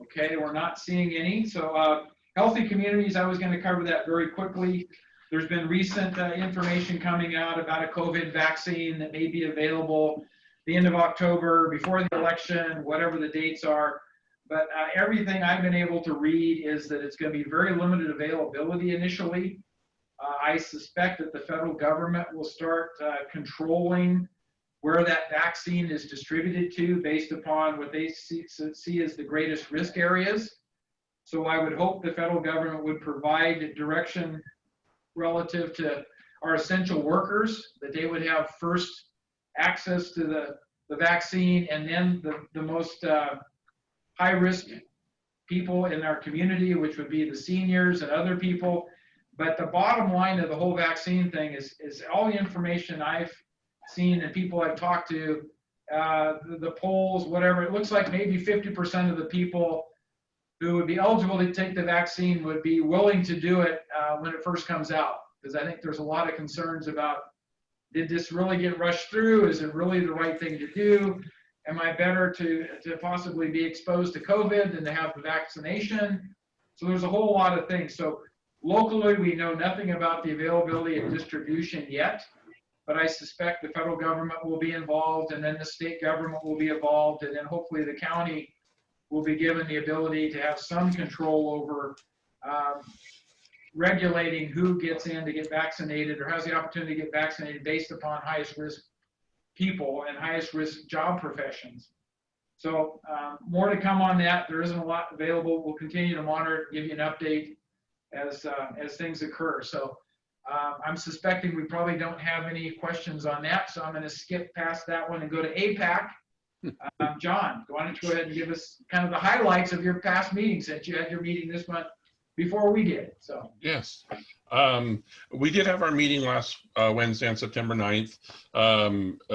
Okay, we're not seeing any. So healthy communities, I was going to cover that very quickly. There's been recent information coming out about a COVID vaccine that may be available the end of October, before the election, whatever the dates are. But everything I've been able to read is that it's going to be very limited availability initially. I suspect that the federal government will start controlling where that vaccine is distributed to based upon what they see as the greatest risk areas. So I would hope the federal government would provide direction relative to our essential workers, that they would have first access to the vaccine, and then the most high-risk people in our community, which would be the seniors and other people. But the bottom line of the whole vaccine thing is all the information I've seen and people I've talked to, the polls, whatever, it looks like maybe 50% of the people who would be eligible to take the vaccine would be willing to do it when it first comes out. Because I think there's a lot of concerns about, did this really get rushed through? Is it really the right thing to do? Am I better to possibly be exposed to COVID than to have the vaccination? So there's a whole lot of things. So locally, we know nothing about the availability and distribution yet, but I suspect the federal government will be involved, and then the state government will be involved, and then hopefully the county will be given the ability to have some control over regulating who gets in to get vaccinated or has the opportunity to get vaccinated based upon highest risk people and highest risk job professions. So more to come on that. There isn't a lot available. We'll continue to monitor it, give you an update as things occur. So I'm suspecting we probably don't have any questions on that. So I'm going to skip past that one and go to APAC. John, why don't you go ahead and give us kind of the highlights of your past meetings, since you had your meeting this month before we did. So yes, we did have our meeting last Wednesday on September 9th.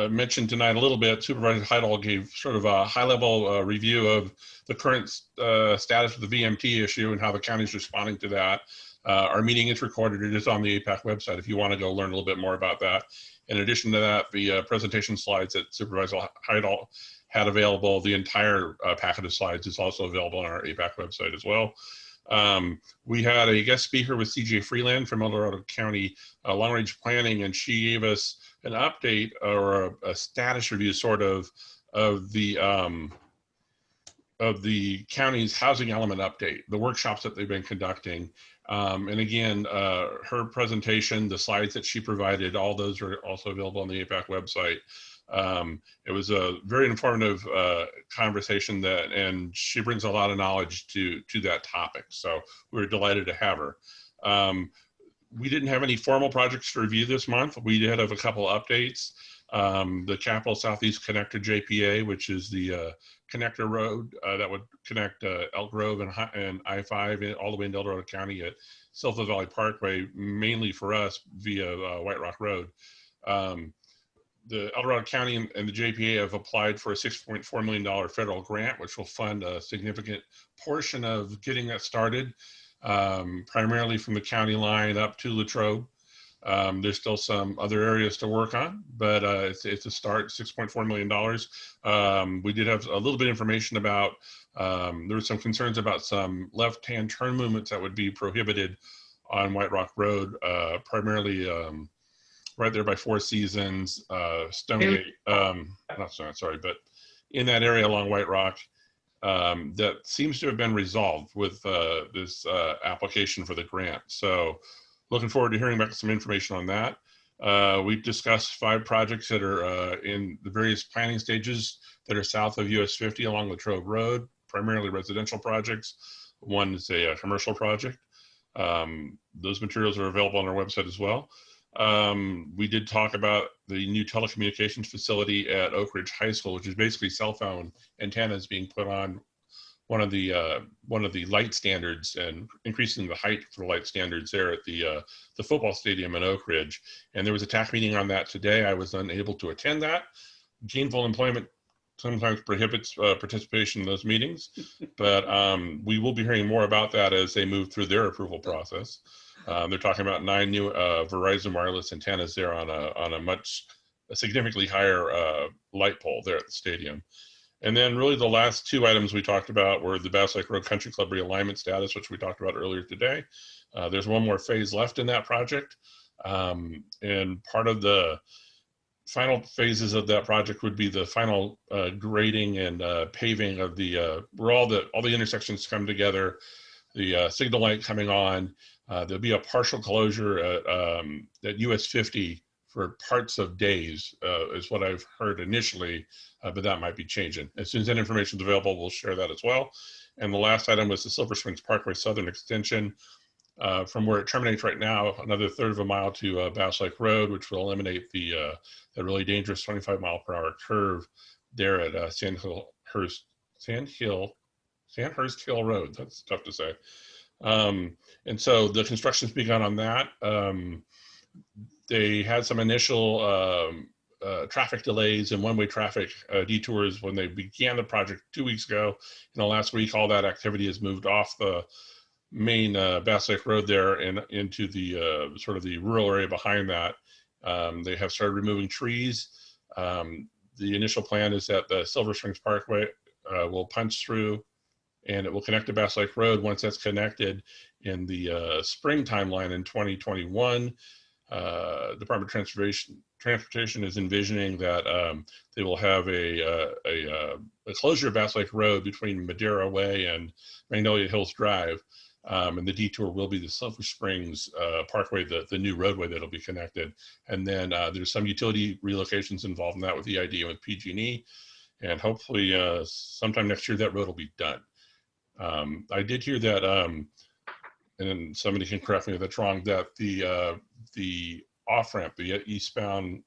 Mentioned tonight a little bit, Supervisor Heidel gave sort of a high-level review of the current status of the VMT issue and how the county is responding to that. Our meeting is recorded. It is on the APAC website if you want to go learn a little bit more about that. In addition to that, the presentation slides that Supervisor Heidel had available, the entire packet of slides is also available on our APAC website as well. We had a guest speaker with CJ Freeland from El Dorado County Long Range Planning, and she gave us an update or a status review sort of the county's housing element update, the workshops that they've been conducting. And again, her presentation, the slides that she provided, all those are also available on the APAC website. It was a very informative conversation and she brings a lot of knowledge to that topic. So we were delighted to have her. We didn't have any formal projects to review this month. We did have a couple updates. The Capital Southeast Connector JPA, which is the connector road that would connect Elk Grove and I-5 all the way into El Dorado County at Silva Valley Parkway, mainly for us via White Rock Road. The El Dorado County and the JPA have applied for a $6.4 million federal grant, which will fund a significant portion of getting that started, primarily from the county line up to Latrobe. There's still some other areas to work on, but it's a start, $6.4 million. We did have a little bit of information about, there were some concerns about some left-hand turn movements that would be prohibited on White Rock Road, primarily right there by Four Seasons, Stonegate, not sorry, but in that area along White Rock, that seems to have been resolved with this application for the grant. So looking forward to hearing back some information on that. We've discussed 5 projects that are in the various planning stages that are south of US 50 along Latrobe Road, primarily residential projects. One is a commercial project. Those materials are available on our website as well. We did talk about the new telecommunications facility at Oak Ridge High School, which is basically cell phone antennas being put on one of the light standards and increasing the height for the light standards there at the football stadium in Oak Ridge. And there was a TAC meeting on that today. I was unable to attend that. Gainful employment sometimes prohibits participation in those meetings, but we will be hearing more about that as they move through their approval process. They're talking about 9 new Verizon wireless antennas there on a significantly higher light pole there at the stadium. And then really the last 2 items we talked about were the Bass Lake Road Country Club realignment status, which we talked about earlier today. There's one more phase left in that project. And part of the final phases of that project would be the final grading and paving of where all the intersections come together, the signal light coming on. There'll be a partial closure at US 50 for parts of days, is what I've heard initially, but that might be changing. As soon as that information is available, we'll share that as well. And the last item was the Silver Springs Parkway Southern Extension. From where it terminates right now, another 1/3 of a mile to Bass Lake Road, which will eliminate the really dangerous 25-mile-per-hour curve there at Sandhurst Hill Road. That's tough to say. And so the construction's begun on that. They had some initial traffic delays and one-way traffic detours when they began the project 2 weeks ago. In the last week, all that activity has moved off the main Bass Lake Road there and into the sort of the rural area behind that. They have started removing trees. The initial plan is that the Silver Springs Parkway will punch through and it will connect to Bass Lake Road. Once that's connected in the spring timeline in 2021, Department of Transportation is envisioning that they will have a closure of Bass Lake Road between Madera Way and Magnolia Hills Drive. And the detour will be the Silver Springs Parkway, the new roadway that'll be connected. And then there's some utility relocations involved in that with EID and with PG&E. And hopefully sometime next year that road will be done. I did hear that, and somebody can correct me if that's wrong, that the off-ramp, the eastbound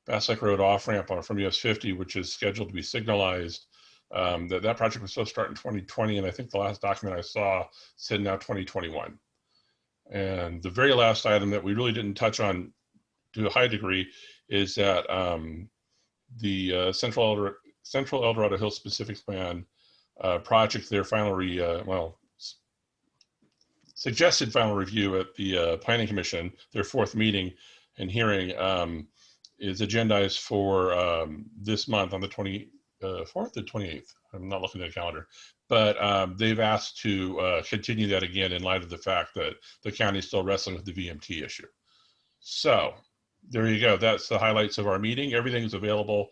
Bass Lake Road off-ramp from US 50, which is scheduled to be signalized, that project was supposed to start in 2020, and I think the last document I saw said now 2021. And the very last item that we really didn't touch on to a high degree is that the Central El Dorado Hills Specific Plan project, their final suggested final review at the Planning Commission, their 4th meeting and hearing, is agendized for this month on the 24th or 28th. I'm not looking at the calendar, but they've asked to continue that again in light of the fact that the county is still wrestling with the VMT issue. So there you go. That's the highlights of our meeting. Everything is available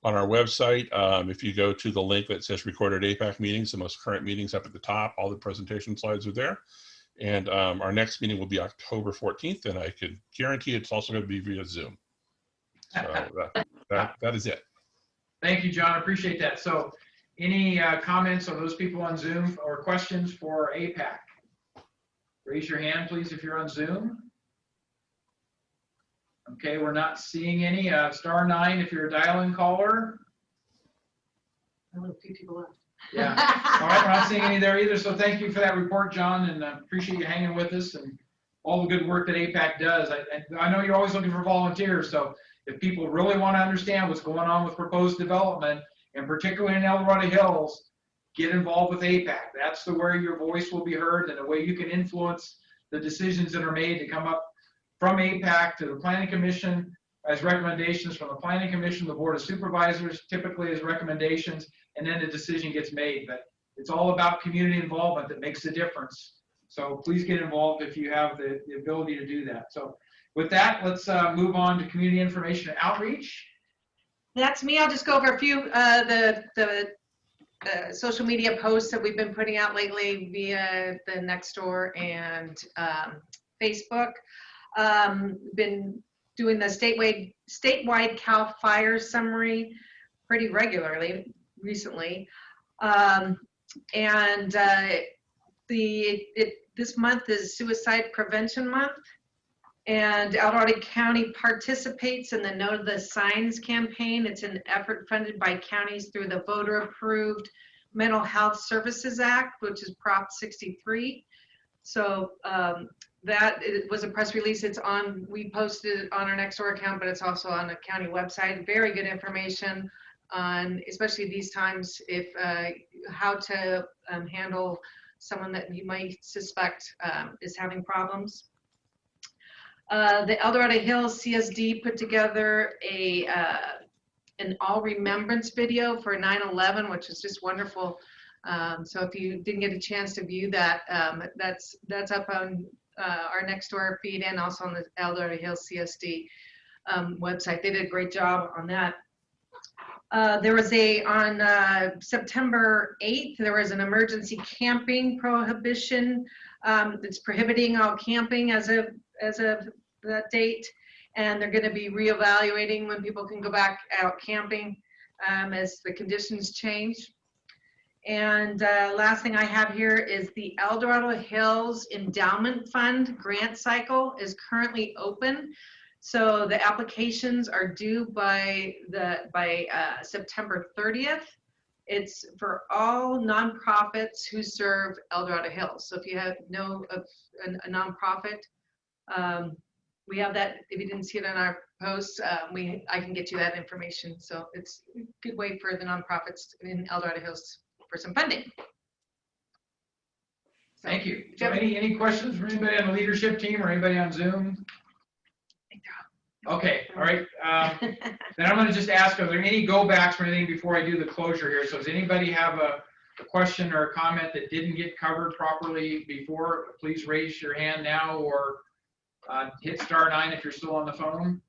on our website. If you go to the link that says recorded APAC meetings, the most current meetings up at the top, all the presentation slides are there. And our next meeting will be October 14th, and I could guarantee it's also going to be via Zoom. So that is it. Thank you, John. Appreciate that. So any comments on those people on Zoom or questions for APAC? Raise your hand, please, if you're on Zoom. Okay, we're not seeing any. *9 if you're a dial-in caller. A few people left. Yeah. All right, we're not seeing any there either. So thank you for that report, John, and appreciate you hanging with us and all the good work that APAC does. I know you're always looking for volunteers, so if people really want to understand what's going on with proposed development, and particularly in El Dorado Hills, get involved with APAC. That's where your voice will be heard and the way you can influence the decisions that are made to come up from APAC to the Planning Commission as recommendations, from the Planning Commission, the Board of Supervisors, typically as recommendations, and then the decision gets made. But it's all about community involvement that makes the difference. So please get involved if you have the ability to do that. So with that, let's move on to community information and outreach. That's me. I'll just go over a few the social media posts that we've been putting out lately via the Nextdoor and Facebook. Been doing the statewide CAL FIRE summary pretty regularly recently. And this month is Suicide Prevention Month. And El Dorado County participates in the No to the Signs campaign. It's an effort funded by counties through the voter-approved Mental Health Services Act, which is Prop 63. So that was a press release. It's on, we posted it on our Nextdoor account, but it's also on the county website. Very good information on, especially these times, if how to handle someone that you might suspect is having problems. The El Dorado Hills CSD put together an all remembrance video for 9/11, which is just wonderful. So if you didn't get a chance to view that, that's up on our Nextdoor feed and also on the El Dorado Hills CSD website. They did a great job on that. There was on September 8th, there was an emergency camping prohibition that's prohibiting all camping as of that date. And they're going to be reevaluating when people can go back out camping as the conditions change. And last thing I have here is the El Dorado Hills Endowment Fund grant cycle is currently open. So the applications are due by September 30th. It's for all nonprofits who serve El Dorado Hills. So if you know of a nonprofit, we have that. If you didn't see it on our posts, I can get you that information. So it's a good way for the nonprofits in El Dorado Hills for some funding. Thank you. So any questions from anybody on the leadership team or anybody on Zoom? Okay, all right. Then I'm going to just ask, are there any go-backs or anything before I do the closure here? So does anybody have a question or a comment that didn't get covered properly before? Please raise your hand now or hit *9 if you're still on the phone.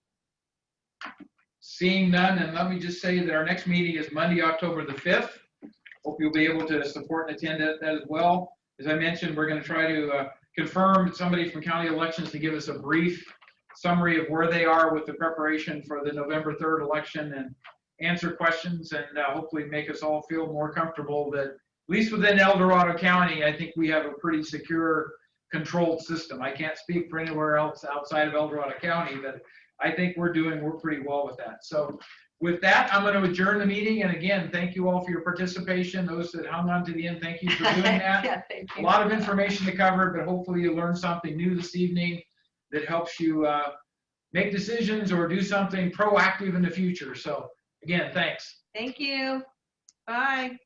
Seeing none, and let me just say that our next meeting is Monday, October the 5th. Hope you'll be able to support and attend that as well. As I mentioned, we're going to try to confirm somebody from county elections to give us a brief summary of where they are with the preparation for the November 3rd election and answer questions and hopefully make us all feel more comfortable that, at least within El Dorado County, I think we have a pretty secure, controlled system. I can't speak for anywhere else outside of El Dorado County, but I think we're pretty well with that. So with that, I'm going to adjourn the meeting. And again, thank you all for your participation. Those that hung on to the end, thank you for doing that. Yeah, thank you. A lot of information to cover, but hopefully you learned something new this evening that helps you make decisions or do something proactive in the future. So again, thanks. Thank you. Bye.